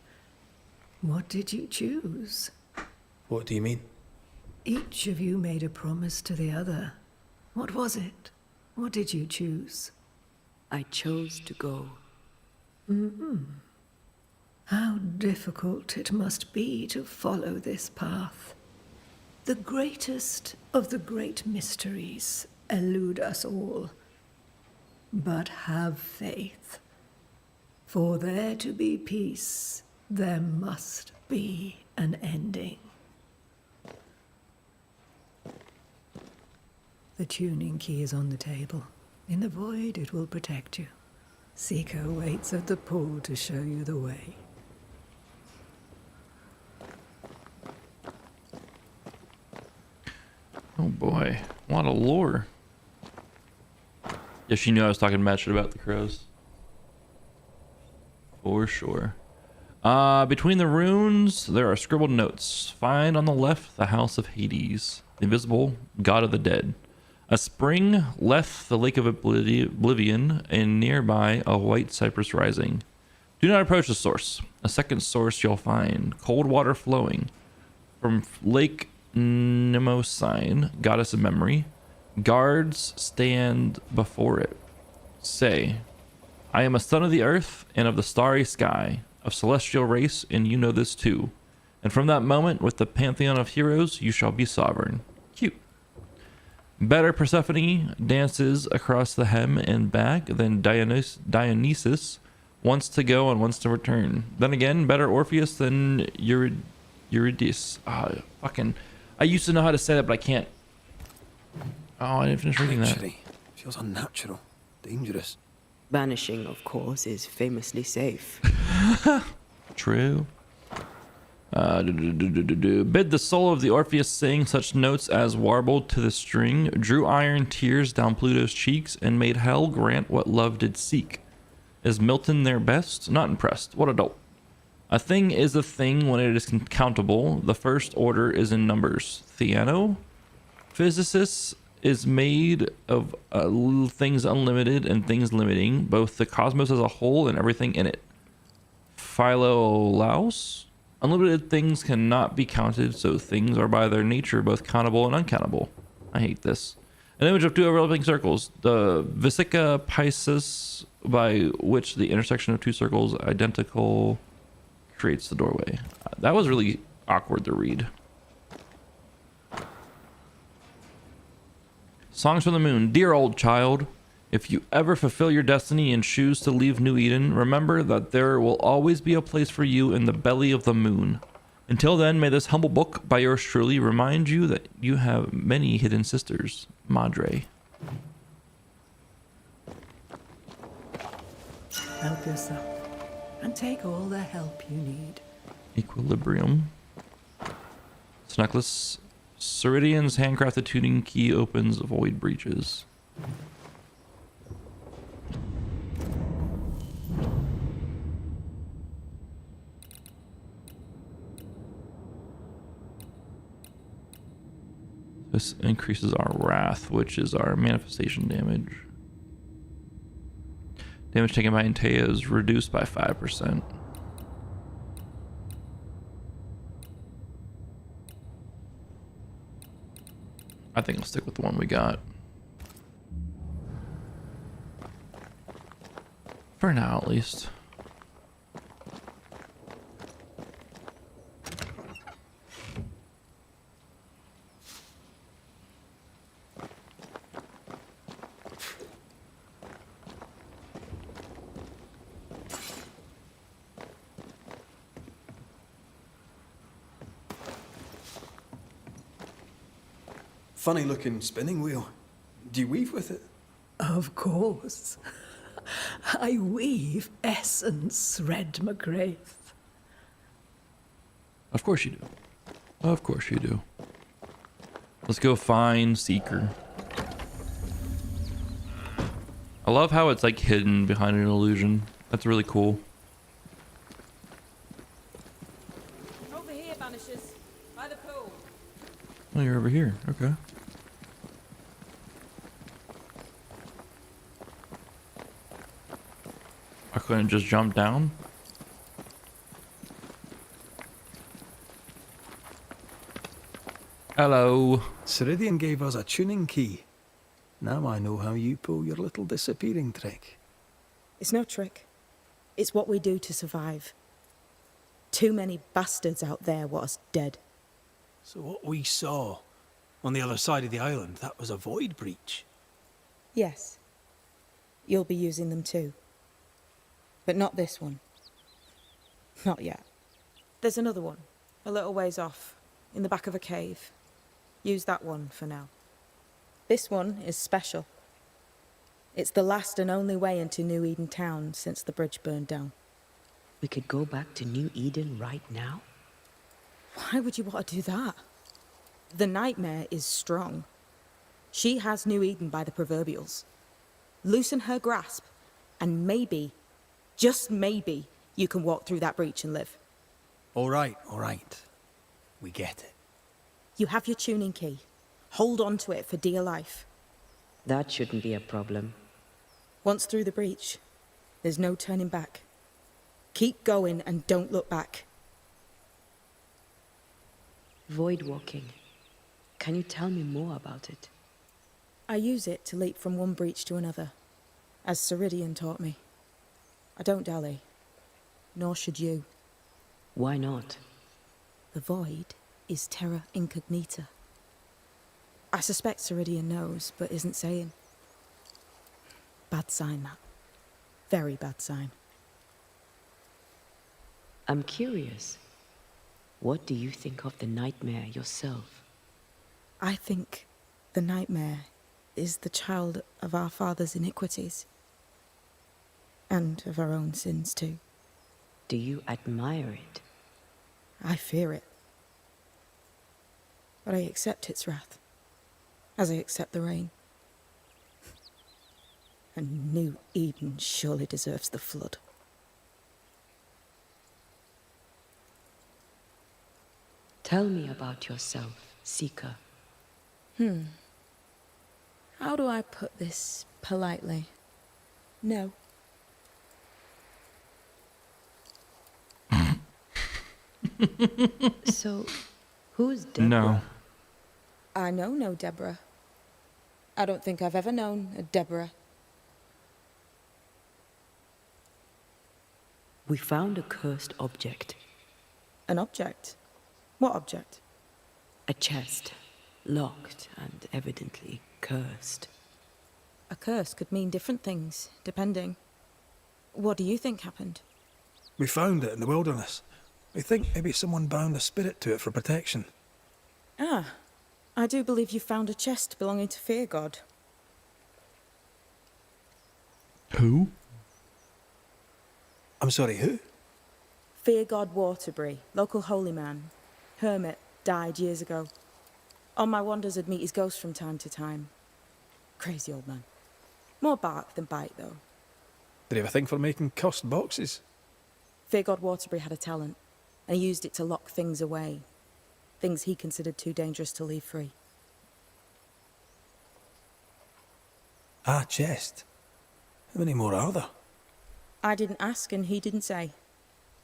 [SPEAKER 7] what did you choose?
[SPEAKER 3] What do you mean?
[SPEAKER 7] Each of you made a promise to the other. What was it? What did you choose?
[SPEAKER 2] I chose to go.
[SPEAKER 7] How difficult it must be to follow this path. The greatest of the great mysteries elude us all. But have faith. For there to be peace, there must be an ending. The tuning key is on the table. In the void, it will protect you. Seeker waits at the pool to show you the way.
[SPEAKER 1] Oh boy, a lot of lore. Yeah, she knew I was talking mad shit about the crows. For sure. Between the runes, there are scribbled notes. Find on the left the house of Hades, the invisible god of the dead. A spring left the lake of oblivion, and nearby a white cypress rising. Do not approach the source. A second source you'll find, cold water flowing from Lake Mnemosyne, goddess of memory. Guards stand before it. Say, I am a son of the earth and of the starry sky, of celestial race, and you know this too. And from that moment, with the pantheon of heroes, you shall be sovereign. Cute. Better Persephone dances across the hem and back than Dionysus wants to go and wants to return. Then again, better Orpheus than Eurydice. I used to know how to say that, but I can't. Oh, I didn't finish reading that.
[SPEAKER 3] Treachery. Feels unnatural. Dangerous.
[SPEAKER 2] Banishing, of course, is famously safe.
[SPEAKER 1] True. Bid the soul of the Orpheus sing such notes as warbled to the string, drew iron tears down Pluto's cheeks, and made hell grant what love did seek. Is Milton their best? Not impressed. What a dope. A thing is a thing when it is countable. The first order is in numbers. Theano? Physicists is made of things unlimited and things limiting, both the cosmos as a whole and everything in it. Philolaus? Unlimited things cannot be counted, so things are by their nature both countable and uncountable. I hate this. An image of two overlapping circles. The Vesica Pisces, by which the intersection of two circles identical creates the doorway. That was really awkward to read. Songs from the Moon. Dear old child, if you ever fulfill your destiny and choose to leave New Eden, remember that there will always be a place for you in the belly of the moon. Until then, may this humble book by yours truly remind you that you have many hidden sisters. Madre.
[SPEAKER 7] Help yourself, and take all the help you need.
[SPEAKER 1] Equilibrium. This necklace. Ceridian's handcrafted tuning key opens void breaches. This increases our wrath, which is our manifestation damage. Damage taken by Antea is reduced by 5%. I think I'll stick with the one we got. For now, at least.
[SPEAKER 3] Funny looking spinning wheel. Do you weave with it?
[SPEAKER 7] Of course. I weave essence, Red McGrath.
[SPEAKER 1] Of course you do. Of course you do. Let's go find Seeker. I love how it's like hidden behind an illusion. That's really cool.
[SPEAKER 5] Over here, Banishers. By the pool.
[SPEAKER 1] Oh, you're over here. Okay. I couldn't just jump down. Hello.
[SPEAKER 3] Ceridian gave us a tuning key. Now I know how you pull your little disappearing trick.
[SPEAKER 5] It's no trick. It's what we do to survive. Too many bastards out there want us dead.
[SPEAKER 3] So what we saw on the other side of the island, that was a void breach.
[SPEAKER 5] Yes. You'll be using them too. But not this one. Not yet. There's another one, a little ways off, in the back of a cave. Use that one for now. This one is special. It's the last and only way into New Eden town since the bridge burned down.
[SPEAKER 2] We could go back to New Eden right now?
[SPEAKER 5] Why would you want to do that? The nightmare is strong. She has New Eden by the proverbials. Loosen her grasp, and maybe, just maybe, you can walk through that breach and live.
[SPEAKER 3] All right. We get it.
[SPEAKER 5] You have your tuning key. Hold on to it for dear life.
[SPEAKER 2] That shouldn't be a problem.
[SPEAKER 5] Once through the breach, there's no turning back. Keep going and don't look back.
[SPEAKER 2] Void walking. Can you tell me more about it?
[SPEAKER 5] I use it to leap from one breach to another, as Ceridian taught me. I don't dally, nor should you.
[SPEAKER 2] Why not?
[SPEAKER 5] The void is terra incognita. I suspect Ceridian knows, but isn't saying. Bad sign, that. Very bad sign.
[SPEAKER 2] I'm curious. What do you think of the nightmare yourself?
[SPEAKER 5] I think the nightmare is the child of our father's iniquities. And of our own sins, too.
[SPEAKER 2] Do you admire it?
[SPEAKER 5] I fear it. But I accept its wrath, as I accept the rain. And New Eden surely deserves the flood.
[SPEAKER 2] Tell me about yourself, Seeker.
[SPEAKER 5] How do I put this politely? No.
[SPEAKER 2] So, who's Deborah?
[SPEAKER 1] No.
[SPEAKER 5] I know no Deborah. I don't think I've ever known a Deborah.
[SPEAKER 2] We found a cursed object.
[SPEAKER 5] An object? What object?
[SPEAKER 2] A chest. Locked and evidently cursed.
[SPEAKER 5] A curse could mean different things, depending. What do you think happened?
[SPEAKER 3] We found it in the wilderness. We think maybe someone bound a spirit to it for protection.
[SPEAKER 5] Ah, I do believe you found a chest belonging to Fear God.
[SPEAKER 1] Who?
[SPEAKER 3] I'm sorry, who?
[SPEAKER 5] Fear God Waterbury, local holy man. Hermit, died years ago. On my wanders I'd meet his ghost from time to time. Crazy old man. More bark than bite, though.
[SPEAKER 3] Did he have a thing for making cursed boxes?
[SPEAKER 5] Fear God Waterbury had a talent, and he used it to lock things away. Things he considered too dangerous to leave free.
[SPEAKER 3] Ah, chest. How many more are there?
[SPEAKER 5] I didn't ask, and he didn't say.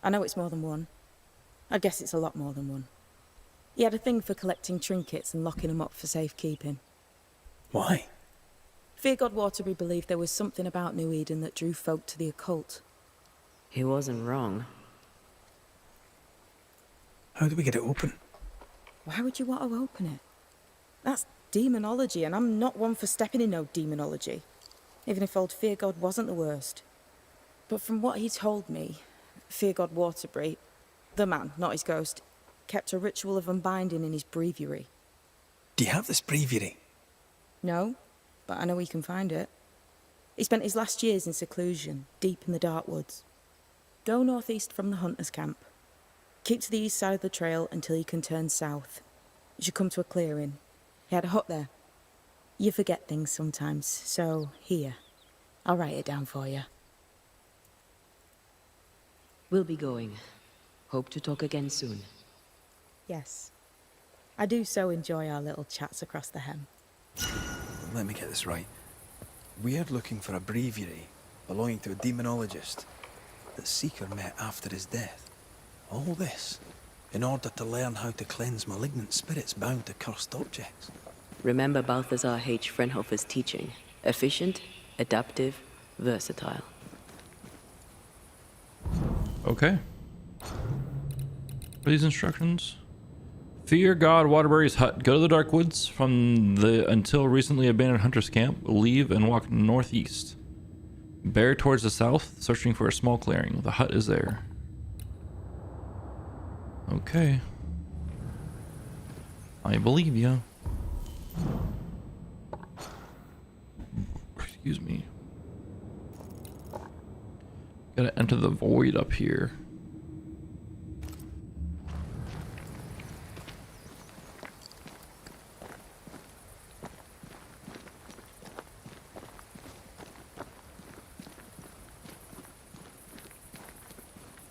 [SPEAKER 5] I know it's more than one. I guess it's a lot more than one. He had a thing for collecting trinkets and locking them up for safekeeping.
[SPEAKER 3] Why?
[SPEAKER 5] Fear God Waterbury believed there was something about New Eden that drew folk to the occult.
[SPEAKER 2] He wasn't wrong.
[SPEAKER 3] How do we get it open?
[SPEAKER 5] Why would you want to open it? That's demonology, and I'm not one for stepping in no demonology. Even if old Fear God wasn't the worst. But from what he told me, Fear God Waterbury, the man, not his ghost, kept a ritual of unbinding in his breviary.
[SPEAKER 3] Do you have this breviary?
[SPEAKER 5] No, but I know he can find it. He spent his last years in seclusion, deep in the dark woods. Go northeast from the hunter's camp. Keep to the east side of the trail until you can turn south. You should come to a clearing. He had a hut there. You forget things sometimes, so here. I'll write it down for you.
[SPEAKER 2] We'll be going. Hope to talk again soon.
[SPEAKER 5] Yes. I do so enjoy our little chats across the hem.
[SPEAKER 3] Let me get this right. We're looking for a breviary belonging to a demonologist that Seeker met after his death. All this in order to learn how to cleanse malignant spirits bound to cursed objects.
[SPEAKER 2] Remember Balthazar H. Frenhofer's teaching. Efficient, adaptive, versatile.
[SPEAKER 1] Okay. What are these instructions? Fear God Waterbury's hut. Go to the dark woods from the until recently abandoned hunter's camp. Leave and walk northeast. Bear towards the south, searching for a small clearing. The hut is there. Okay. I believe you. Excuse me. Gotta enter the void up here.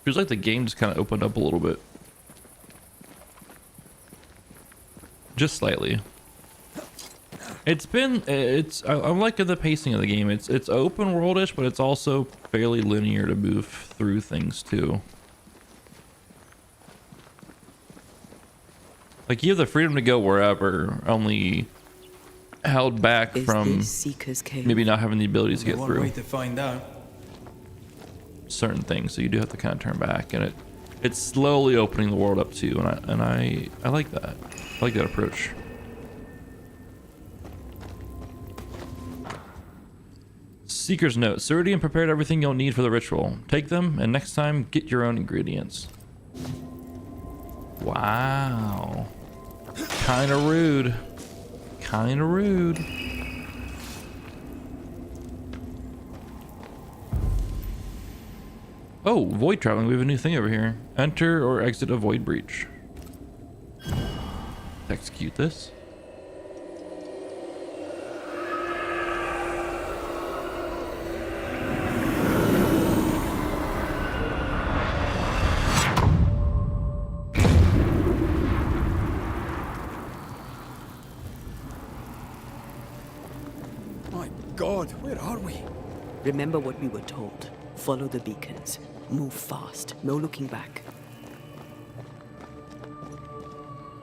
[SPEAKER 1] Feels like the game just kind of opened up a little bit. Just slightly. I'm liking the pacing of the game. It's open worldish, but it's also fairly linear to move through things too. Like you have the freedom to go wherever, only held back from maybe not having the abilities to get through.
[SPEAKER 3] Way to find out.
[SPEAKER 1] Certain things, so you do have to kind of turn back, and it's slowly opening the world up to you, and I like that. I like that approach. Seeker's note. Ceridian prepared everything you'll need for the ritual. Take them, and next time, get your own ingredients. Wow. Kinda rude. Kinda rude. Oh, void traveling. We have a new thing over here. Enter or exit a void breach. Execute this.
[SPEAKER 3] My God, where are we?
[SPEAKER 2] Remember what we were told. Follow the beacons. Move fast. No looking back.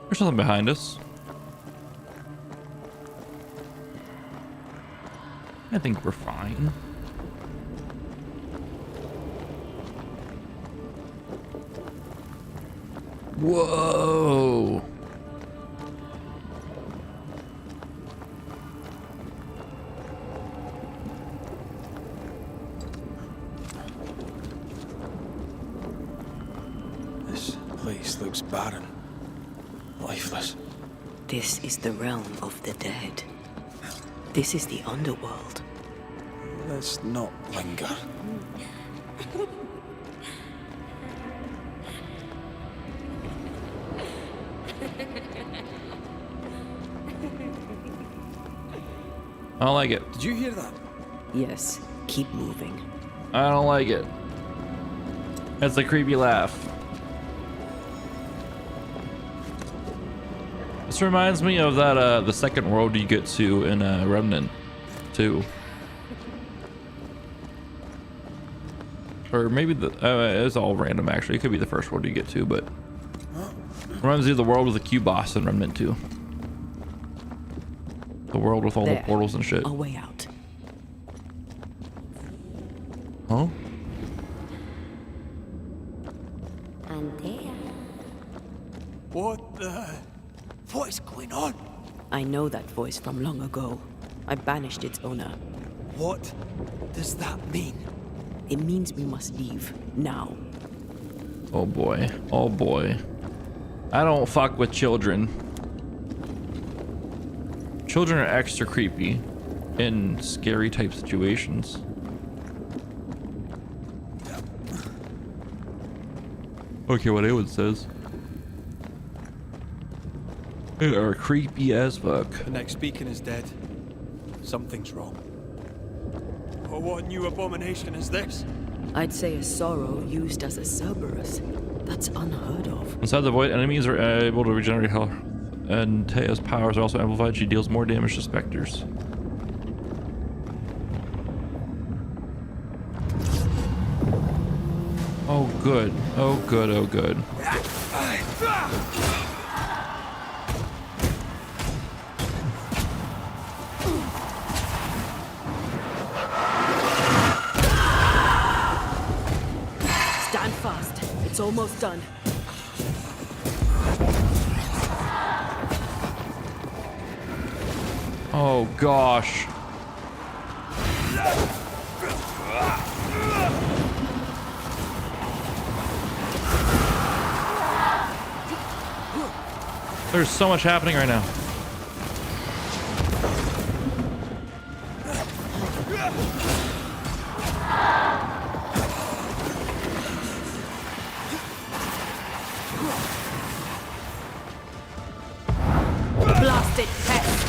[SPEAKER 1] There's something behind us. I think we're fine. Whoa.
[SPEAKER 3] This place looks barren. Lifeless.
[SPEAKER 2] This is the realm of the dead. This is the underworld.
[SPEAKER 3] Let's not linger.
[SPEAKER 1] I don't like it.
[SPEAKER 3] Did you hear that?
[SPEAKER 2] Yes, keep moving.
[SPEAKER 1] I don't like it. That's a creepy laugh. This reminds me of that the second world you get to in Remnant 2. Or maybe it's all random actually. It could be the first world you get to, but reminds me of the world with the Q boss in Remnant 2. The world with all the portals and shit.
[SPEAKER 2] A way out.
[SPEAKER 1] Huh?
[SPEAKER 3] What the? What is going on?
[SPEAKER 2] I know that voice from long ago. I banished its owner.
[SPEAKER 3] What does that mean?
[SPEAKER 2] It means we must leave now.
[SPEAKER 1] Oh boy. Oh boy. I don't fuck with children. Children are extra creepy in scary type situations. Okay, what Eowyn says. They are creepy as fuck.
[SPEAKER 3] The next beacon is dead. Something's wrong. Oh, what new abomination is this?
[SPEAKER 2] I'd say a sorrow used as a Cerberus. That's unheard of.
[SPEAKER 1] Inside the void, enemies are able to regenerate health, and Tea's powers are also amplified. She deals more damage to specters. Oh good. Oh good. Oh good.
[SPEAKER 2] Stand fast. It's almost done.
[SPEAKER 1] Oh gosh. There's so much happening right now.
[SPEAKER 2] Blasted pest!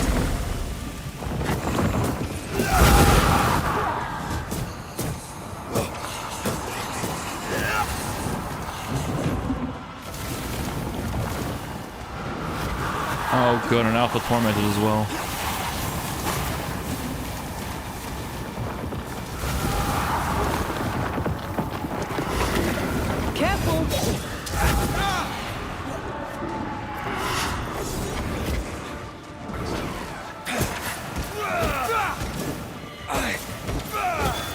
[SPEAKER 1] Oh good, an alpha tormented as well.
[SPEAKER 2] Careful!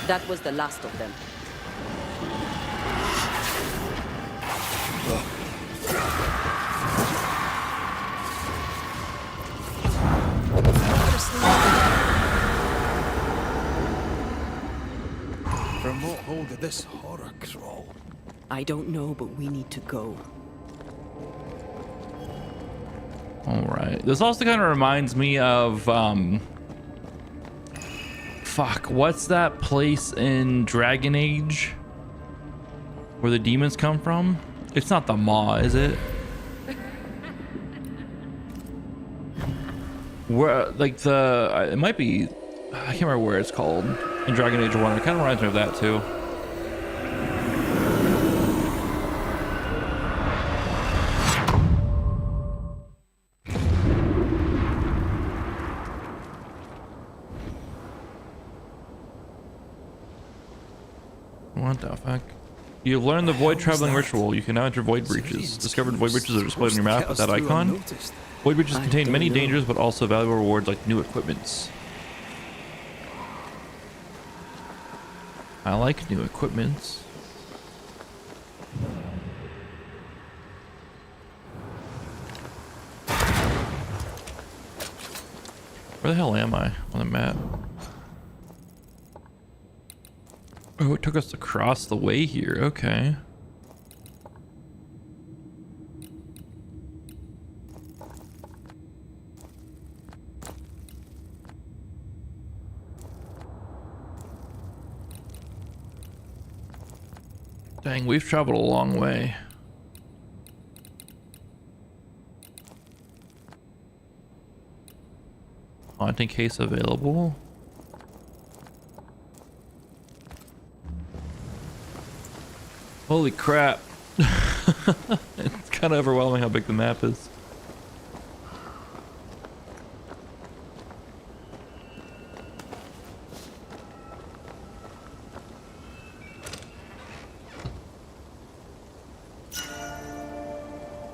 [SPEAKER 2] That was the last of them.
[SPEAKER 3] From what hold of this horror crawl?
[SPEAKER 2] I don't know, but we need to go.
[SPEAKER 1] All right. This also kind of reminds me of fuck, what's that place in Dragon Age where the demons come from? It's not the Maw, is it? Where like the it might be, I can't remember where it's called in Dragon Age 1. It kind of reminds me of that too. What the fuck? You've learned the void traveling ritual. You can now enter void breaches. Discovered void breaches are displayed on your map with that icon. Void breaches contain many dangers, but also valuable rewards like new equipments. I like new equipments. Where the hell am I on the map? Oh, it took us across the way here. Okay. Dang, we've traveled a long way. Haunting case available. Holy crap. It's kind of overwhelming how big the map is.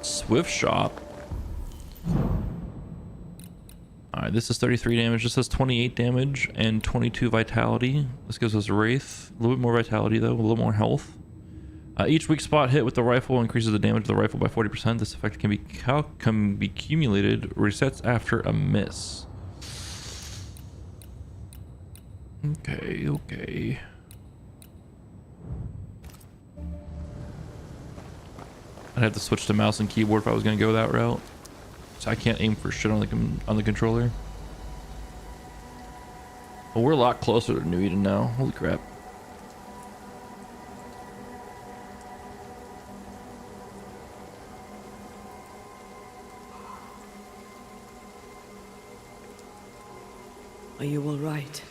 [SPEAKER 1] Swift shop. Alright, this is 33 damage. This has 28 damage and 22 vitality. This gives us Wraith. A little bit more vitality though, a little more health. Each weak spot hit with the rifle increases the damage of the rifle by 40%. This effect can be accumulated, resets after a miss. Okay, okay. I'd have to switch to mouse and keyboard if I was going to go that route. So I can't aim for shit on the controller. Well, we're a lot closer to New Eden now. Holy crap.
[SPEAKER 2] Are you all right?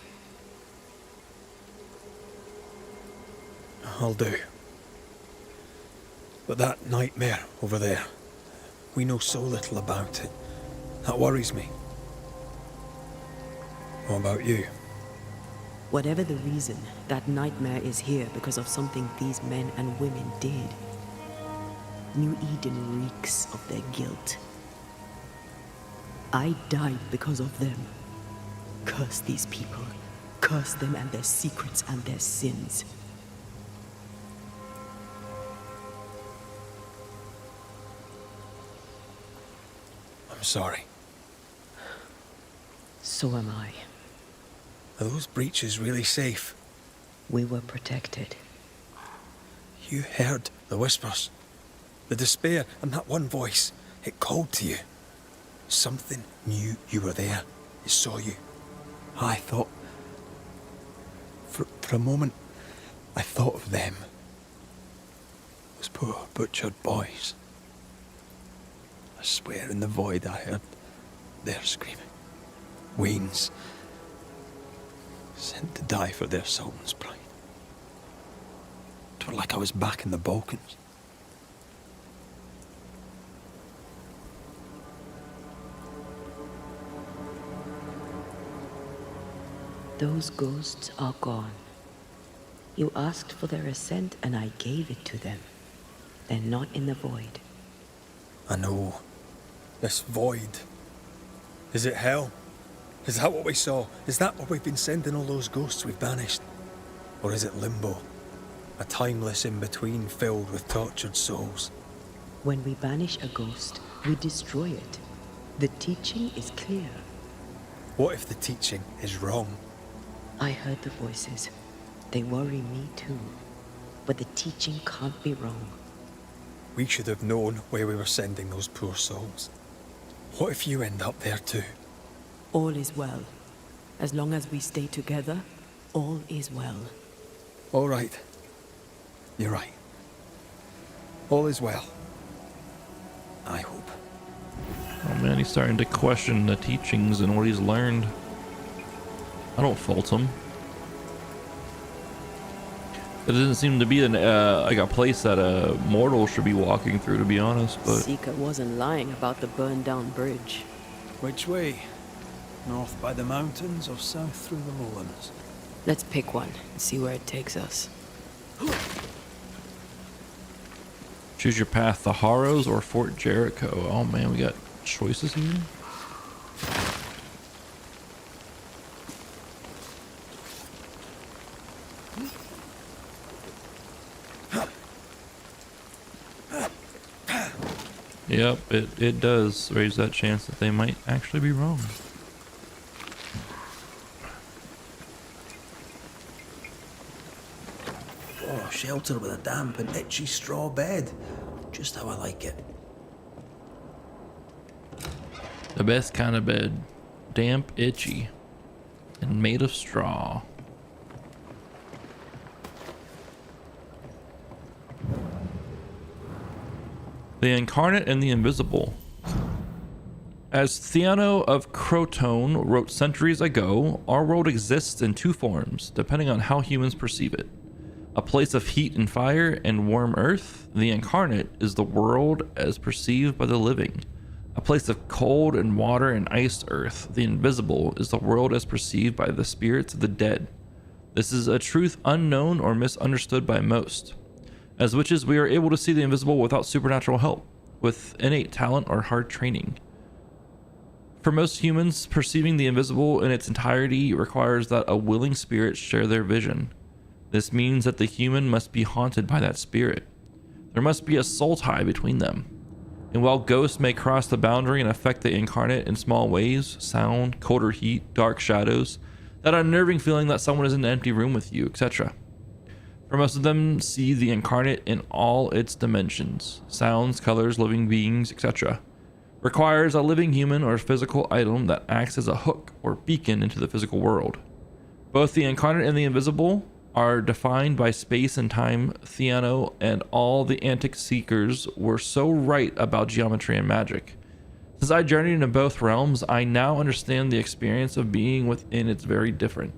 [SPEAKER 3] I'll do. But that nightmare over there, we know so little about it. That worries me. What about you?
[SPEAKER 2] Whatever the reason, that nightmare is here because of something these men and women did. New Eden reeks of their guilt. I died because of them. Curse these people. Curse them and their secrets and their sins.
[SPEAKER 3] I'm sorry.
[SPEAKER 2] So am I.
[SPEAKER 3] Are those breaches really safe?
[SPEAKER 2] We were protected.
[SPEAKER 3] You heard the whispers, the despair, and that one voice. It called to you. Something knew you were there. It saw you. I thought... For a moment, I thought of them. Those poor butchered boys. I swear in the void I heard their screaming. Wains. Sent to die for their sultan's pride. It was like I was back in the Balkans.
[SPEAKER 2] Those ghosts are gone. You asked for their ascent and I gave it to them. They're not in the void.
[SPEAKER 3] I know. This void. Is it hell? Is that what we saw? Is that what we've been sending all those ghosts we've banished? Or is it limbo? A timeless in-between filled with tortured souls?
[SPEAKER 2] When we banish a ghost, we destroy it. The teaching is clear.
[SPEAKER 3] What if the teaching is wrong?
[SPEAKER 2] I heard the voices. They worry me too. But the teaching can't be wrong.
[SPEAKER 3] We should have known where we were sending those poor souls. What if you end up there too?
[SPEAKER 2] All is well. As long as we stay together, all is well.
[SPEAKER 3] All right. You're right. All is well. I hope.
[SPEAKER 1] Oh man, he's starting to question the teachings and what he's learned. I don't fault him. It doesn't seem to be like a place that a mortal should be walking through, to be honest. But
[SPEAKER 2] Seeker wasn't lying about the burned-down bridge.
[SPEAKER 3] Which way? North by the mountains or south through the lowlands?
[SPEAKER 2] Let's pick one and see where it takes us.
[SPEAKER 1] choose your path: the Harrows or Fort Jericho. Oh man, we got choices here. Yep, it does raise that chance that they might actually be wrong.
[SPEAKER 3] Oh, shelter with a damp and itchy straw bed. Just how I like it.
[SPEAKER 1] The best kind of bed. Damp, itchy, and made of straw. The Incarnate and the Invisible. As Theano of Crotone wrote centuries ago, our world exists in two forms, depending on how humans perceive it. A place of heat and fire and warm earth, the Incarnate is the world as perceived by the living. A place of cold and water and iced earth, the Invisible is the world as perceived by the spirits of the dead. This is a truth unknown or misunderstood by most. As witches, we are able to see the invisible without supernatural help, with innate talent or hard training. For most humans, perceiving the invisible in its entirety requires that a willing spirit share their vision. This means that the human must be haunted by that spirit. There must be a soul tie between them. And while ghosts may cross the boundary and affect the Incarnate in small ways, sound, cold or heat, dark shadows, that unnerving feeling that someone is in an empty room with you, etc. For most of them, see the Incarnate in all its dimensions, sounds, colors, living beings, etc. Requires a living human or physical item that acts as a hook or beacon into the physical world. Both the Incarnate and the Invisible are defined by space and time. Theano and all the antic seekers were so right about geometry and magic. Since I journeyed into both realms, I now understand the experience of being within its very different.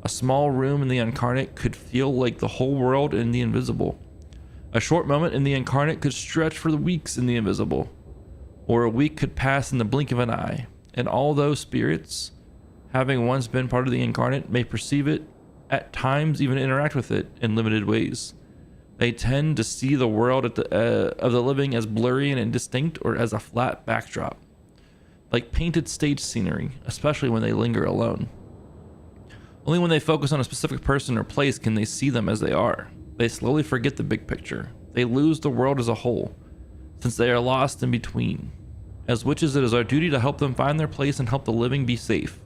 [SPEAKER 1] A small room in the Incarnate could feel like the whole world in the Invisible. A short moment in the Incarnate could stretch for the weeks in the Invisible. Or a week could pass in the blink of an eye. And all those spirits, having once been part of the Incarnate, may perceive it, at times even interact with it in limited ways. They tend to see the world of the living as blurry and indistinct, or as a flat backdrop, like painted stage scenery, especially when they linger alone. Only when they focus on a specific person or place can they see them as they are. They slowly forget the big picture. They lose the world as a whole, since they are lost in between. As witches, it is our duty to help them find their place and help the living be safe,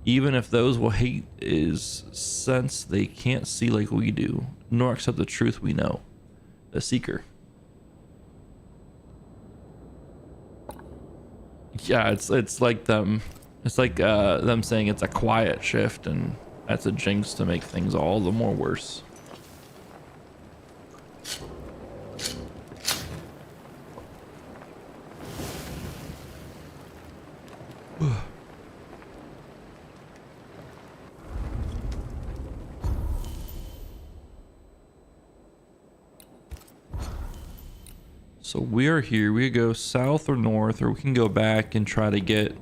[SPEAKER 1] even if those will hate is since they can't see like we do, nor accept the truth we know. The Seeker. Yeah, it's like them. It's like them saying it's a quiet shift, and that's a jinx to make things all the more worse. So we are here. We go south or north, or we can go back and try to get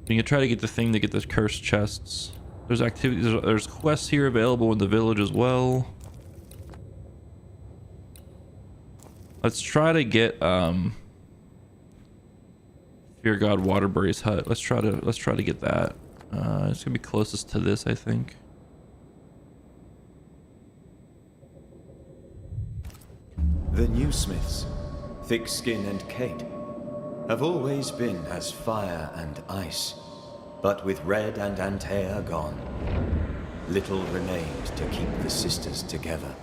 [SPEAKER 1] we can try to get the thing to get those cursed chests. There's activities, there's quests here available in the village as well. Let's try to get Fear God Waterbury's hut. Let's try to get that. It's gonna be closest to this, I think.
[SPEAKER 8] The new smiths, Thickskin and Kate, have always been as fire and ice, but with Red and Antea gone, little remained to keep the sisters together.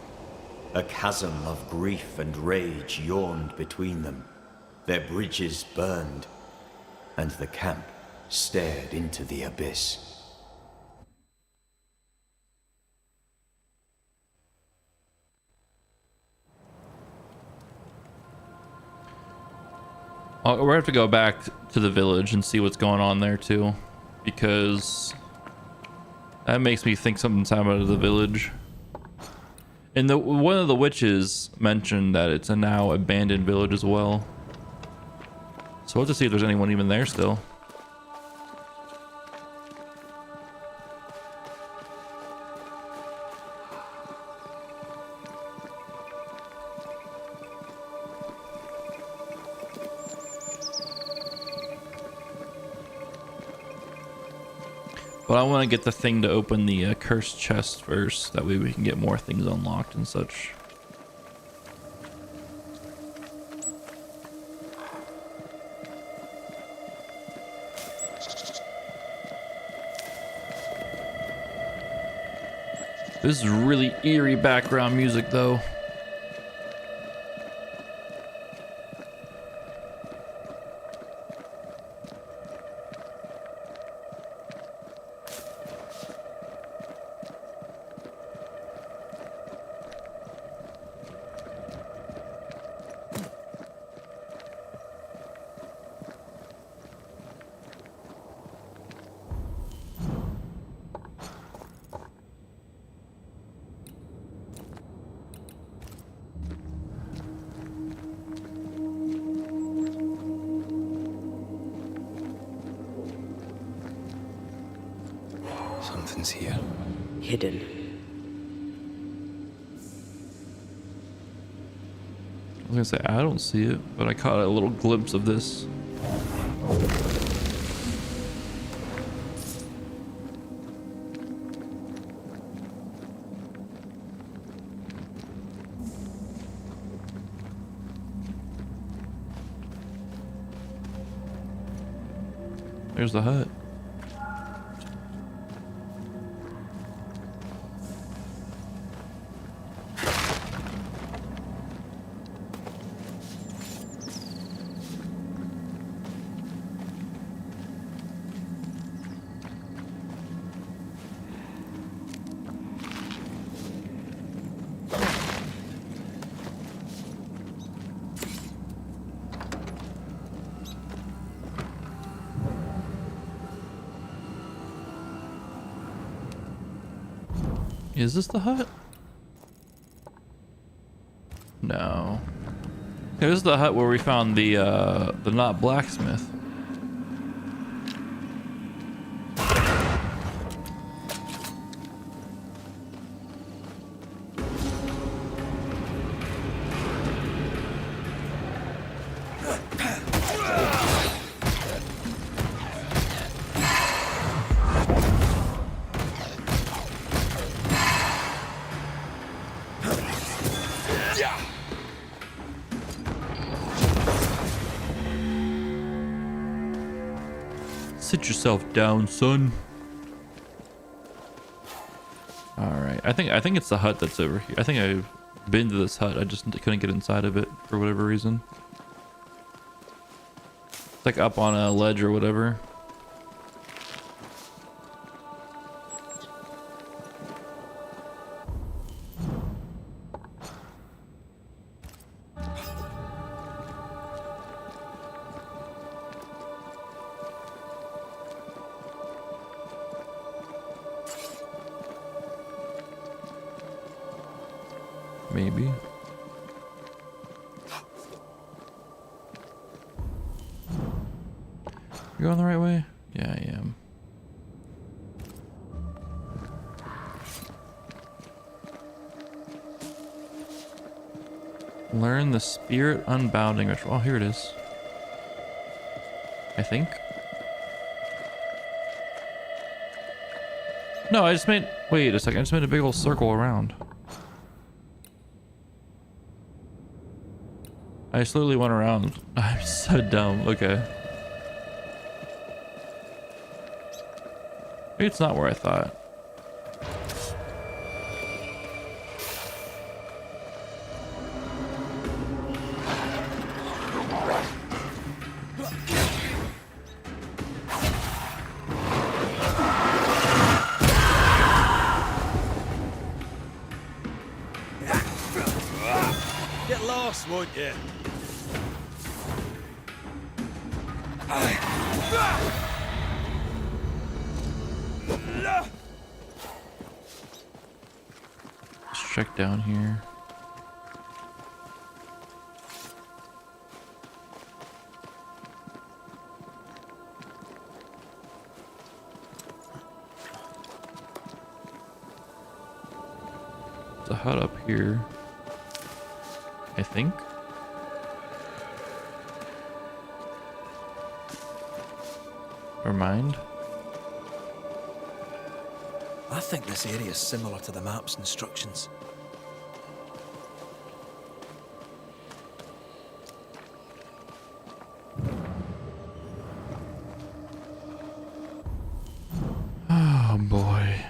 [SPEAKER 8] A chasm of grief and rage yawned between them. Their bridges burned, and the camp stared into the abyss.
[SPEAKER 1] We're gonna have to go back to the village and see what's going on there too, because that makes me think something's happened to the village. And one of the witches mentioned that it's a now abandoned village as well. So we'll have to see if there's anyone even there still. But I want to get the thing to open the cursed chest first. That way we can get more things unlocked and such. This is really eerie background music though.
[SPEAKER 3] Something's here.
[SPEAKER 2] Hidden.
[SPEAKER 1] I was gonna say, I don't see it, but I caught a little glimpse of this. There's the hut. Is this the hut? No. This is the hut where we found the not blacksmith. Sit yourself down, son. All right. I think it's the hut that's over here. I think I've been to this hut. I just couldn't get inside of it for whatever reason. It's like up on a ledge or whatever. Maybe. You going the right way? Yeah, I am. Learn the spirit unbounding ritual. Oh, here it is. I think. No, I just made... Wait a second. I just made a big old circle around. I just literally went around. I'm so dumb. Okay. Maybe it's not where I thought.
[SPEAKER 4] Get lost, won't you?
[SPEAKER 1] Let's check down here. There's a hut up here, I think. Or mind.
[SPEAKER 3] I think this area is similar to the map's instructions.
[SPEAKER 1] Oh boy.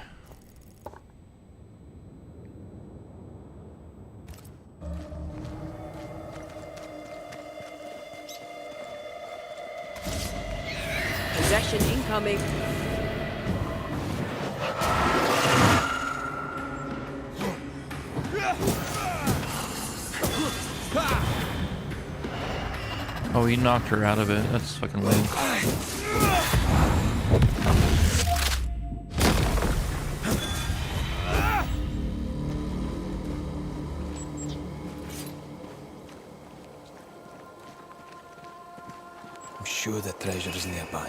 [SPEAKER 2] Possession incoming.
[SPEAKER 1] Oh, he knocked her out of it. That's fucking lame.
[SPEAKER 3] I'm sure the treasure is nearby.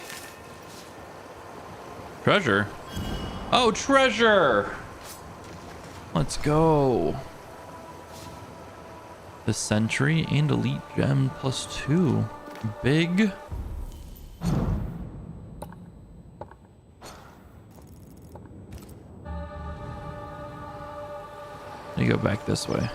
[SPEAKER 1] Treasure? Oh, treasure! Let's go. The Sentry and Elite Gem +2. Big. Let me go back this way.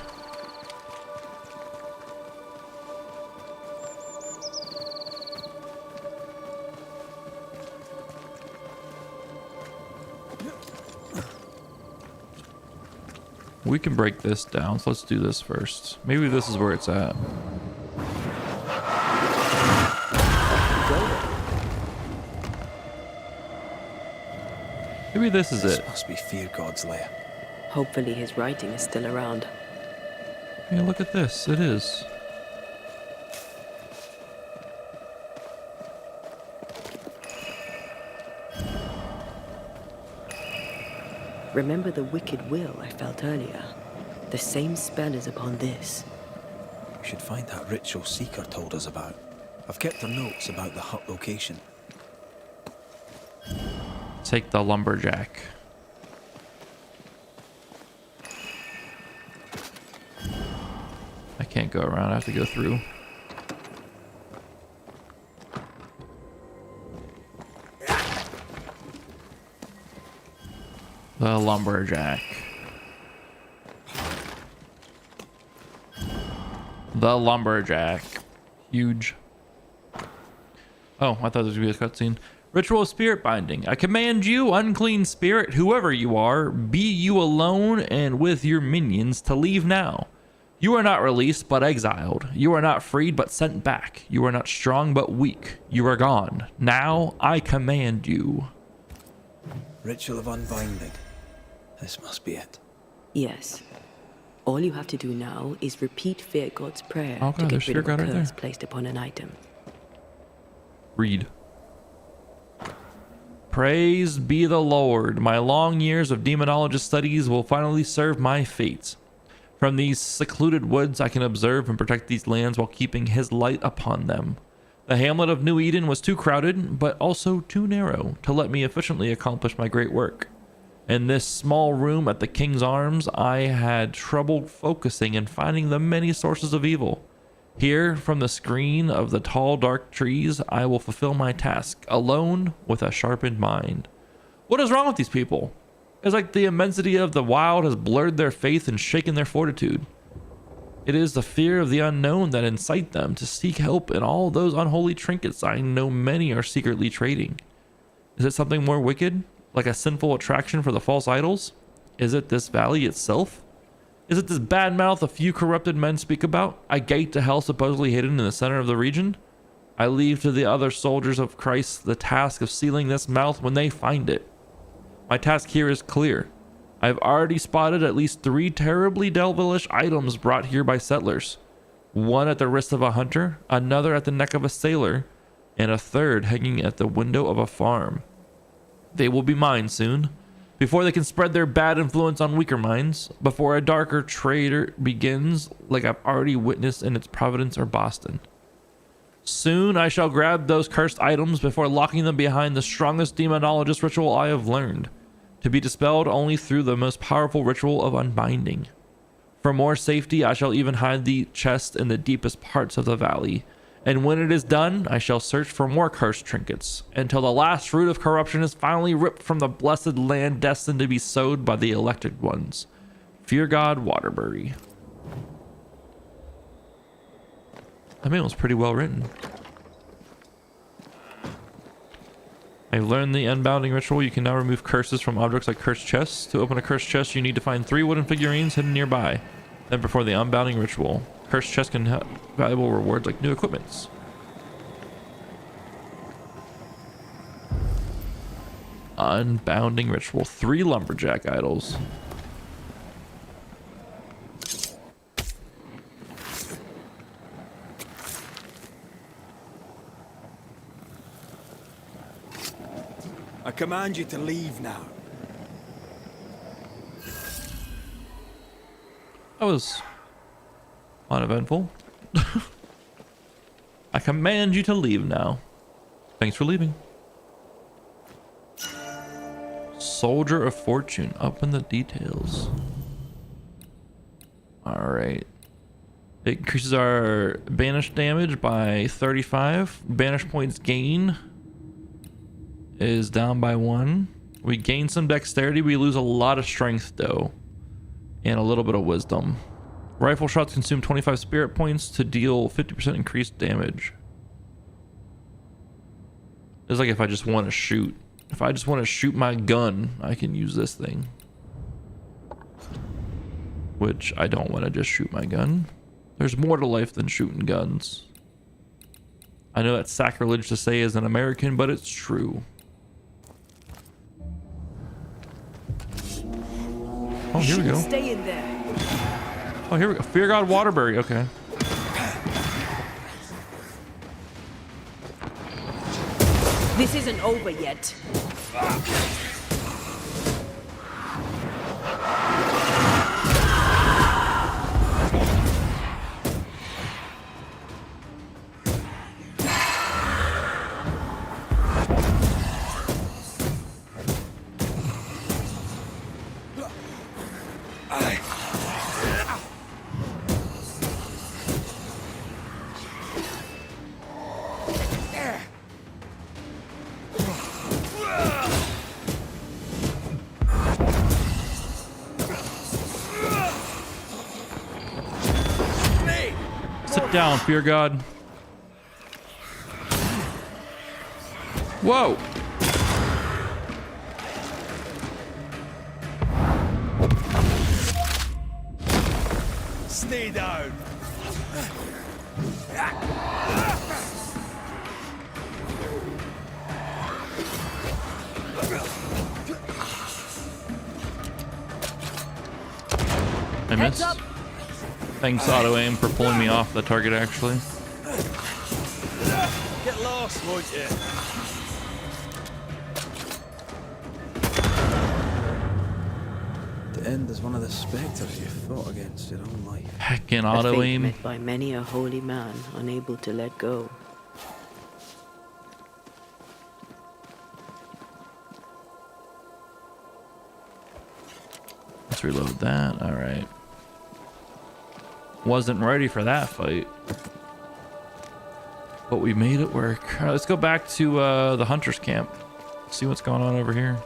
[SPEAKER 1] We can break this down, so let's do this first. Maybe this is where it's at. Maybe this is
[SPEAKER 3] This
[SPEAKER 1] it.
[SPEAKER 3] must be Fear God's lair.
[SPEAKER 2] Hopefully his writing is still around.
[SPEAKER 1] Hey, look at this. It is.
[SPEAKER 2] Remember the wicked will I felt earlier? The same spell is upon this.
[SPEAKER 3] We should find that ritual Seeker told us about. I've kept her notes about the hut location.
[SPEAKER 1] Take the lumberjack. I can't go around. I have to go through. The lumberjack. The lumberjack. Huge. Oh, I thought there was going to be a cutscene. Ritual of spirit binding. I command you, unclean spirit, whoever you are, be you alone and with your minions, to leave now. You are not released, but exiled. You are not freed, but sent back. You are not strong, but weak. You are gone. Now I command you.
[SPEAKER 3] Ritual of unbinding. This must be it.
[SPEAKER 2] Yes. All you have to do now is repeat Fear God's prayer
[SPEAKER 1] Oh,
[SPEAKER 2] to
[SPEAKER 1] God, there's
[SPEAKER 2] get rid of
[SPEAKER 1] Fear
[SPEAKER 2] a
[SPEAKER 1] God right
[SPEAKER 2] curse
[SPEAKER 1] there.
[SPEAKER 2] placed upon an item.
[SPEAKER 1] Read. Praise be the Lord. My long years of demonologist studies will finally serve my fate. From these secluded woods, I can observe and protect these lands while keeping his light upon them. The hamlet of New Eden was too crowded, but also too narrow to let me efficiently accomplish my great work. In this small room at the King's Arms, I had trouble focusing and finding the many sources of evil. Here, from the screen of the tall, dark trees, I will fulfill my task, alone with a sharpened mind. What is wrong with these people? It's like the immensity of the wild has blurred their faith and shaken their fortitude. It is the fear of the unknown that incite them to seek help in all those unholy trinkets I know many are secretly trading. Is it something more wicked, like a sinful attraction for the false idols? Is it this valley itself? Is it this bad mouth a few corrupted men speak about, a gate to hell supposedly hidden in the center of the region? I leave to the other soldiers of Christ the task of sealing this mouth when they find it. My task here is clear. I have already spotted at least 3 terribly devilish items brought here by settlers. One at the wrist of a hunter, another at the neck of a sailor, and a third hanging at the window of a farm. They will be mine soon, before they can spread their bad influence on weaker minds, before a darker traitor begins like I've already witnessed in its Providence or Boston. Soon I shall grab those cursed items before locking them behind the strongest demonologist ritual I have learned, to be dispelled only through the most powerful ritual of unbinding. For more safety, I shall even hide the chest in the deepest parts of the valley, and when it is done, I shall search for more cursed trinkets, until the last root of corruption is finally ripped from the blessed land destined to be sowed by the elected ones. Fear God, Waterbury. That man was pretty well written. I've learned the unbounding ritual. You can now remove curses from objects like cursed chests. To open a cursed chest, you need to find 3 wooden figurines hidden nearby. Then perform the unbounding ritual. Cursed chests can have valuable rewards like new equipments. Unbounding ritual. 3 lumberjack idols.
[SPEAKER 4] I command you to leave now.
[SPEAKER 1] That was uneventful. I command you to leave now. Thanks for leaving. Soldier of Fortune. Open the details. Alright. It increases our banish damage by 35. Banish points gain is down by 1. We gain some dexterity. We lose a lot of strength though, and a little bit of wisdom. Rifle shots consume 25 spirit points to deal 50% increased damage. It's like if I just want to shoot. If I just want to shoot my gun, I can use this thing. Which I don't want to just shoot my gun. There's more to life than shooting guns. I know that's sacrilege to say as an American, but it's true. Oh, here we go.
[SPEAKER 2] Stay in there.
[SPEAKER 1] Oh, here we go. Fear God Waterbury. Okay.
[SPEAKER 2] This isn't over yet.
[SPEAKER 1] Sit down, Fear God. Whoa.
[SPEAKER 4] Stay down.
[SPEAKER 1] I missed. Thanks, auto aim, for pulling me off the target, actually.
[SPEAKER 4] Get lost, won't you?
[SPEAKER 3] To end as one of the spectres you fought against your own life.
[SPEAKER 1] Heckin'
[SPEAKER 2] A
[SPEAKER 1] auto
[SPEAKER 2] fate
[SPEAKER 1] aim.
[SPEAKER 2] met by many a holy man unable to let go.
[SPEAKER 1] Let's reload that. All right. Wasn't ready for that fight, but we made it work. All right, let's go back to the hunter's camp. See what's going on over here.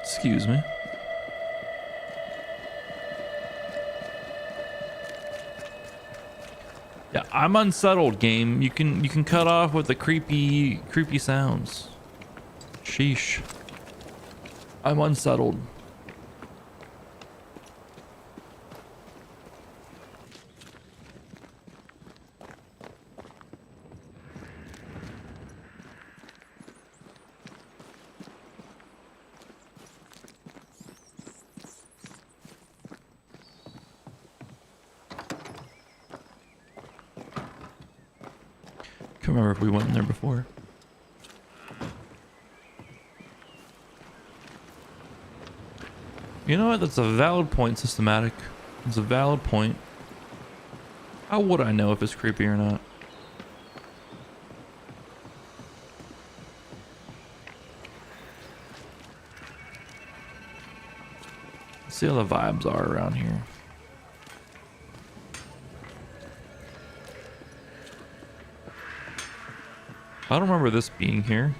[SPEAKER 1] Excuse me. Yeah, I'm unsettled, game. You can cut off with the creepy sounds. Sheesh. I'm unsettled. Can't remember if we went in there before. You know what? That's a valid point, Systematic. It's a valid point. How would I know if it's creepy or not? Let's see how the vibes are around here. I don't remember this being here.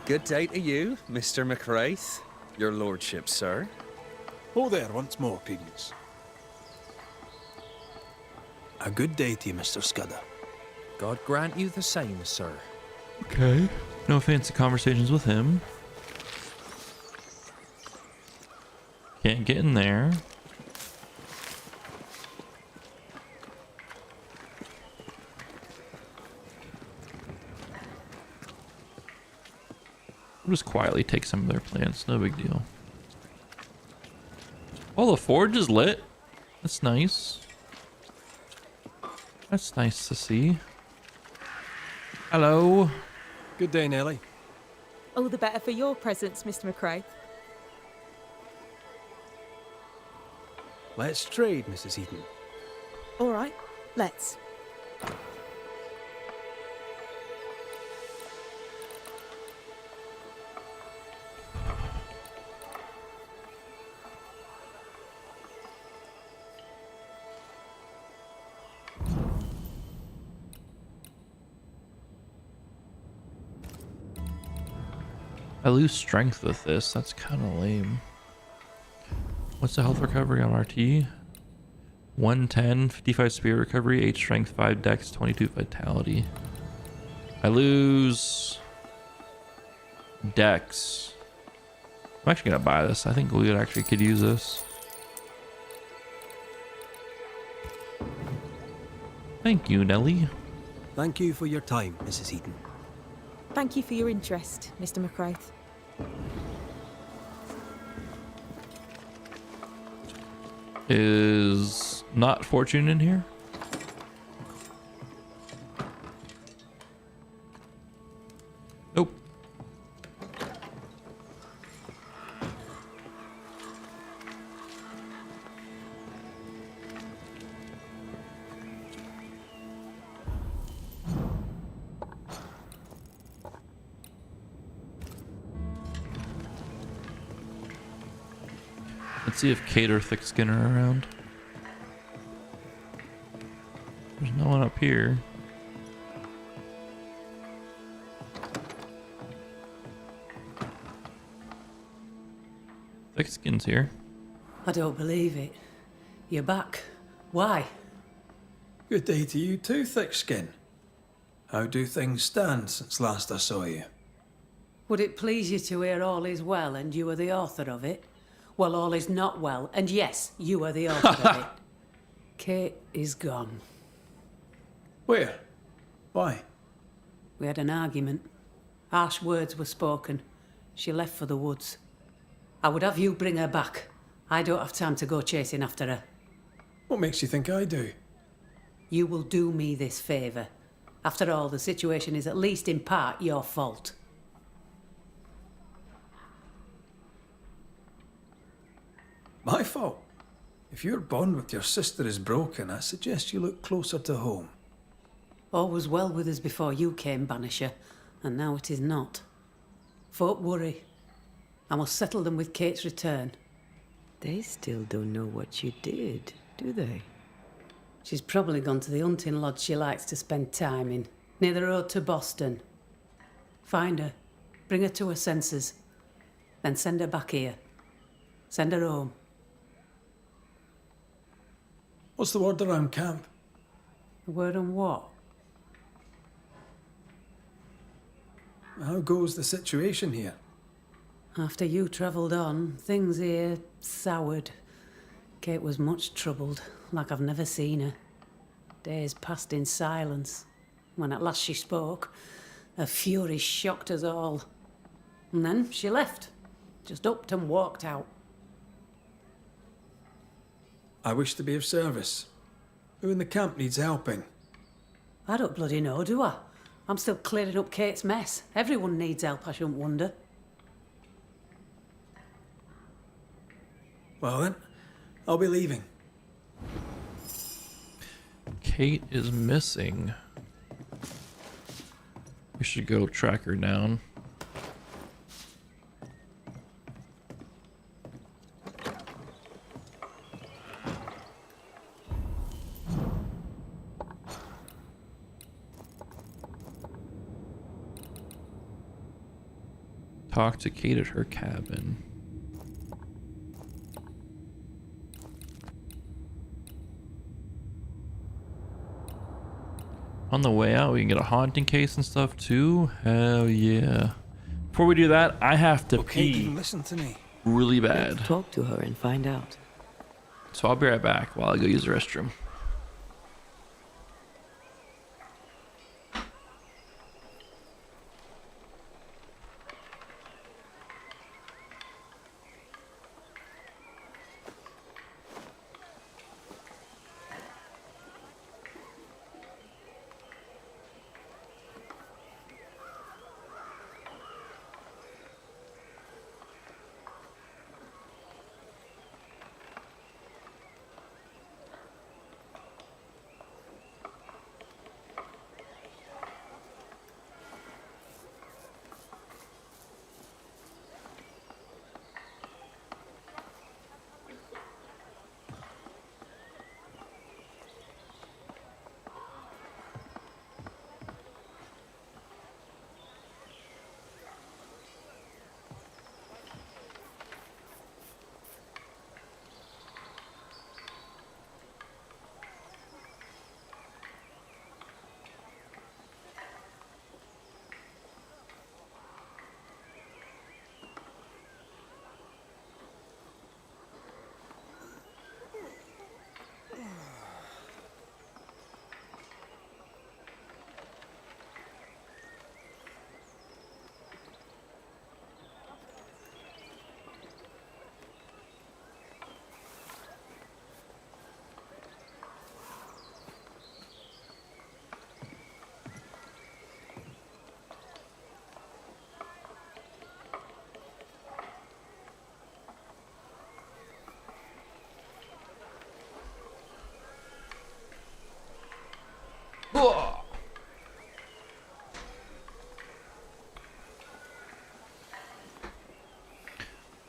[SPEAKER 9] Good day to you, Mr. McWraith. Your lordship, sir.
[SPEAKER 4] Oh there, once more, Prudence. A good day to you, Mr. Scudder.
[SPEAKER 9] God grant you the same, sir.
[SPEAKER 1] Okay. No fancy conversations with him. Can't get in there. We'll just quietly take some of their plants. No big deal. Oh, the forge is lit. That's nice. That's nice to see. Hello.
[SPEAKER 4] Good day, Nellie.
[SPEAKER 5] All the better for your presence, Mr. McRae.
[SPEAKER 4] Let's trade, Mrs. Eden.
[SPEAKER 5] All right, let's.
[SPEAKER 1] I lose strength with this. That's kind of lame. What's the health recovery on RT? 110, 55 spear recovery, 8 strength, 5 dex, 22 vitality. I lose dex. I'm actually gonna buy this. I think we actually could use this. Thank you, Nelly.
[SPEAKER 4] Thank you for your time, Mrs. Eden.
[SPEAKER 5] Thank you for your interest, Mr. McRae.
[SPEAKER 1] Is not fortune in here? Nope. Let's see if Kate or Thickskin are around. There's no one up here. Thickskin's here.
[SPEAKER 10] I don't believe it. You're back. Why?
[SPEAKER 3] Good day to you too, Thickskin. How do things stand since last I saw you?
[SPEAKER 10] Would it please you to hear all is well and you are the author of it? Well, all is not well, and yes, you are the author of it. Kate is gone.
[SPEAKER 3] Where? Why?
[SPEAKER 10] We had an argument. Harsh words were spoken. She left for the woods. I would have you bring her back. I don't have time to go chasing after her.
[SPEAKER 3] What makes you think I do?
[SPEAKER 10] You will do me this favour. After all, the situation is at least in part your fault.
[SPEAKER 3] My fault? If your bond with your sister is broken, I suggest you look closer to home.
[SPEAKER 10] All was well with us before you came, Banisher, and now it is not. Folk worry. I must settle them with Kate's return.
[SPEAKER 2] They still don't know what you did, do they?
[SPEAKER 10] She's probably gone to the hunting lodge she likes to spend time in, near the road to Boston. Find her, bring her to her senses, then send her back here. Send her home.
[SPEAKER 3] What's the word around camp?
[SPEAKER 10] The word on what?
[SPEAKER 3] How goes the situation here?
[SPEAKER 10] After you travelled on, things here soured. Kate was much troubled, like I've never seen her. Days passed in silence. When at last she spoke, her fury shocked us all. And then she left, just upped and walked out.
[SPEAKER 3] I wish to be of service. Who in the camp needs helping?
[SPEAKER 10] I don't bloody know, do I? I'm still clearing up Kate's mess. Everyone needs help, I shouldn't wonder.
[SPEAKER 3] Well then, I'll be leaving.
[SPEAKER 1] Kate is missing. We should go track her down. Talk to Kate at her cabin. On the way out, we can get a haunting case and stuff too. Hell yeah. Before we do that, I have to pee
[SPEAKER 3] Listen to me.
[SPEAKER 1] really bad.
[SPEAKER 2] Talk to her and find out.
[SPEAKER 1] So I'll be right back while I go use the restroom.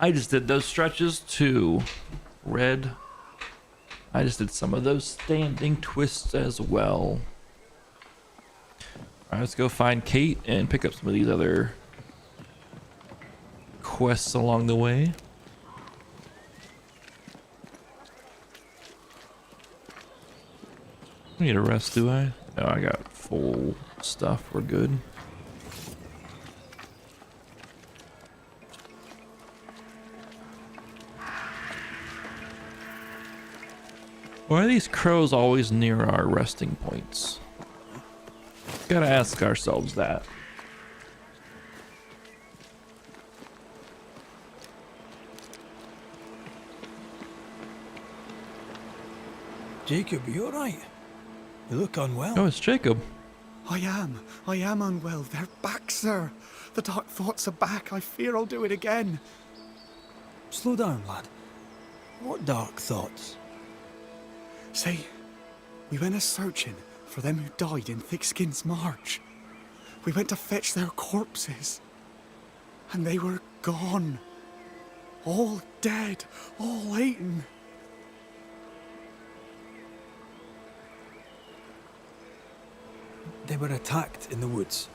[SPEAKER 1] I just did those stretches too. red. I just did some of those standing twists as well. All right, let's go find Kate and pick up some of these other quests along the way. I need a rest, do I? No, I got full stuff. We're good. Why are these crows always near our resting points? Gotta ask ourselves that.
[SPEAKER 3] Jacob, you alright? You look unwell.
[SPEAKER 1] Oh, it's Jacob.
[SPEAKER 4] I am unwell. They're back, sir. The dark thoughts are back. I fear I'll do it again.
[SPEAKER 3] Slow down, lad. What dark thoughts?
[SPEAKER 4] See, we went a-searching for them who died in Thickskin's march. We went to fetch their corpses. And they were gone. All dead, all eaten.
[SPEAKER 3] They were attacked in the woods.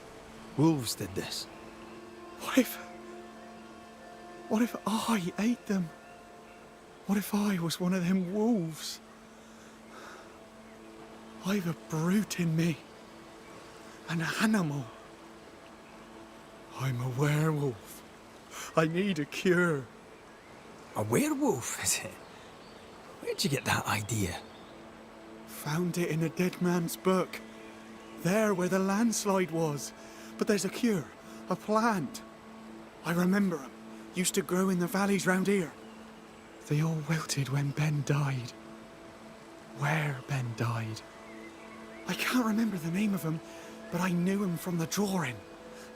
[SPEAKER 3] Wolves did this.
[SPEAKER 4] What if I ate them? What if I was one of them wolves? I've a brute in me. An animal. I'm a werewolf. I need a cure.
[SPEAKER 3] A werewolf, is it? Where'd you get that idea?
[SPEAKER 4] Found it in a dead man's book. There where the landslide was. But there's a cure. A plant. I remember 'em. Used to grow in the valleys round here. They all wilted when Ben died. Where Ben died. I can't remember the name of 'em, but I knew 'em from the drawing.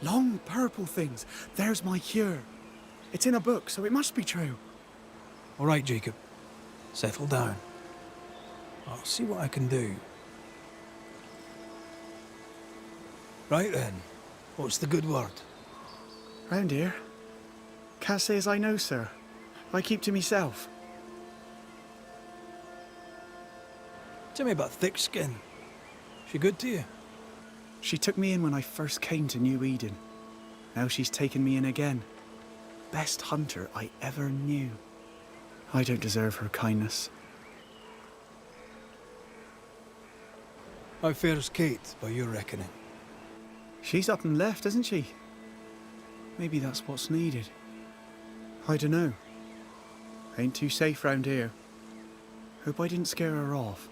[SPEAKER 4] Long purple things. There's my cure. It's in a book, so it must be true.
[SPEAKER 3] All right, Jacob. Settle down. I'll see what I can do. Right then. What's the good word?
[SPEAKER 4] Round here. Can't say as I know, sir. I keep to myself.
[SPEAKER 3] Tell me about Thickskin. She good to you?
[SPEAKER 4] She took me in when I first came to New Eden. Now she's taken me in again. Best hunter I ever knew. I don't deserve her kindness.
[SPEAKER 3] How fares Kate, by your reckoning?
[SPEAKER 4] She's up and left, isn't she? Maybe that's what's needed. I dunno. Ain't too safe round here. Hope I didn't scare her off.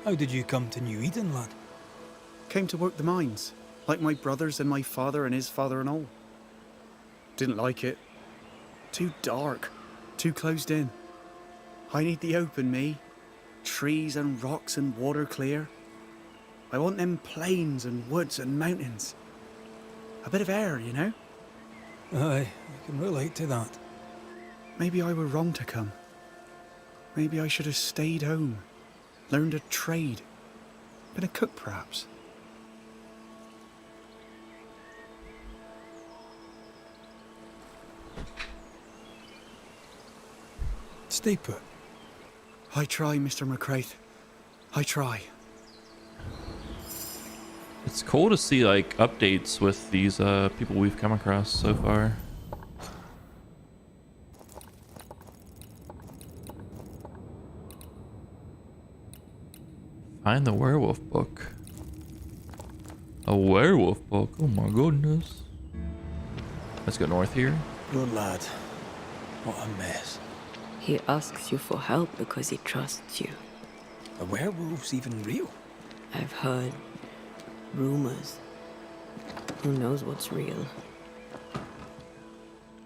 [SPEAKER 3] How did you come to New Eden, lad?
[SPEAKER 4] Came to work the mines, like my brothers and my father and his father and all. Didn't like it. Too dark, too closed in. I need the open, me. Trees and rocks and water clear. I want them plains and woods and mountains. A bit of air, you know?
[SPEAKER 3] Aye, I can relate to that.
[SPEAKER 4] Maybe I were wrong to come. Maybe I should have stayed home. Learned a trade. Been a cook, perhaps.
[SPEAKER 3] Stay put.
[SPEAKER 4] I try, Mr. McCraith. I try.
[SPEAKER 1] It's cool to see like updates with these people we've come across so far. Find the werewolf book. A werewolf book? Oh my goodness. Let's go north here.
[SPEAKER 3] Good lad. What a mess.
[SPEAKER 2] He asks you for help because he trusts you.
[SPEAKER 3] Are werewolves even real?
[SPEAKER 2] I've heard rumors. Who knows what's real?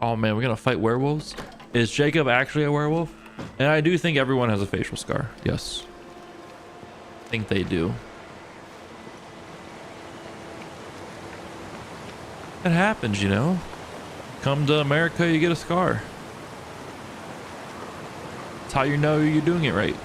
[SPEAKER 1] Oh man, we're gonna fight werewolves? Is Jacob actually a werewolf? And I do think everyone has a facial scar. Yes. I think they do. It happens, you know. Come to America, you get a scar. That's how you know you're doing it right.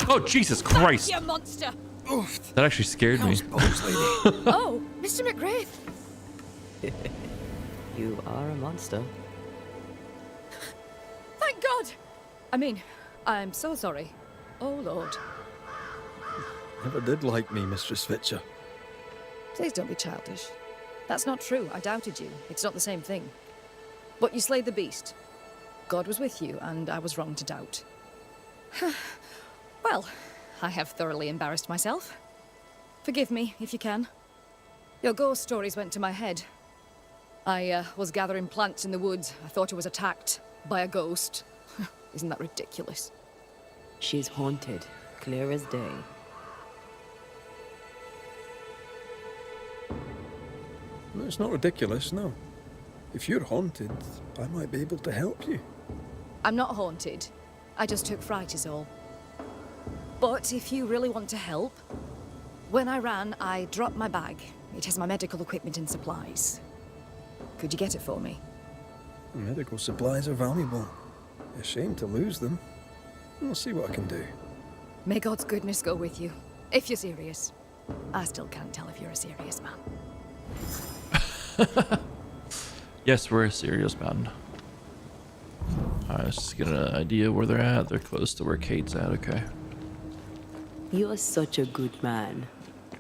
[SPEAKER 1] Oh, Jesus Christ!
[SPEAKER 5] You monster!
[SPEAKER 1] That actually scared me.
[SPEAKER 5] Oh, Mr. McGrath.
[SPEAKER 2] You are a monster.
[SPEAKER 5] Thank God! I mean, I'm so sorry. Oh, Lord.
[SPEAKER 3] Never did like me, Mistress Fitcher.
[SPEAKER 11] Please don't be childish. That's not true. I doubted you. It's not the same thing. But you slayed the beast. God was with you, and I was wrong to doubt. Well, I have thoroughly embarrassed myself. Forgive me, if you can. Your ghost stories went to my head. I was gathering plants in the woods. I thought I was attacked by a ghost. Isn't that ridiculous?
[SPEAKER 2] She's haunted, clear as day.
[SPEAKER 3] No, it's not ridiculous, no. If you're haunted, I might be able to help you.
[SPEAKER 11] I'm not haunted. I just took fright is all. But if you really want to help, when I ran, I dropped my bag. It has my medical equipment and supplies. Could you get it for me?
[SPEAKER 3] Medical supplies are valuable. A shame to lose them. I'll see what I can do.
[SPEAKER 11] May God's goodness go with you, if you're serious. I still can't tell if you're a serious man.
[SPEAKER 1] Yes, we're a serious man. Let's just get an idea where they're at. They're close to where Kate's at, okay.
[SPEAKER 2] You're such a good man.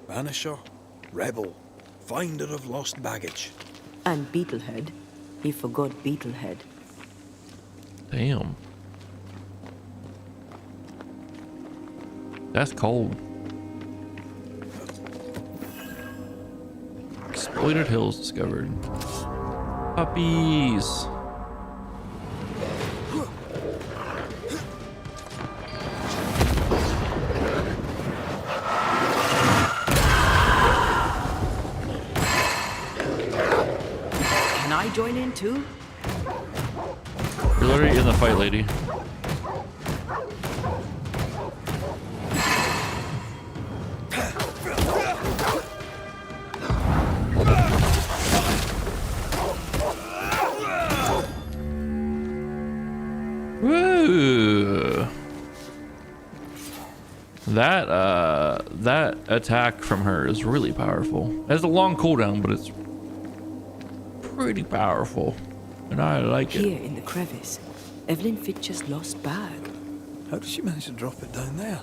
[SPEAKER 3] Banisher, rebel, finder of lost baggage.
[SPEAKER 2] And Beetlehead. He forgot Beetlehead.
[SPEAKER 1] Damn. That's cold. Exploited hills discovered. Puppies.
[SPEAKER 2] Can I join in too?
[SPEAKER 1] You're literally in the fight, lady. Woo! That attack from her is really powerful. It has a long cooldown, but it's pretty powerful, and I like it.
[SPEAKER 2] Here in the crevice, Evelyn Fitcher's lost bag.
[SPEAKER 3] How did she manage to drop it down there?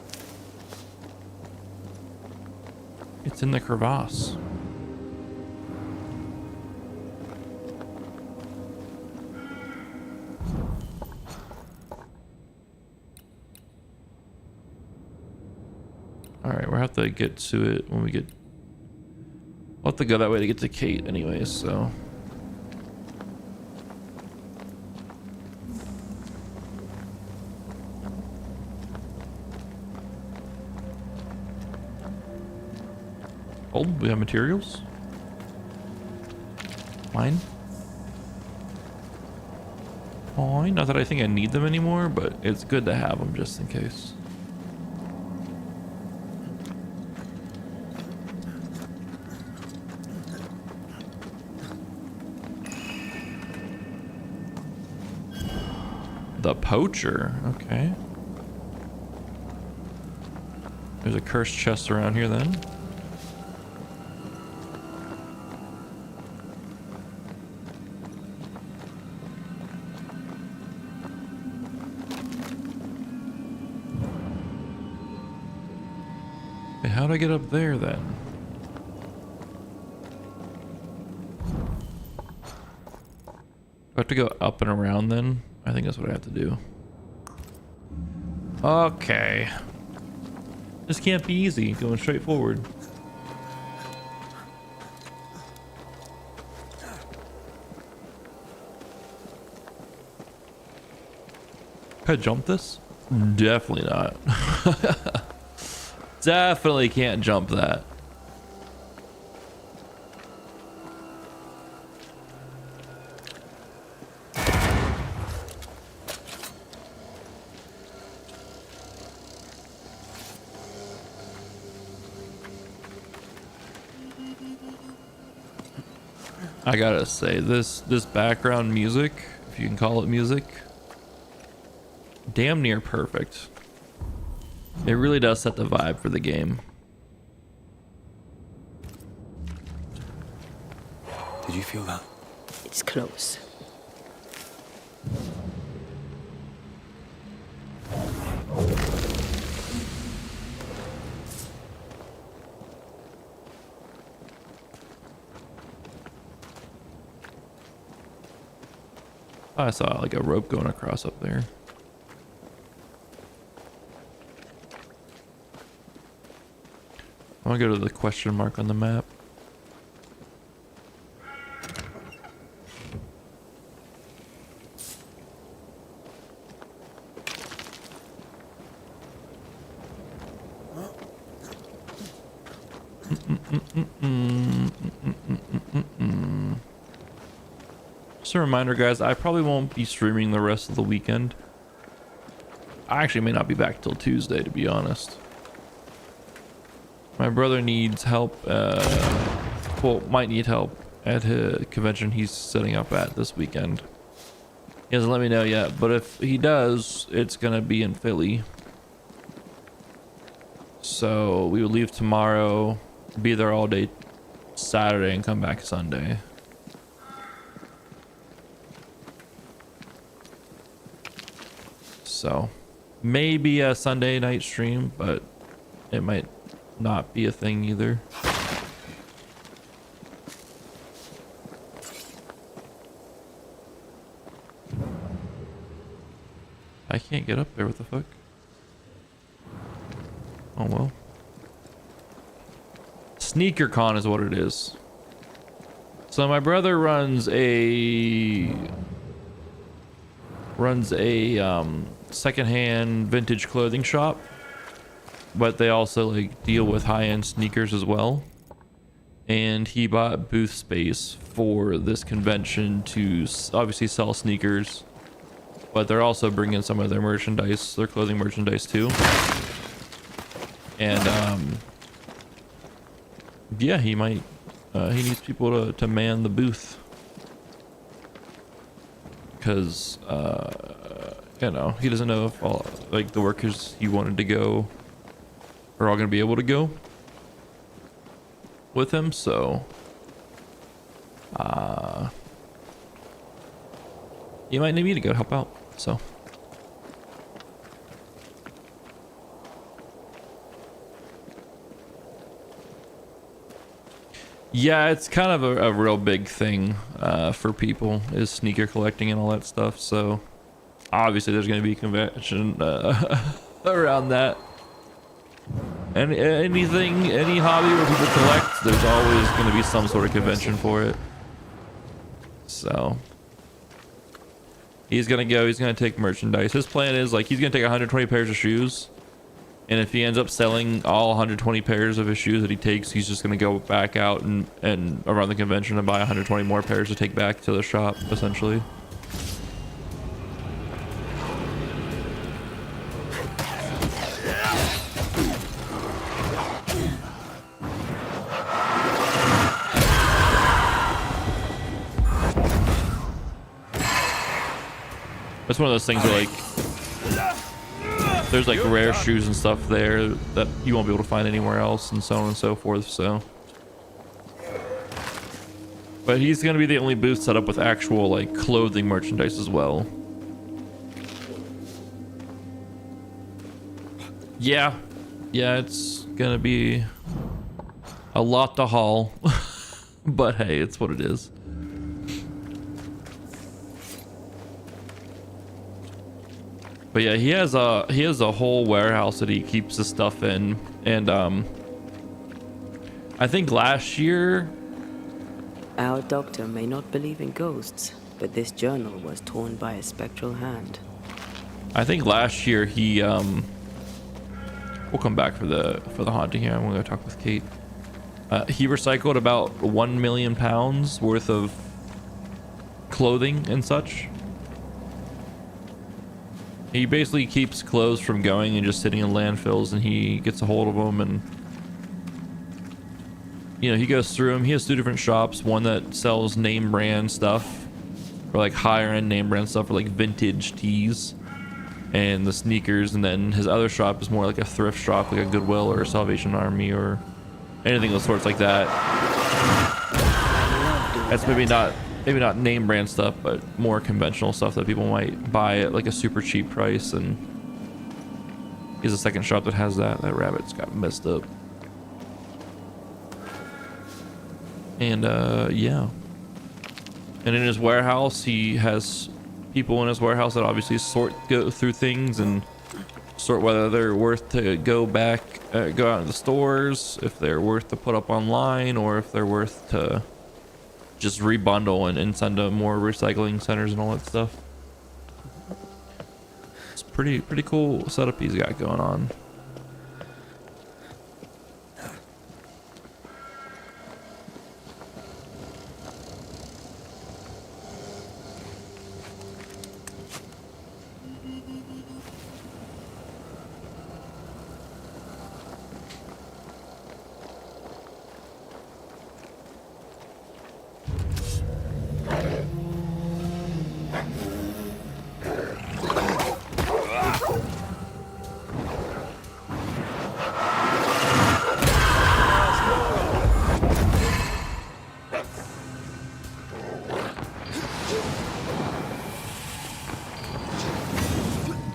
[SPEAKER 1] It's in the crevasse. Alright, we'll have to get to it when we get... We'll have to go that way to get to Kate anyways, so... Oh, we have materials? Fine. Fine. Not that I think I need them anymore, but it's good to have them just in case. The poacher, okay. There's a cursed chest around here then. Okay, how'd I get up there then? Do I have to go up and around then? I think that's what I have to do. Okay. This can't be easy, going straight forward. Can I jump this? Definitely not. Definitely can't jump that. I gotta say, this background music, if you can call it music, damn near perfect. It really does set the vibe for the game.
[SPEAKER 3] Did you feel that?
[SPEAKER 2] It's close.
[SPEAKER 1] I saw like a rope going across up there. I want to go to the question mark on the map. Just a reminder, guys, I probably won't be streaming the rest of the weekend. I actually may not be back till Tuesday, to be honest. My brother needs help, well, might need help at a convention he's setting up at this weekend. He hasn't let me know yet, but if he does, it's gonna be in Philly. So we will leave tomorrow, be there all day Saturday, and come back Sunday. So maybe a Sunday night stream, but it might not be a thing either. I can't get up there. What the fuck? Oh well. Sneaker Con is what it is. So my brother runs a secondhand vintage clothing shop, but they also like deal with high-end sneakers as well. And he bought booth space for this convention to obviously sell sneakers, but they're also bringing some of their merchandise, their clothing merchandise too. And yeah, he might he needs people to man the booth, because you know, he doesn't know if all like the workers he wanted to go are all gonna be able to go with him. So you might need me to go help out. So yeah, it's kind of a real big thing for people, is sneaker collecting and all that stuff. So obviously there's going to be a convention around that. And any hobby where people collect, there's always going to be some sort of convention for it. So he's going to go, he's going to take merchandise. His plan is like he's going to take 120 pairs of shoes. And if he ends up selling all 120 pairs of his shoes that he takes, he's just going to go back out and around the convention and buy 120 more pairs to take back to the shop, essentially. It's one of those things where like there's like rare shoes and stuff there that you won't be able to find anywhere else, and so on and so forth. So, but he's gonna be the only booth set up with actual like clothing merchandise as well. Yeah, it's gonna be a lot to haul, but hey, it's what it is. But yeah, he has a whole warehouse that he keeps the stuff in, and I think last year.
[SPEAKER 2] Our doctor may not believe in ghosts, but this journal was torn by a spectral hand.
[SPEAKER 1] I think last year he we'll come back for the haunting here. I'm gonna go talk with Kate. He recycled about 1 million pounds worth of clothing and such. He basically keeps clothes from going and just sitting in landfills, and he gets a hold of them, and you know, he goes through them. He has 2 different shops, one that sells name brand stuff, or like higher end name brand stuff, or like vintage tees, and the sneakers, and then his other shop is more like a thrift shop, like a Goodwill or a Salvation Army or anything of sorts like that. That's maybe not name brand stuff, but more conventional stuff that people might buy at like a super cheap price. And he's a second shop that has that. That rabbit's got messed up. And yeah. And in his warehouse, he has people in his warehouse that obviously go through things and sort whether they're worth to go out in the stores, if they're worth to put up online, or if they're worth to just rebundle and send to more recycling centers and all that stuff. It's pretty cool setup he's got going on.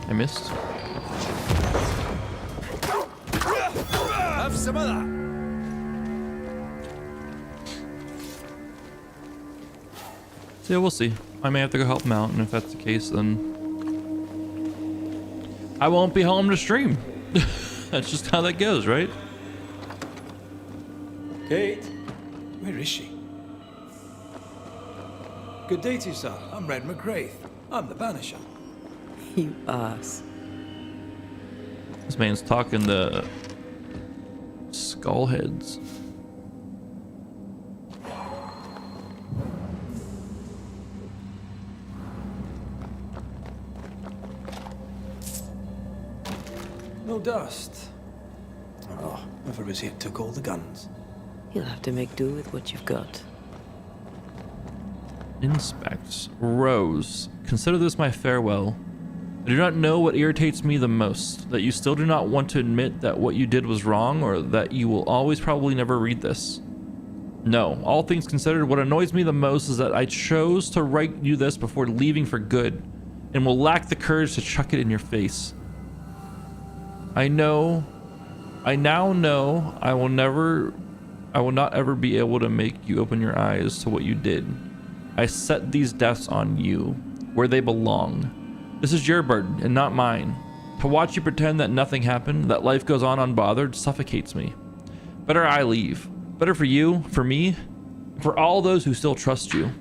[SPEAKER 1] I missed.
[SPEAKER 9] Have some of that.
[SPEAKER 1] So yeah, we'll see. I may have to go help him out, and if that's the case, then I won't be home to stream. That's just how that goes, right?
[SPEAKER 3] Kate, where is she? Good day to you, sir. I'm Red McGrath. I'm the Banisher.
[SPEAKER 2] You ass.
[SPEAKER 1] This man's talking to skullheads.
[SPEAKER 3] No dust. Oh, whoever was here took all the guns.
[SPEAKER 2] You'll have to make do with what you've got.
[SPEAKER 1] Inspect. Rose. Consider this my farewell. I do not know what irritates me the most, that you still do not want to admit that what you did was wrong, or that you will always probably never read this. No, all things considered, what annoys me the most is that I chose to write you this before leaving for good, and will lack the courage to chuck it in your face. I now know I will not ever be able to make you open your eyes to what you did. I set these deaths on you, where they belong. This is your burden and not mine. To watch you pretend that nothing happened, that life goes on unbothered, suffocates me. Better I leave. Better for you, for me, for all those who still trust you.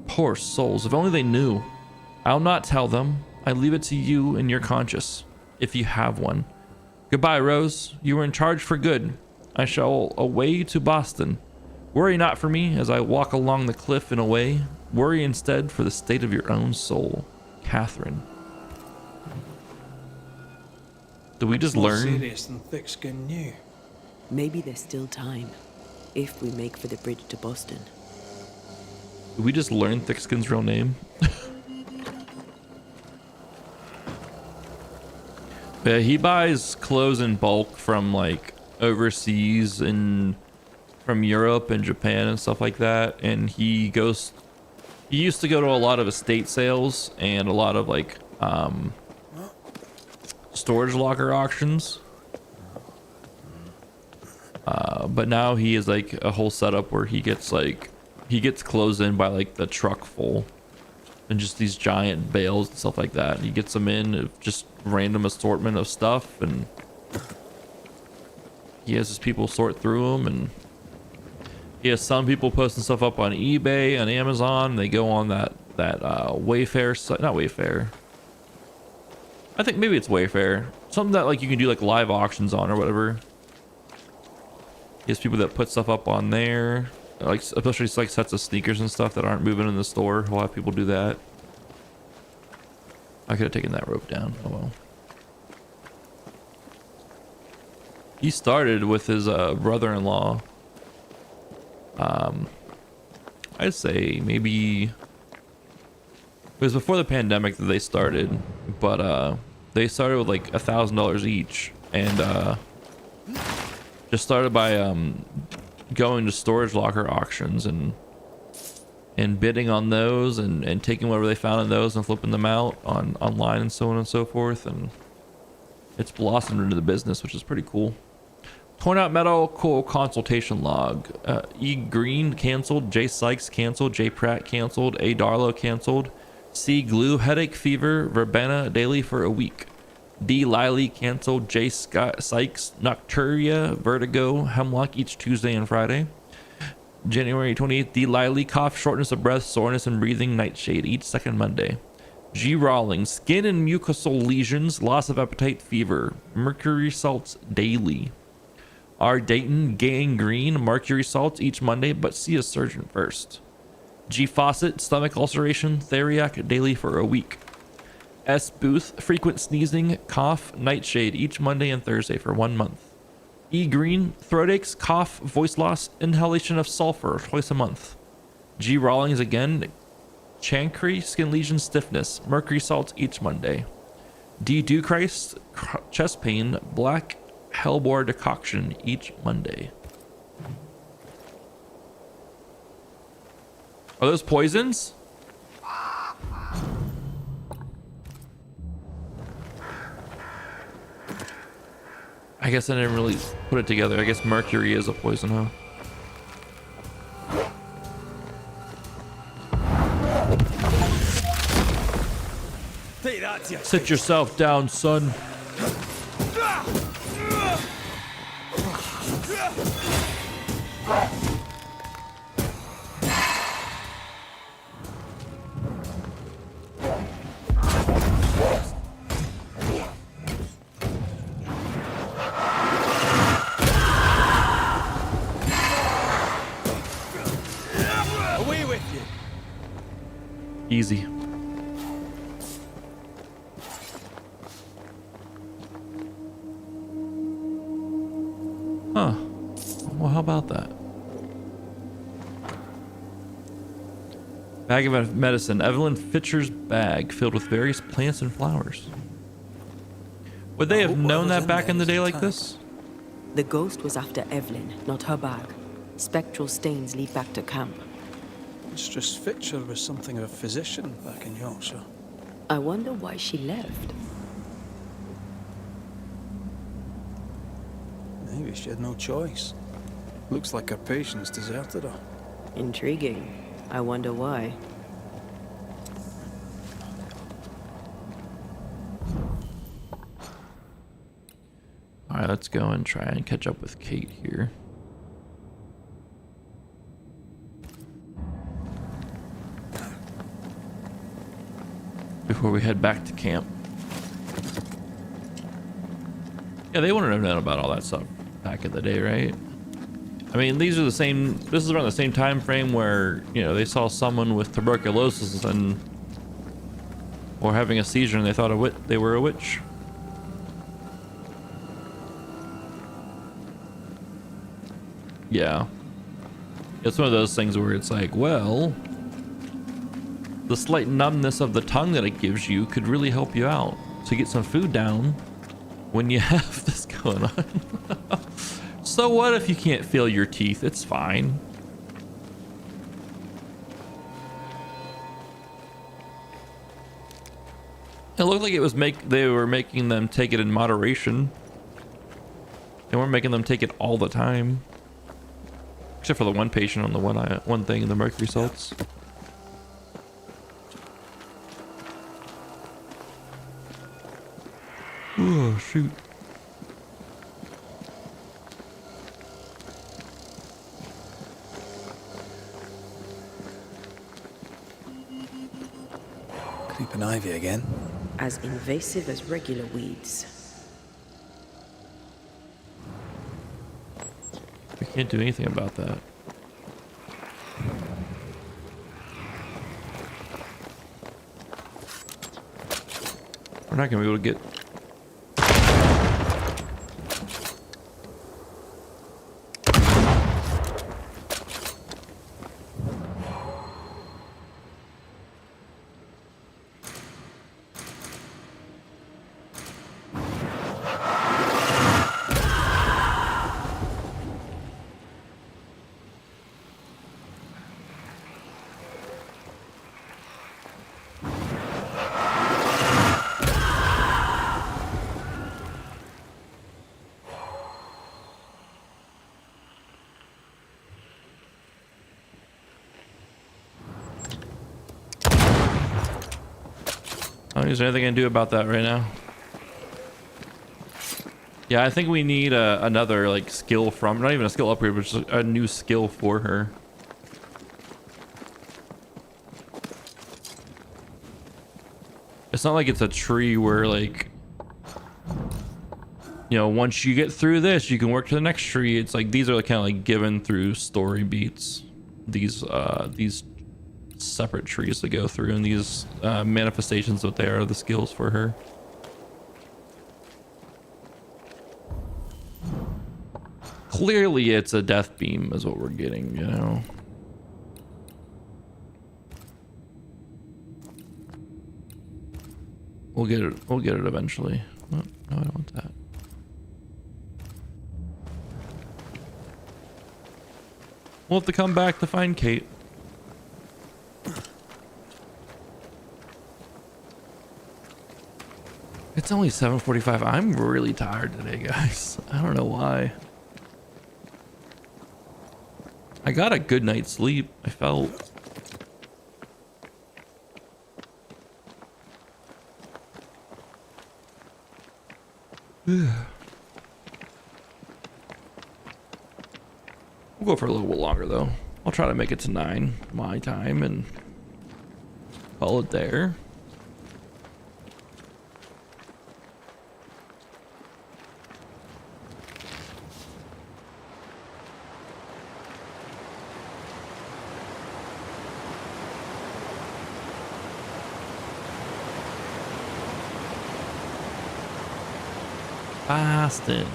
[SPEAKER 1] Poor souls, if only they knew. I'll not tell them. I leave it to you and your conscience, if you have one. Goodbye, Rose. You were in charge for good. I shall away to Boston. Worry not for me as I walk along the cliff and away. Worry instead for the state of your own soul. Catherine. Did we just learn?
[SPEAKER 3] More serious than thick-skinned knew.
[SPEAKER 2] Maybe there's still time, if we make for the bridge to Boston.
[SPEAKER 1] Did we just learn Thickskin's real name? Yeah, he buys clothes in bulk from like overseas and from Europe and Japan and stuff like that. And he used to go to a lot of estate sales and a lot of like storage locker auctions. But now he is like a whole setup where he gets clothes in by like the truck full and just these giant bales and stuff like that. He gets them in of just random assortment of stuff, and he has his people sort through them, and he has some people posting stuff up on eBay and Amazon. They go on that Wayfair site, not Wayfair. I think maybe it's Wayfair, something that like you can do like live auctions on or whatever. He has people that put stuff up on there, like especially like sets of sneakers and stuff that aren't moving in the store. He'll have people do that. I could have taken that rope down. Oh well. He started with his brother-in-law. I'd say maybe it was before the pandemic that they started, but They started with like $1,000 each, and just started by going to storage locker auctions and bidding on those and taking whatever they found in those and flipping them out online and so on and so forth. And it's blossomed into the business, which is pretty cool. Torn out medical consultation log. E. Green canceled. J. Sykes canceled. J. Pratt canceled. A. Darlow canceled. C. Glue, headache, fever, verbena daily for a week. D. Liley canceled. J. Sykes, nocturia, vertigo, hemlock each Tuesday and Friday. January 28th, D. Liley, cough, shortness of breath, soreness, and breathing, nightshade each second Monday. G. Rawlings, skin and mucosal lesions, loss of appetite, fever, mercury salts daily. R. Dayton, gangrene, mercury salts each Monday, but see a surgeon first. G. Fawcett, stomach ulceration, theriac daily for a week. S. Booth, frequent sneezing, cough, nightshade each Monday and Thursday for 1 month. E. Green, throat aches, cough, voice loss, inhalation of sulfur twice a month. G. Rawlings again, chancre, skin lesion, stiffness, mercury salts each Monday. D. Dewchrist, chest pain, black hellebore decoction each Monday. Are those poisons? I guess I didn't really put it together. I guess mercury is a poison, huh? Sit yourself down, son.
[SPEAKER 4] Away with you.
[SPEAKER 1] Easy. Huh. Well, how about that? Bag of medicine. Evelyn Fitcher's bag filled with various plants and flowers. Would they have known that back in the day like this?
[SPEAKER 2] The ghost was after Evelyn, not her bag. Spectral stains lead back to camp.
[SPEAKER 3] Mistress Fitcher was something of a physician back in Yorkshire.
[SPEAKER 2] I wonder why she left.
[SPEAKER 3] Maybe she had no choice. Looks like her patients deserted her.
[SPEAKER 2] Intriguing. I wonder why.
[SPEAKER 1] Alright, let's go and try and catch up with Kate here. Before we head back to camp. Yeah, they wouldn't have known about all that stuff back in the day, right? I mean, these are the same, this is around the same time frame where, you know, they saw someone with tuberculosis and or having a seizure and they thought they were a witch. Yeah. It's one of those things where it's like, well, the slight numbness of the tongue that it gives you could really help you out to get some food down when you have this going on. So what if you can't feel your teeth? It's fine. It looked like it was they were making them take it in moderation. They weren't making them take it all the time. Except for the one patient on the one thing in the mercury salts. Oh, shoot.
[SPEAKER 3] Creeping ivy again.
[SPEAKER 2] As invasive as regular weeds.
[SPEAKER 1] We can't do anything about that. We're not gonna be able to get... Is there anything I can do about that right now? Yeah, I think we need another like skill from, not even a skill upgrade, but just a new skill for her. It's not like it's a tree where like, you know, once you get through this, you can work to the next tree. It's like these are like kind of like given through story beats. These separate trees to go through, and these manifestations, what they are the skills for her. Clearly it's a death beam is what we're getting, you know. We'll get it eventually. Oh, no, I don't want that. We'll have to come back to find Kate. It's only 7:45. I'm really tired today, guys. I don't know why. I got a good night's sleep, I felt. We'll go for a little bit longer though. I'll try to make it to 9 my time and call it there. Boston.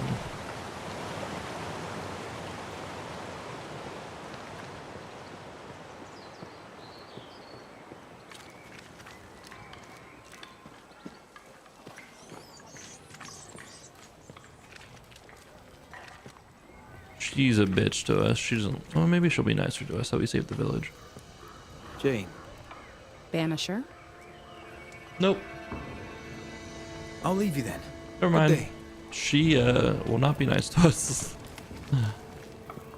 [SPEAKER 1] She's a bitch to us. She doesn't. Well, maybe she'll be nicer to us. How we save the village.
[SPEAKER 12] Jane.
[SPEAKER 13] Banisher?
[SPEAKER 1] Nope.
[SPEAKER 12] I'll leave you then.
[SPEAKER 1] Never mind. She will not be nice to us.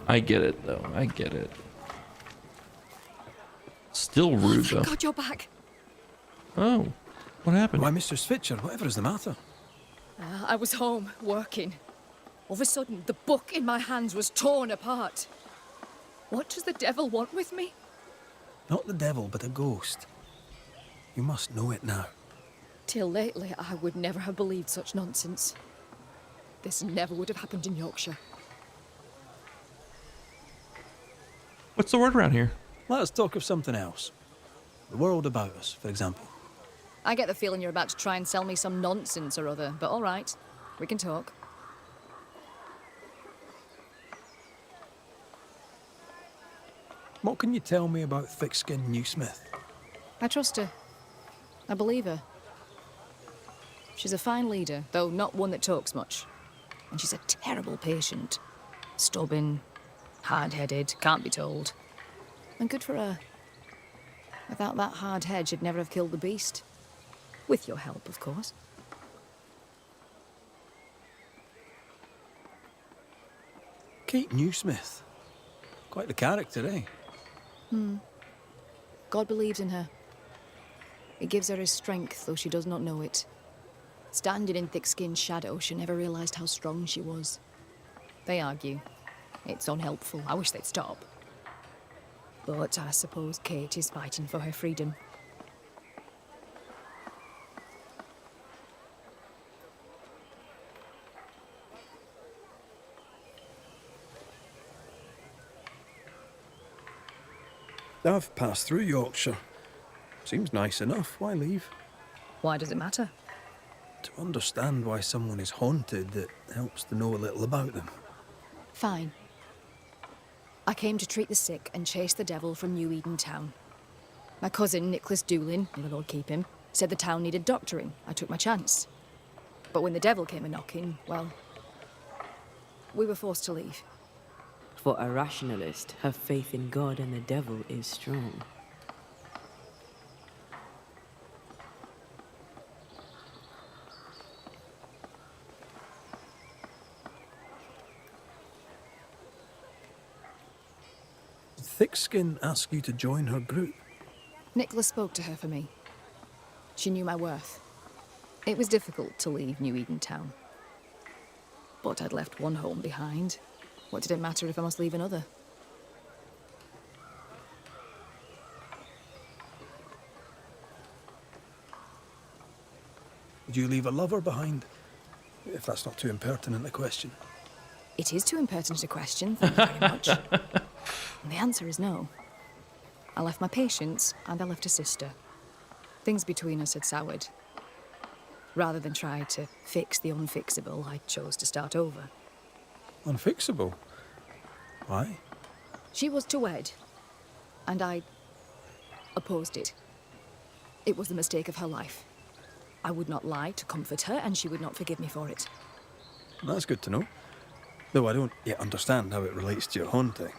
[SPEAKER 1] I get it though. I get it. Still rude though.
[SPEAKER 11] God, you're back.
[SPEAKER 1] Oh, what happened?
[SPEAKER 12] Why, Mr. Switcher, whatever is the matter?
[SPEAKER 11] I was home, working. All of a sudden, the book in my hands was torn apart. What does the devil want with me?
[SPEAKER 12] Not the devil, but a ghost. You must know it now.
[SPEAKER 11] Till lately, I would never have believed such nonsense. This never would have happened in Yorkshire.
[SPEAKER 1] What's the word around here?
[SPEAKER 12] Let us talk of something else. The world about us, for example.
[SPEAKER 11] I get the feeling you're about to try and sell me some nonsense or other, but all right, we can talk.
[SPEAKER 12] What can you tell me about thick-skinned Newsmith?
[SPEAKER 11] I trust her. I believe her. She's a fine leader, though not one that talks much. And she's a terrible patient. Stubborn, hard-headed, can't be told. And good for her. Without that hard head, she'd never have killed the beast. With your help, of course.
[SPEAKER 12] Kate Newsmith. Quite the character, eh?
[SPEAKER 11] God believes in her. It gives her his strength, though she does not know it. Standing in thick-skinned shadow, she never realised how strong she was. They argue. It's unhelpful. I wish they'd stop. But I suppose Kate is fighting for her freedom.
[SPEAKER 12] I've passed through Yorkshire. Seems nice enough. Why leave?
[SPEAKER 11] Why does it matter?
[SPEAKER 12] To understand why someone is haunted, it helps to know a little about them.
[SPEAKER 11] Fine. I came to treat the sick and chase the devil from New Eden town. My cousin, Nicholas Doolin, may the Lord keep him, said the town needed doctoring. I took my chance. But when the devil came a-knocking, well, we were forced to leave.
[SPEAKER 2] For a rationalist, her faith in God and the devil is strong.
[SPEAKER 12] Thickskin asked you to join her group.
[SPEAKER 11] Nicholas spoke to her for me. She knew my worth. It was difficult to leave New Eden Town. But I'd left one home behind. What did it matter if I must leave another?
[SPEAKER 3] Would you leave a lover behind? If that's not too impertinent a question.
[SPEAKER 11] It is too impertinent a question, thank you very much. And the answer is no. I left my patients, and I left a sister. Things between us had soured. Rather than try to fix the unfixable, I chose to start over.
[SPEAKER 3] Unfixable? Why?
[SPEAKER 11] She was to wed, and I opposed it. It was the mistake of her life. I would not lie to comfort her, and she would not forgive me for it.
[SPEAKER 3] That's good to know. Though I don't yet understand how it relates to your haunting.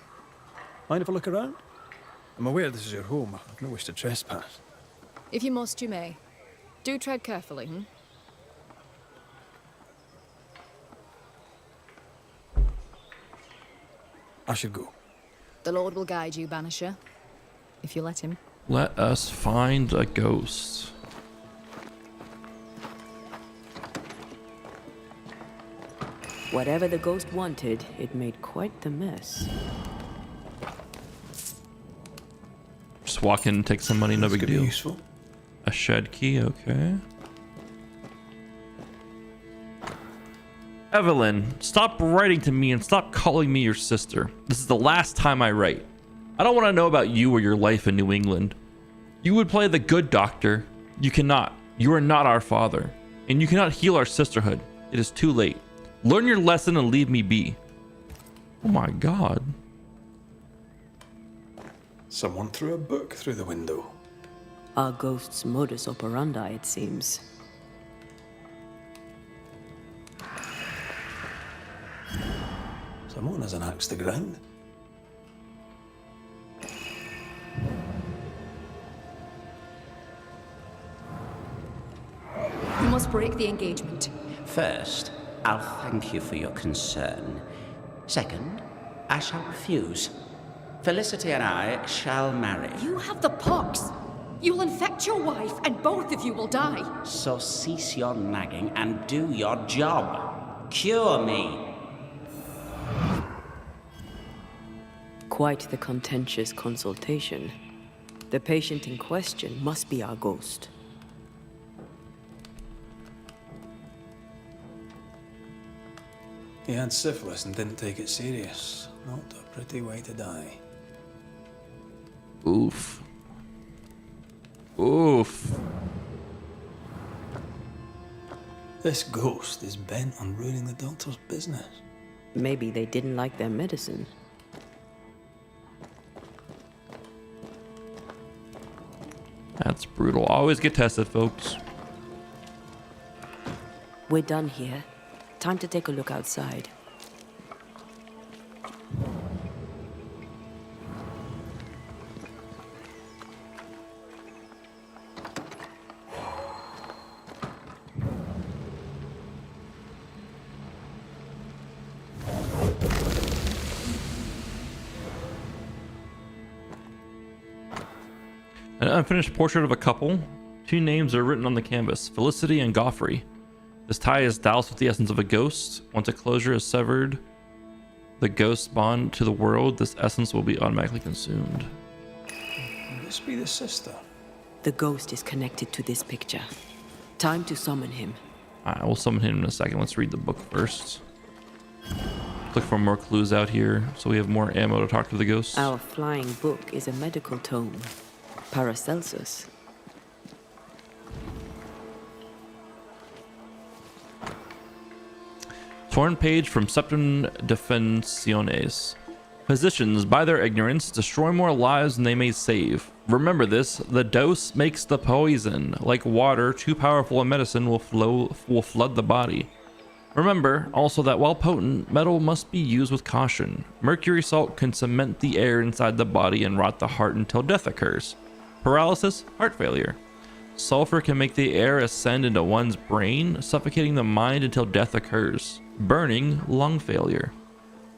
[SPEAKER 3] Mind if I look around? I'm aware this is your home. I've no wish to trespass.
[SPEAKER 11] If you must, you may. Do tread carefully,
[SPEAKER 3] I should go.
[SPEAKER 11] The Lord will guide you, Banisher. If you let him.
[SPEAKER 1] Let us find a ghost.
[SPEAKER 2] Whatever the ghost wanted, it made quite the mess.
[SPEAKER 1] Just walk in and take some money, no big deal.
[SPEAKER 3] Useful.
[SPEAKER 1] A shed key, okay. Evelyn, stop writing to me and stop calling me your sister. This is the last time I write. I don't want to know about you or your life in New England. You would play the good doctor. You cannot. You are not our father. And you cannot heal our sisterhood. It is too late. Learn your lesson and leave me be. Oh my god.
[SPEAKER 3] Someone threw a book through the window.
[SPEAKER 2] Our ghost's modus operandi, it seems.
[SPEAKER 3] Someone has an axe to grind.
[SPEAKER 11] You must break the engagement.
[SPEAKER 14] First, I'll thank you for your concern. Second, I shall refuse. Felicity and I shall marry.
[SPEAKER 11] You have the pox. You'll infect your wife, and both of you will die.
[SPEAKER 14] So cease your nagging and do your job. Cure me.
[SPEAKER 2] Quite the contentious consultation. The patient in question must be our ghost.
[SPEAKER 3] He had syphilis and didn't take it serious. Not a pretty way to die.
[SPEAKER 1] Oof. Oof.
[SPEAKER 3] This ghost is bent on ruining the doctor's business.
[SPEAKER 2] Maybe they didn't like their medicine.
[SPEAKER 1] That's brutal. Always get tested, folks.
[SPEAKER 2] We're done here. Time to take a look outside.
[SPEAKER 1] An unfinished portrait of a couple. Two names are written on the canvas, Felicity and Goffrey. This tie is doused with the essence of a ghost. Once a closure is severed, the ghost's bond to the world, this essence will be automatically consumed.
[SPEAKER 3] Could this be the sister?
[SPEAKER 2] The ghost is connected to this picture. Time to summon him.
[SPEAKER 1] Alright, we'll summon him in a second. Let's read the book first. Look for more clues out here so we have more ammo to talk to the ghosts.
[SPEAKER 2] Our flying book is a medical tome. Paracelsus.
[SPEAKER 1] Torn page from Septum Defensiones. Physicians, by their ignorance, destroy more lives than they may save. Remember this, the dose makes the poison. Like water, too powerful a medicine will flood the body. Remember also that while potent, metal must be used with caution. Mercury salt can cement the air inside the body and rot the heart until death occurs. Paralysis, heart failure. Sulfur can make the air ascend into one's brain, suffocating the mind until death occurs. Burning, lung failure.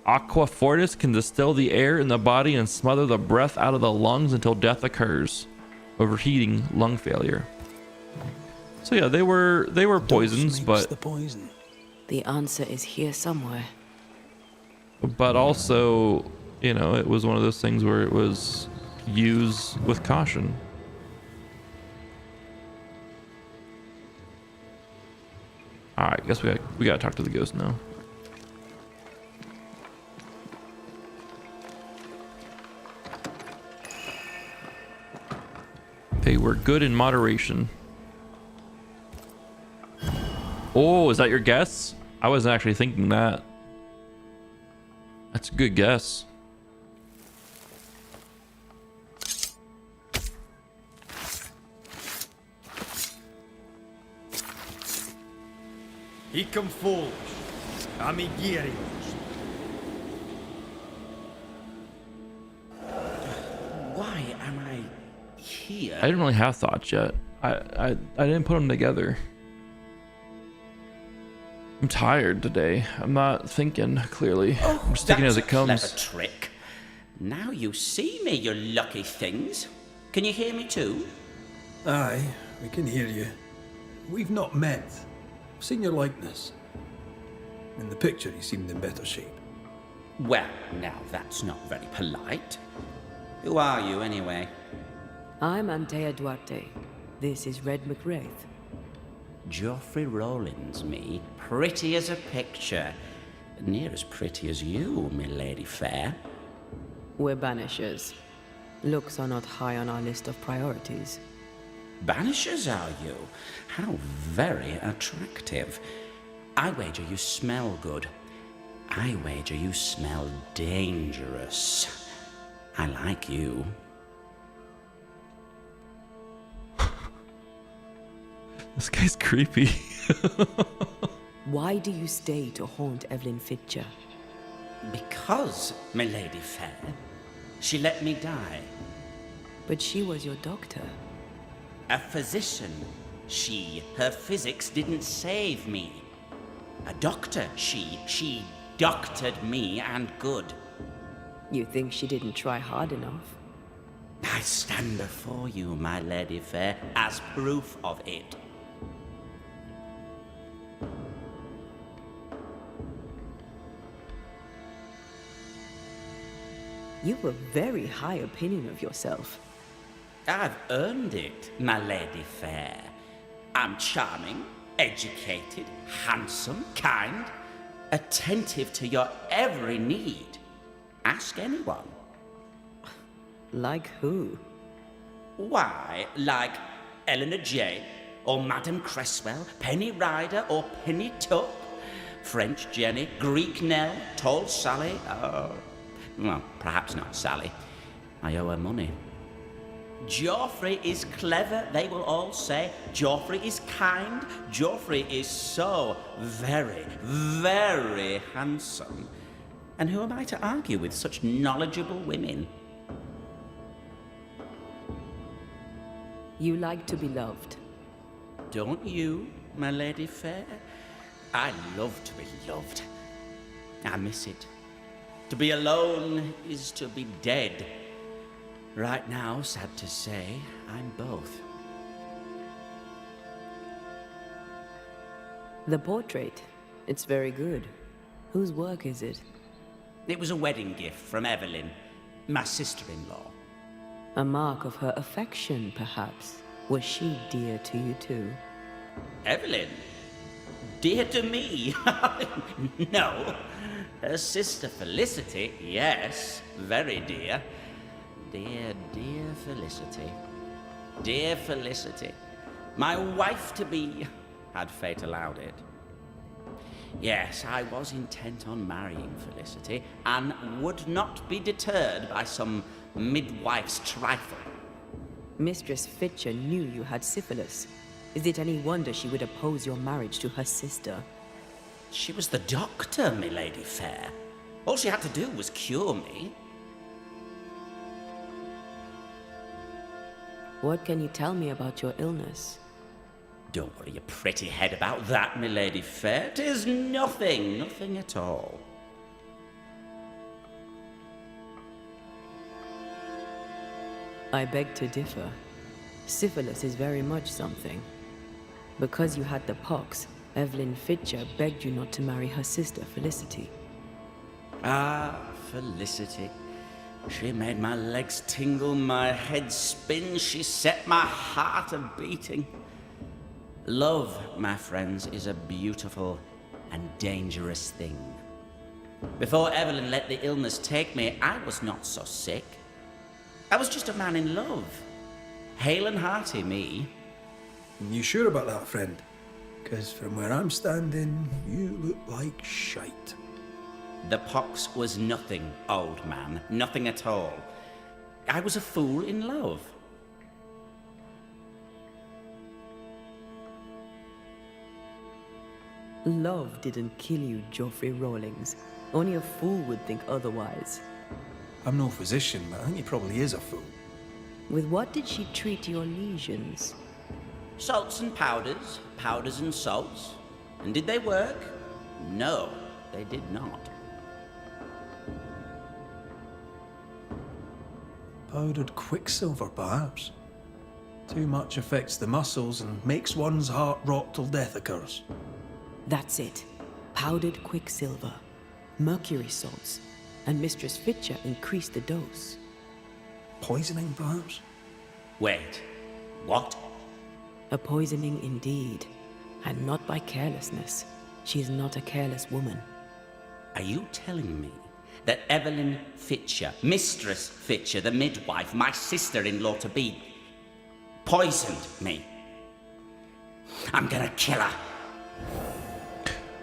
[SPEAKER 1] Aqua fortis can distill the air in the body and smother the breath out of the lungs until death occurs. Overheating, lung failure. So yeah, they were poisons, but
[SPEAKER 3] the poison.
[SPEAKER 2] The answer is here somewhere.
[SPEAKER 1] But also, you know, it was one of those things where it was used with caution. All right, guess we gotta talk to the ghost now. They were good in moderation. Oh, is that your guess? I wasn't actually thinking that. That's a good guess.
[SPEAKER 15] Icum foolish, amigirios.
[SPEAKER 14] Why am I here?
[SPEAKER 1] I didn't really have thoughts yet. I didn't put them together. I'm tired today. I'm not thinking clearly. I'm just taking it as it comes.
[SPEAKER 14] That's a clever trick. Now you see me, you lucky things. Can you hear me too?
[SPEAKER 3] Aye, we can hear you. We've not met. I've seen your likeness. In the picture, you seemed in better shape.
[SPEAKER 14] Well, now that's not very polite. Who are you, anyway?
[SPEAKER 2] I'm Antea Duarte. This is Red McWraith.
[SPEAKER 14] Geoffrey Rollins, me. Pretty as a picture. Near as pretty as you, my lady fair.
[SPEAKER 2] We're Banishers. Looks are not high on our list of priorities.
[SPEAKER 14] Banishers, are you? How very attractive. I wager you smell good. I wager you smell dangerous. I like you.
[SPEAKER 1] This guy's creepy.
[SPEAKER 2] Why do you stay to haunt Evelyn Fitcher?
[SPEAKER 14] Because, my lady fair, she let me die.
[SPEAKER 2] But she was your doctor.
[SPEAKER 14] A physician. Her physics didn't save me. A doctor, she doctored me and good.
[SPEAKER 2] You think she didn't try hard enough?
[SPEAKER 14] I stand before you, my lady fair, as proof of it.
[SPEAKER 2] You've a very high opinion of yourself.
[SPEAKER 14] I've earned it, my lady fair. I'm charming, educated, handsome, kind, attentive to your every need. Ask anyone.
[SPEAKER 2] Like who?
[SPEAKER 14] Why, like Eleanor Jay, or Madame Cresswell, Penny Ryder, or Penny Tup, French Jenny, Greek Nell, Tall Sally, well, perhaps not Sally. I owe her money. Geoffrey is clever, they will all say. Geoffrey is kind. Geoffrey is so very, very handsome. And who am I to argue with such knowledgeable women?
[SPEAKER 2] You like to be loved.
[SPEAKER 14] Don't you, my lady fair? I love to be loved. I miss it. To be alone is to be dead. Right now, sad to say, I'm both.
[SPEAKER 2] The portrait. It's very good. Whose work is it?
[SPEAKER 14] It was a wedding gift from Evelyn, my sister-in-law.
[SPEAKER 2] A mark of her affection, perhaps. Was she dear to you too?
[SPEAKER 14] Evelyn? Dear to me? No. Her sister Felicity, yes, very dear. Dear, dear Felicity. Dear Felicity. My wife-to-be, had fate allowed it. Yes, I was intent on marrying Felicity, and would not be deterred by some midwife's trifle.
[SPEAKER 2] Mistress Fitcher knew you had syphilis. Is it any wonder she would oppose your marriage to her sister?
[SPEAKER 14] She was the doctor, my lady fair. All she had to do was cure me.
[SPEAKER 2] What can you tell me about your illness?
[SPEAKER 14] Don't worry your pretty head about that, my lady fair. 'Tis nothing, nothing at all.
[SPEAKER 2] I beg to differ. Syphilis is very much something. Because you had the pox, Evelyn Fitcher begged you not to marry her sister, Felicity.
[SPEAKER 14] Ah, Felicity. She made my legs tingle, my head spin, she set my heart a-beating. Love, my friends, is a beautiful and dangerous thing. Before Evelyn let the illness take me, I was not so sick. I was just a man in love. Hale and hearty, me.
[SPEAKER 3] You sure about that, friend? Because from where I'm standing, you look like shite.
[SPEAKER 14] The pox was nothing, old man. Nothing at all. I was a fool in love.
[SPEAKER 2] Love didn't kill you, Geoffrey Rawlings. Only a fool would think otherwise.
[SPEAKER 3] I'm no physician, but I think he probably is a fool.
[SPEAKER 2] With what did she treat your lesions?
[SPEAKER 14] Salts and powders, powders and salts. And did they work? No, they did not.
[SPEAKER 3] Powdered quicksilver, perhaps. Too much affects the muscles and makes one's heart rot till death occurs.
[SPEAKER 2] That's it. Powdered quicksilver, mercury salts, and Mistress Fitcher increased the dose.
[SPEAKER 3] Poisoning, perhaps?
[SPEAKER 14] Wait, what?
[SPEAKER 2] A poisoning indeed, and not by carelessness. She is not a careless woman.
[SPEAKER 14] Are you telling me that Evelyn Fitcher, Mistress Fitcher, the midwife, my sister-in-law to be, poisoned me? I'm gonna kill her.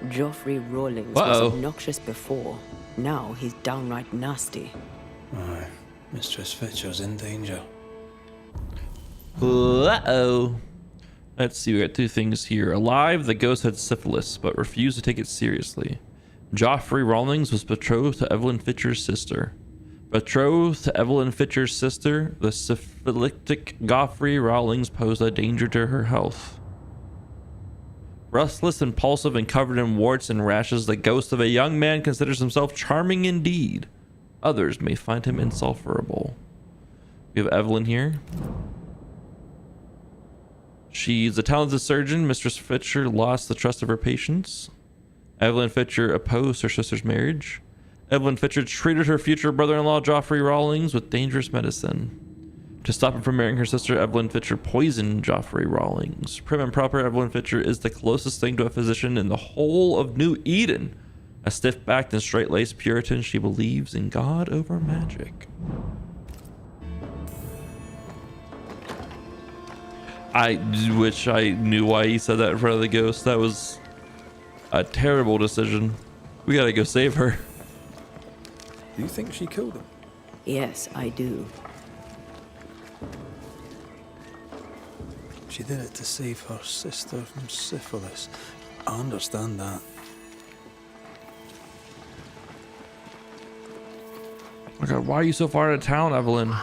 [SPEAKER 2] Geoffrey Rawlings was obnoxious before. Now he's downright nasty.
[SPEAKER 3] Aye, Mistress Fitcher's in danger.
[SPEAKER 1] Uh-oh. Let's see, we got two things here. Alive, the ghost had syphilis, but refused to take it seriously. Geoffrey Rawlings was betrothed to Evelyn Fitcher's sister. Betrothed to Evelyn Fitcher's sister, the syphilitic Geoffrey Rawlings posed a danger to her health. Restless, impulsive, and covered in warts and rashes, the ghost of a young man considers himself charming indeed. Others may find him insufferable. We have Evelyn here. She's a talented surgeon. Mistress Fitcher lost the trust of her patients. Evelyn Fitcher opposed her sister's marriage. Evelyn Fitcher treated her future brother-in-law, Geoffrey Rawlings, with dangerous medicine. To stop him from marrying her sister, Evelyn Fitcher poisoned Geoffrey Rawlings. Prim and proper, Evelyn Fitcher is the closest thing to a physician in the whole of New Eden. A stiff-backed and straight-laced Puritan, she believes in God over magic. I wish I knew why he said that in front of the ghost. That was a terrible decision. We gotta go save her.
[SPEAKER 3] Do you think she killed him?
[SPEAKER 2] Yes, I do.
[SPEAKER 3] She did it to save her sister from syphilis. I understand that.
[SPEAKER 1] Oh God, why are you so far out of town, Evelyn?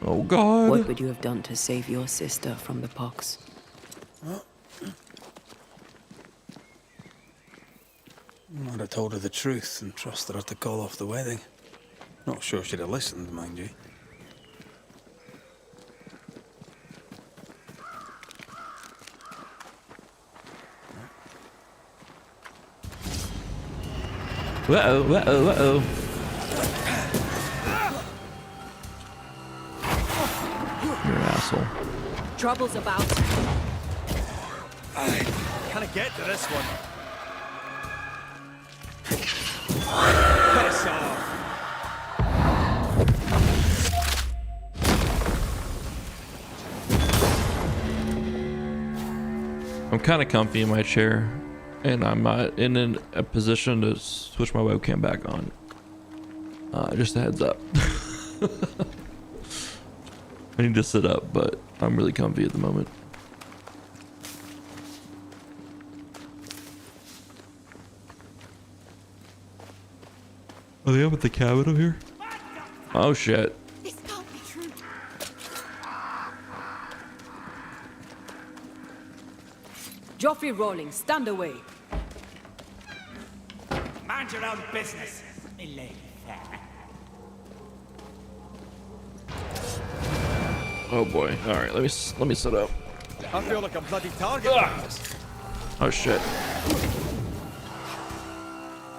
[SPEAKER 1] Oh God.
[SPEAKER 2] What would you have done to save your sister from the pox?
[SPEAKER 3] I'd have told her the truth and trusted her to call off the wedding. Not sure she'd have listened, mind you.
[SPEAKER 1] Uh-oh, uh-oh, uh-oh. You're an asshole.
[SPEAKER 5] Trouble's about.
[SPEAKER 15] Can I get to this one? Piss off!
[SPEAKER 1] I'm kind of comfy in my chair, and I'm in a position to switch my webcam back on. Just a heads up. I need to sit up, but I'm really comfy at the moment. Are they up at the cabin over here? Oh shit.
[SPEAKER 5] This can't be true.
[SPEAKER 2] Geoffrey Rawlings, stand away.
[SPEAKER 15] Mind your own business, me lady fair.
[SPEAKER 1] Oh boy. All right, let me sit up.
[SPEAKER 15] I feel like a bloody target.
[SPEAKER 1] Oh shit.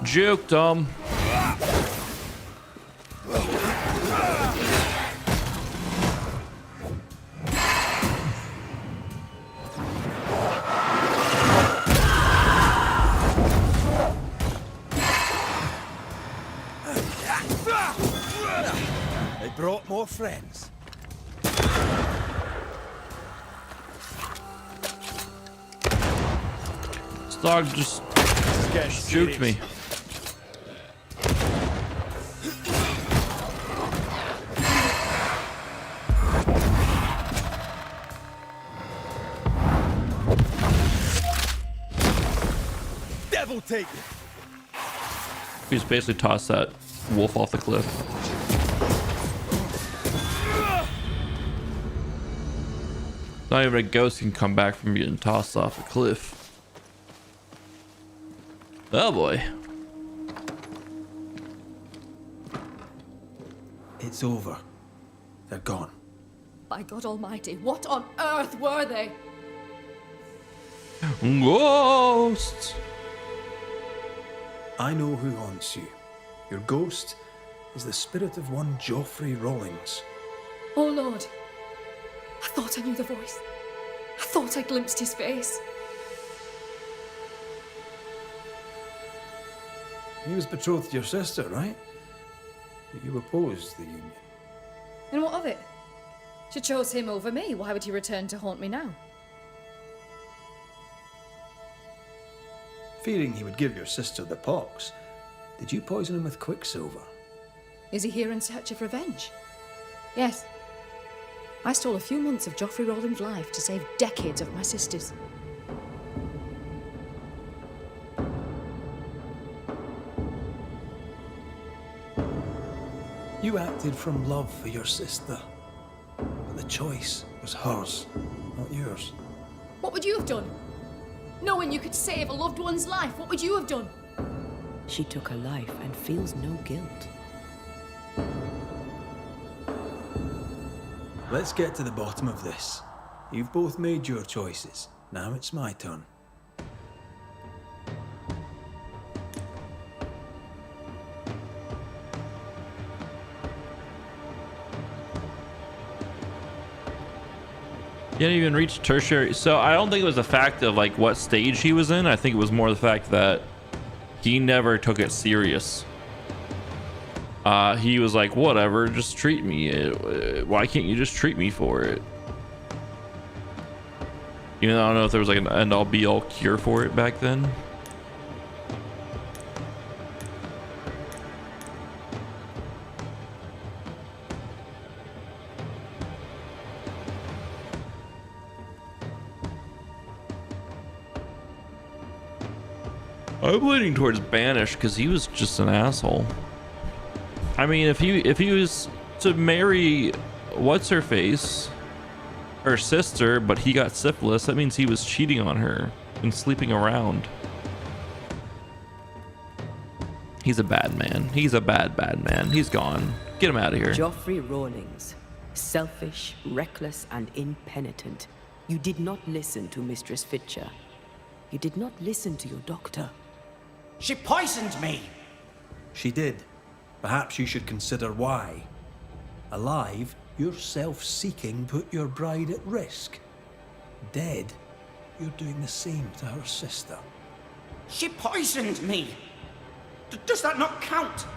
[SPEAKER 1] Juked him.
[SPEAKER 15] They brought more friends.
[SPEAKER 1] This dog just juked me.
[SPEAKER 15] Devil take you.
[SPEAKER 1] He just basically tossed that wolf off the cliff. Not even a ghost can come back from being tossed off a cliff. Oh boy.
[SPEAKER 3] It's over. They're gone.
[SPEAKER 11] By God Almighty, what on earth were they?
[SPEAKER 1] Ghosts!
[SPEAKER 3] I know who haunts you. Your ghost is the spirit of one Geoffrey Rawlings.
[SPEAKER 11] Oh Lord, I thought I knew the voice. I thought I glimpsed his face.
[SPEAKER 3] He was betrothed to your sister, right? But you opposed the union.
[SPEAKER 11] And what of it? She chose him over me. Why would he return to haunt me now?
[SPEAKER 3] Fearing he would give your sister the pox, did you poison him with quicksilver?
[SPEAKER 11] Is he here in search of revenge? Yes. I stole a few months of Geoffrey Rawlings' life to save decades of my sister's.
[SPEAKER 3] You acted from love for your sister, but the choice was hers, not yours.
[SPEAKER 11] What would you have done? Knowing you could save a loved one's life, what would you have done?
[SPEAKER 2] She took her life and feels no guilt.
[SPEAKER 3] Let's get to the bottom of this. You've both made your choices. Now it's my turn.
[SPEAKER 1] He didn't even reach tertiary. So I don't think it was the fact of like what stage he was in. I think it was more the fact that he never took it serious. He was like, whatever, just treat me. Why can't you just treat me for it? Even though I don't know if there was like an end-all be-all cure for it back then. I'm leaning towards Banish because he was just an asshole. I mean, if he was to marry what's her face, her sister, but he got syphilis, that means he was cheating on her and sleeping around. He's a bad man. He's a bad man. He's gone. Get him out of here.
[SPEAKER 2] Geoffrey Rawlings, selfish, reckless, and impenitent. You did not listen to Mistress Fitcher. You did not listen to your doctor.
[SPEAKER 14] She poisoned me!
[SPEAKER 3] She did. Perhaps you should consider why. Alive, your self-seeking put your bride at risk. Dead, you're doing the same to her sister.
[SPEAKER 14] She poisoned me! Does that not count?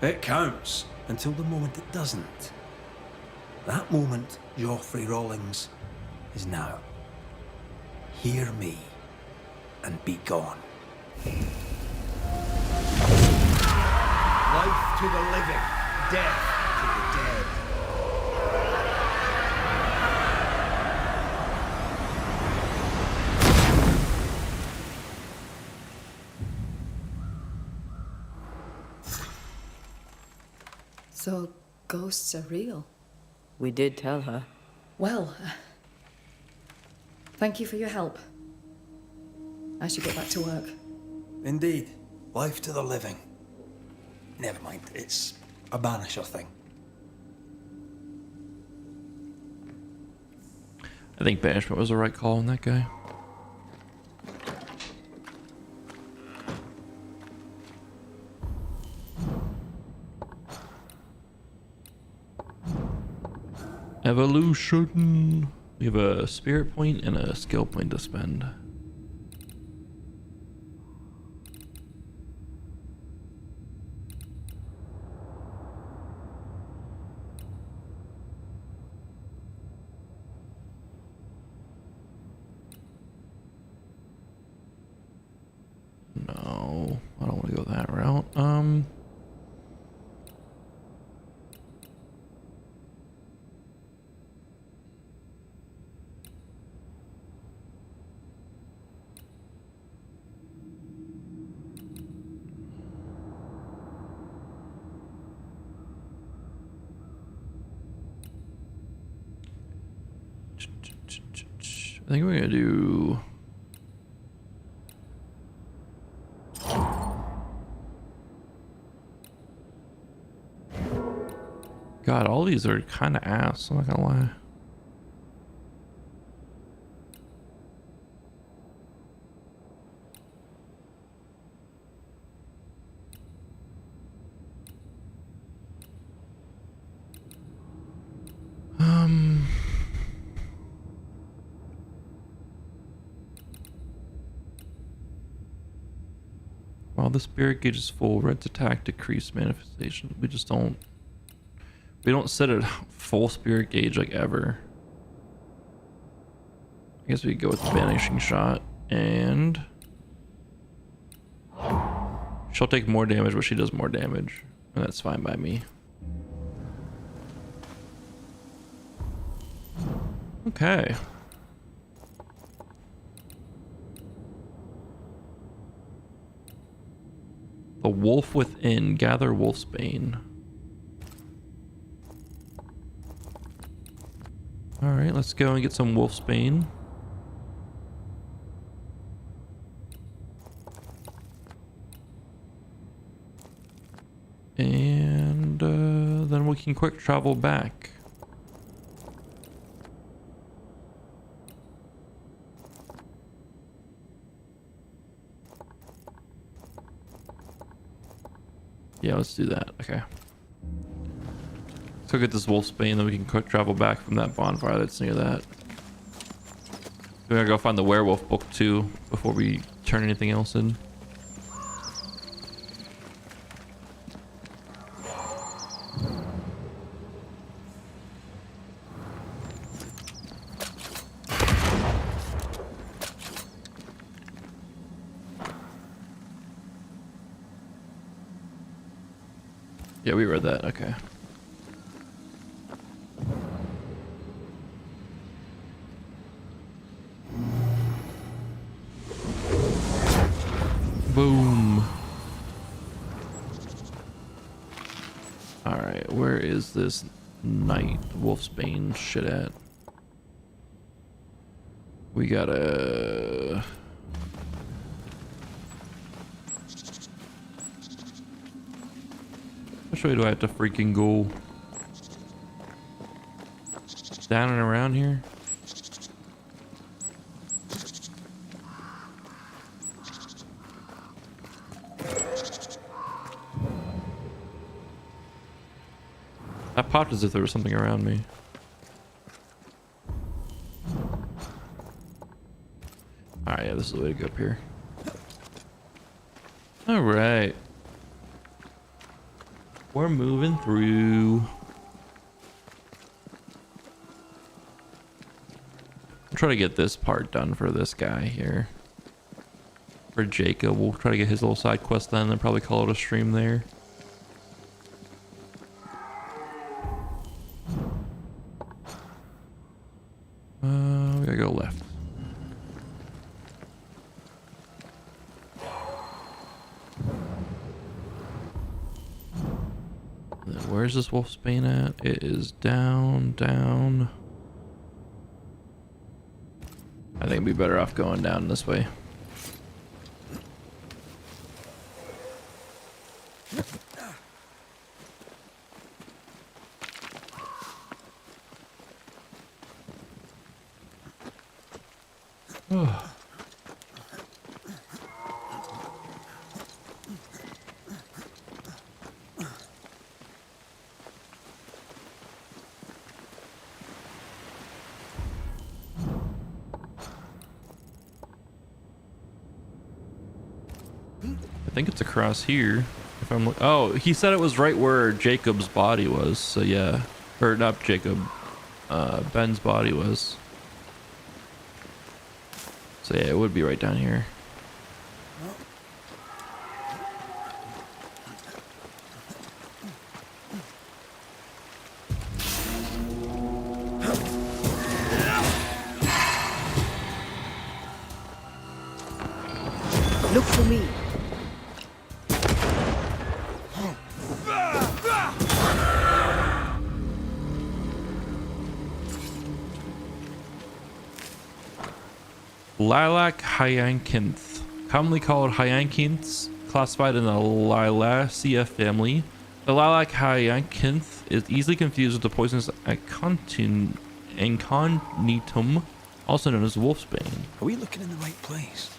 [SPEAKER 3] It counts, until the moment it doesn't. That moment, Geoffrey Rawlings, is now. Hear me, and be gone.
[SPEAKER 15] Life to the living, death to the dead.
[SPEAKER 11] So, ghosts are real?
[SPEAKER 2] We did tell her.
[SPEAKER 11] Well, thank you for your help. I should get back to work.
[SPEAKER 3] Indeed. Life to the living. Never mind, it's a Banisher thing.
[SPEAKER 1] I think banishment was the right call on that guy. Evolution. We have a spirit point and a skill point to spend. No, I don't want to go that route. I think we're gonna do. God, all these are kind of ass. I'm not gonna lie. While the spirit gauge is full, red's attack decreased manifestation. We don't set a full spirit gauge like ever. I guess we could go with the banishing shot, and she'll take more damage, but she does more damage, and that's fine by me. Okay. The wolf within, gather wolfsbane. All right, let's go and get some wolfsbane. And then we can quick travel back. Yeah, let's do that. Okay. Let's go get this wolfsbane, then we can quick travel back from that bonfire that's near that. We're gonna go find the werewolf book too before we turn anything else in. Yeah, we read that. Okay. Boom. All right, where is this knight wolfsbane shit at? We gotta. Which way do I have to freaking go? Down and around here? That popped as if there was something around me. Alright, yeah, this is the way to go up here. Alright. We're moving through. I'll try to get this part done for this guy here. For Jacob, we'll try to get his little side quest done and then probably call it a stream there. We gotta go left. Where's this wolfsbane at? It is down. I think we'd be better off going down this way. I think it's across here. If I'm oh, he said it was right where Jacob's body was. So yeah, or not Jacob, Ben's body was. So yeah, it would be right down here.
[SPEAKER 2] Look for me.
[SPEAKER 1] Lilac hyacinth, commonly called hyacinths, classified in the Liliaceae family. The lilac hyacinth is easily confused with the poisonous aconitum, also known as wolfsbane.
[SPEAKER 3] Are we looking in the right place?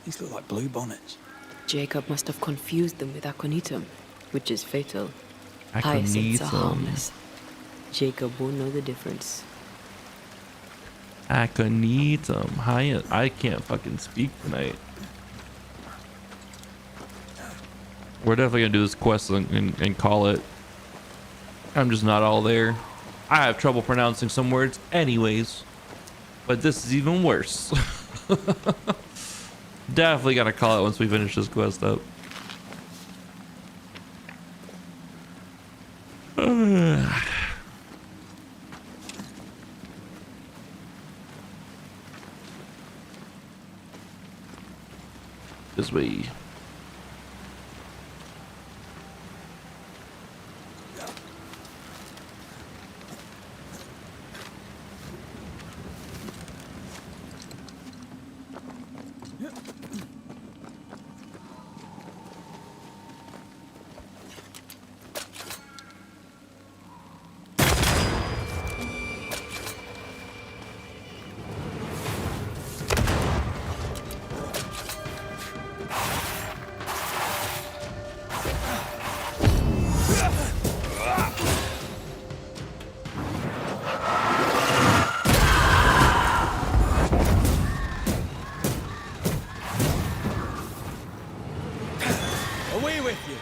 [SPEAKER 3] These look like blue bonnets.
[SPEAKER 2] Jacob must have confused them with aconitum, which is fatal. Hyacinths are
[SPEAKER 1] Aconitum.
[SPEAKER 2] harmless. Jacob won't know the difference.
[SPEAKER 1] Aconitum. I can't fucking speak tonight. We're definitely gonna do this quest and call it. I'm just not all there. I have trouble pronouncing some words anyways, but this is even worse. Definitely gotta call it once we finish this quest up. This way.
[SPEAKER 15] Away with you!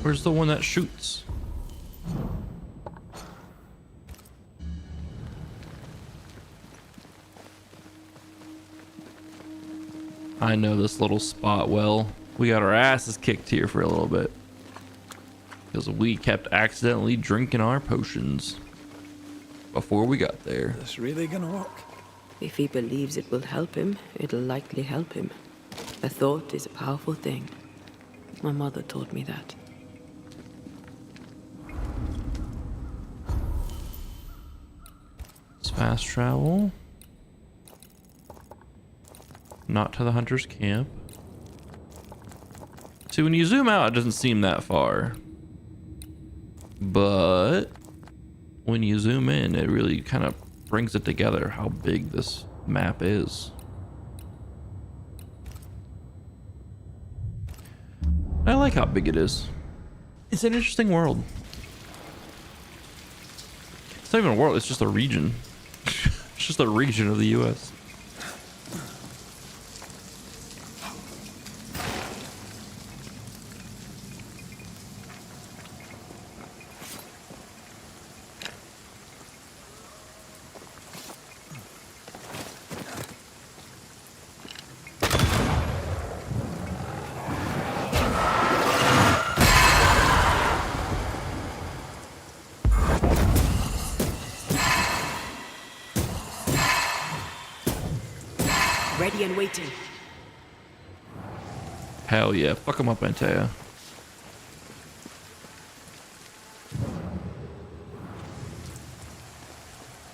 [SPEAKER 1] Where's the one that shoots? I know this little spot well. We got our asses kicked here for a little bit because we kept accidentally drinking our potions before we got there.
[SPEAKER 3] Is this really gonna work?
[SPEAKER 2] If he believes it will help him, it'll likely help him. A thought is a powerful thing. My mother taught me that.
[SPEAKER 1] It's fast travel. Not to the hunter's camp. See, when you zoom out, it doesn't seem that far. But when you zoom in, it really kind of brings it together how big this map is. I like how big it is. It's an interesting world. It's not even a world, it's just a region. It's just a region of the US.
[SPEAKER 2] Ready and waiting.
[SPEAKER 1] Hell yeah, fuck them up, Antea.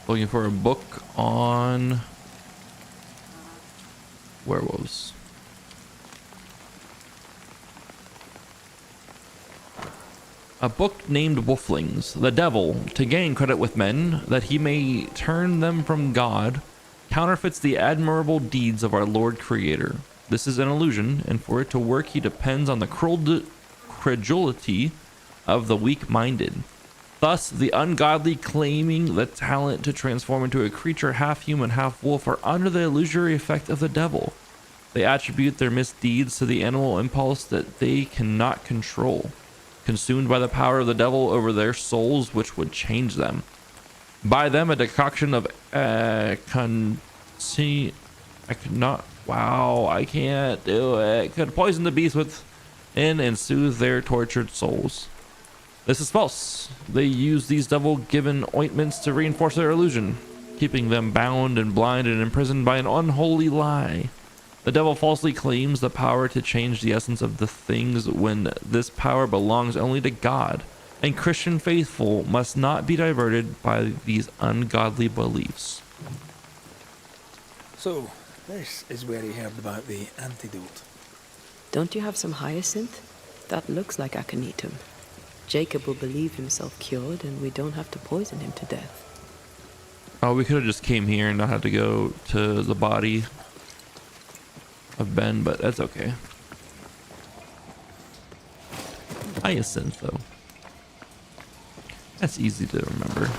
[SPEAKER 1] Looking for a book on werewolves. a book named Wolflings, the devil, to gain credit with men, that he may turn them from God, counterfeits the admirable deeds of our Lord Creator. This is an illusion, and for it to work he depends on the credulity of the weak-minded. Thus, the ungodly claiming the talent to transform into a creature half human, half wolf are under the illusory effect of the devil. They attribute their misdeeds to the animal impulse that they cannot control, consumed by the power of the devil over their souls, which would change them. By them, a decoction of I can't do it. Could poison the beast within and soothe their tortured souls. This is false. They use these devil-given ointments to reinforce their illusion, keeping them bound and blind and imprisoned by an unholy lie. The devil falsely claims the power to change the essence of the things when this power belongs only to God, and Christian faithful must not be diverted by these ungodly beliefs.
[SPEAKER 3] So, this is where he heard about the antidote.
[SPEAKER 2] Don't you have some hyacinth? That looks like aconitum. Jacob will believe himself cured, and we don't have to poison him to death.
[SPEAKER 1] Oh, we could have just came here and not had to go to the body of Ben, but that's okay. Hyacinth, though. That's easy to remember.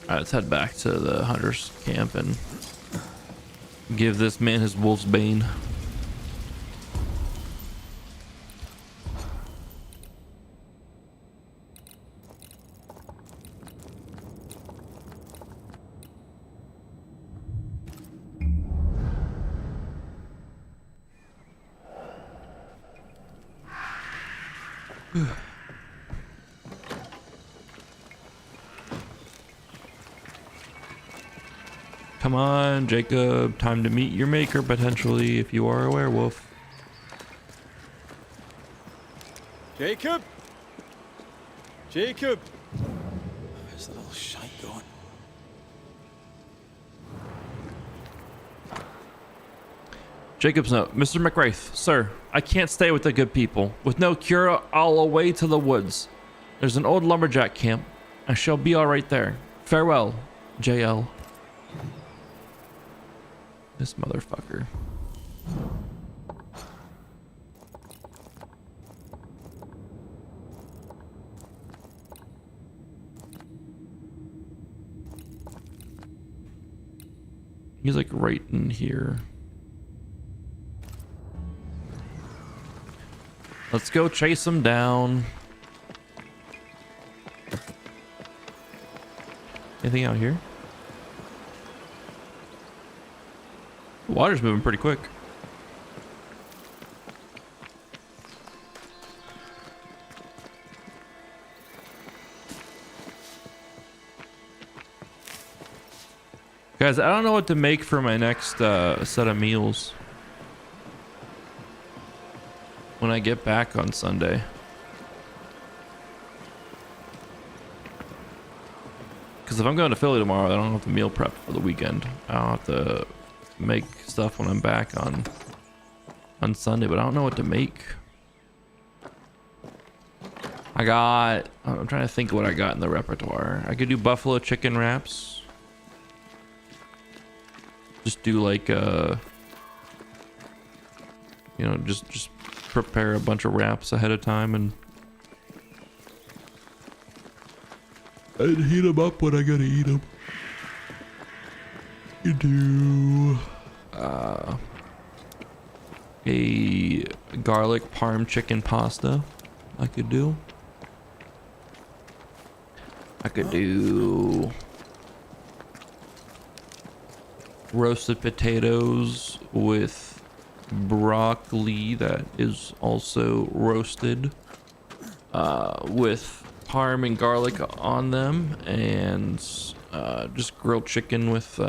[SPEAKER 1] Alright, let's head back to the hunter's camp and give this man his wolf's bane. Come on, Jacob. Time to meet your maker, potentially, if you are a werewolf.
[SPEAKER 15] Jacob? Jacob?
[SPEAKER 3] Where's the little shite going?
[SPEAKER 1] Jacob's note. Mr. McWraith, sir, I can't stay with the good people. With no cure, I'll away to the woods. There's an old lumberjack camp. I shall be all right there. Farewell, JL. This motherfucker. He's like right in here. Let's go chase him down. Anything out here? The water's moving pretty quick. Guys, I don't know what to make for my next set of meals when I get back on Sunday. Because if I'm going to Philly tomorrow, I don't have to meal prep for the weekend. I don't have to make stuff when I'm back on Sunday, but I don't know what to make. I'm trying to think what I got in the repertoire. I could do buffalo chicken wraps. Just do like you know, just prepare a bunch of wraps ahead of time and heat them up when I gotta eat them. You do a garlic parm chicken pasta. I could do roasted potatoes with broccoli that is also roasted with parm and garlic on them, and just grilled chicken with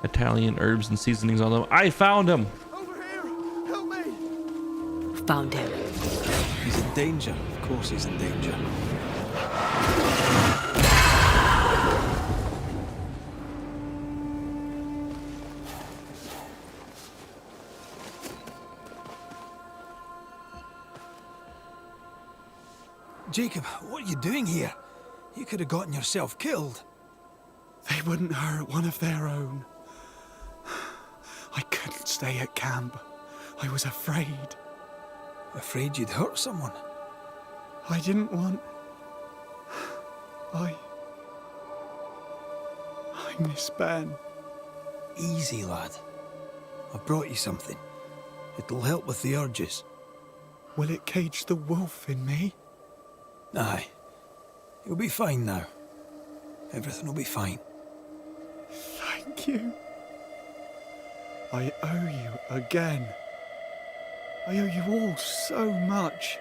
[SPEAKER 1] Italian herbs and seasonings on them. I found him.
[SPEAKER 4] Over here! Help me!
[SPEAKER 2] Found him.
[SPEAKER 3] He's in danger, of course he's in danger. Jacob, what are you doing here? You could have gotten yourself killed.
[SPEAKER 4] They wouldn't hurt one of their own. I couldn't stay at camp. I was afraid.
[SPEAKER 3] Afraid you'd hurt someone?
[SPEAKER 4] I didn't want... I miss Ben.
[SPEAKER 3] Easy, lad. I've brought you something. It'll help with the urges.
[SPEAKER 4] Will it cage the wolf in me?
[SPEAKER 3] Aye. You'll be fine now. Everything will be fine.
[SPEAKER 4] Thank you. I owe you again. I owe you all so much.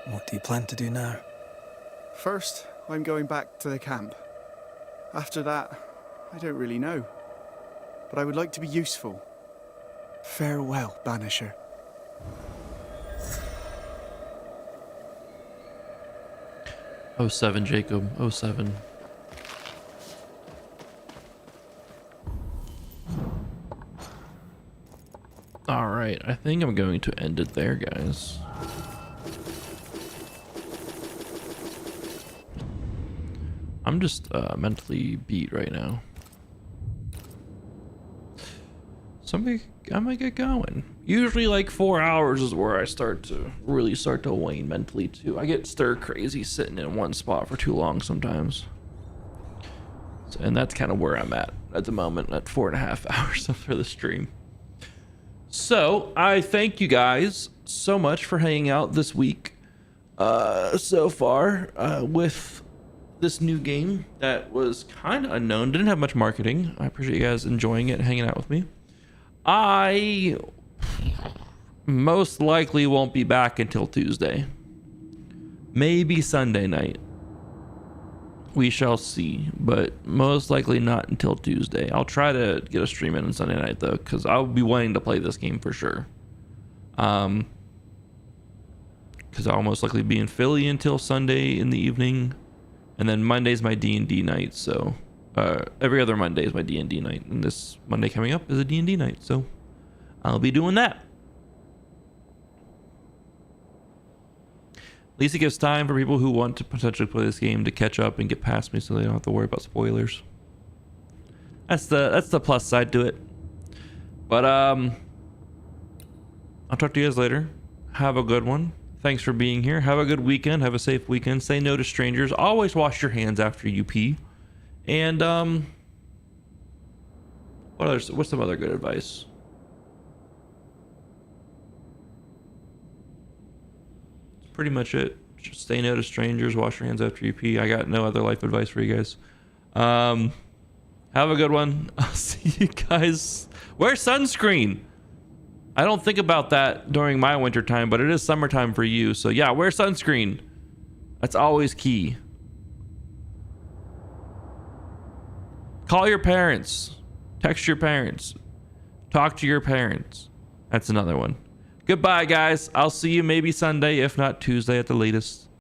[SPEAKER 3] What do you plan to do now?
[SPEAKER 4] First, I'm going back to the camp. After that, I don't really know. But I would like to be useful. Farewell, Banisher.
[SPEAKER 1] Oh 07, Jacob. 07. All right, I think I'm going to end it there, guys. I'm just mentally beat right now. So I might get going. Usually like 4 hours is where I really start to wane mentally too. I get stir crazy sitting in one spot for too long sometimes. So, and that's kind of where I'm at the moment, at 4.5 hours after the stream. So I thank you guys so much for hanging out this week so far with this new game that was kind of unknown, didn't have much marketing. I appreciate you guys enjoying it and hanging out with me. I most likely won't be back until Tuesday, maybe Sunday night. We shall see, but most likely not until Tuesday. I'll try to get a stream in on Sunday night though, because I'll be wanting to play this game for sure. Because I'll most likely be in Philly until Sunday in the evening, and then Monday's my D&D night. So every other Monday is my D&D night, and this Monday coming up is a D&D night. So I'll be doing that. At least it gives time for people who want to potentially play this game to catch up and get past me, so they don't have to worry about spoilers. That's the plus side to it. But I'll talk to you guys later. Have a good one. Thanks for being here. Have a good weekend. Have a safe weekend. Say no to strangers. Always wash your hands after you pee. And what's some other good advice? Pretty much it. Just stay no to strangers, wash your hands after you pee. I got no other life advice for you guys. Have a good one. I'll see you guys. Wear sunscreen. I don't think about that during my winter time, but it is summertime for you. So yeah, wear sunscreen. That's always key. Call your parents. Text your parents. Talk to your parents. That's another one. Goodbye, guys. I'll see you maybe Sunday, if not Tuesday at the latest.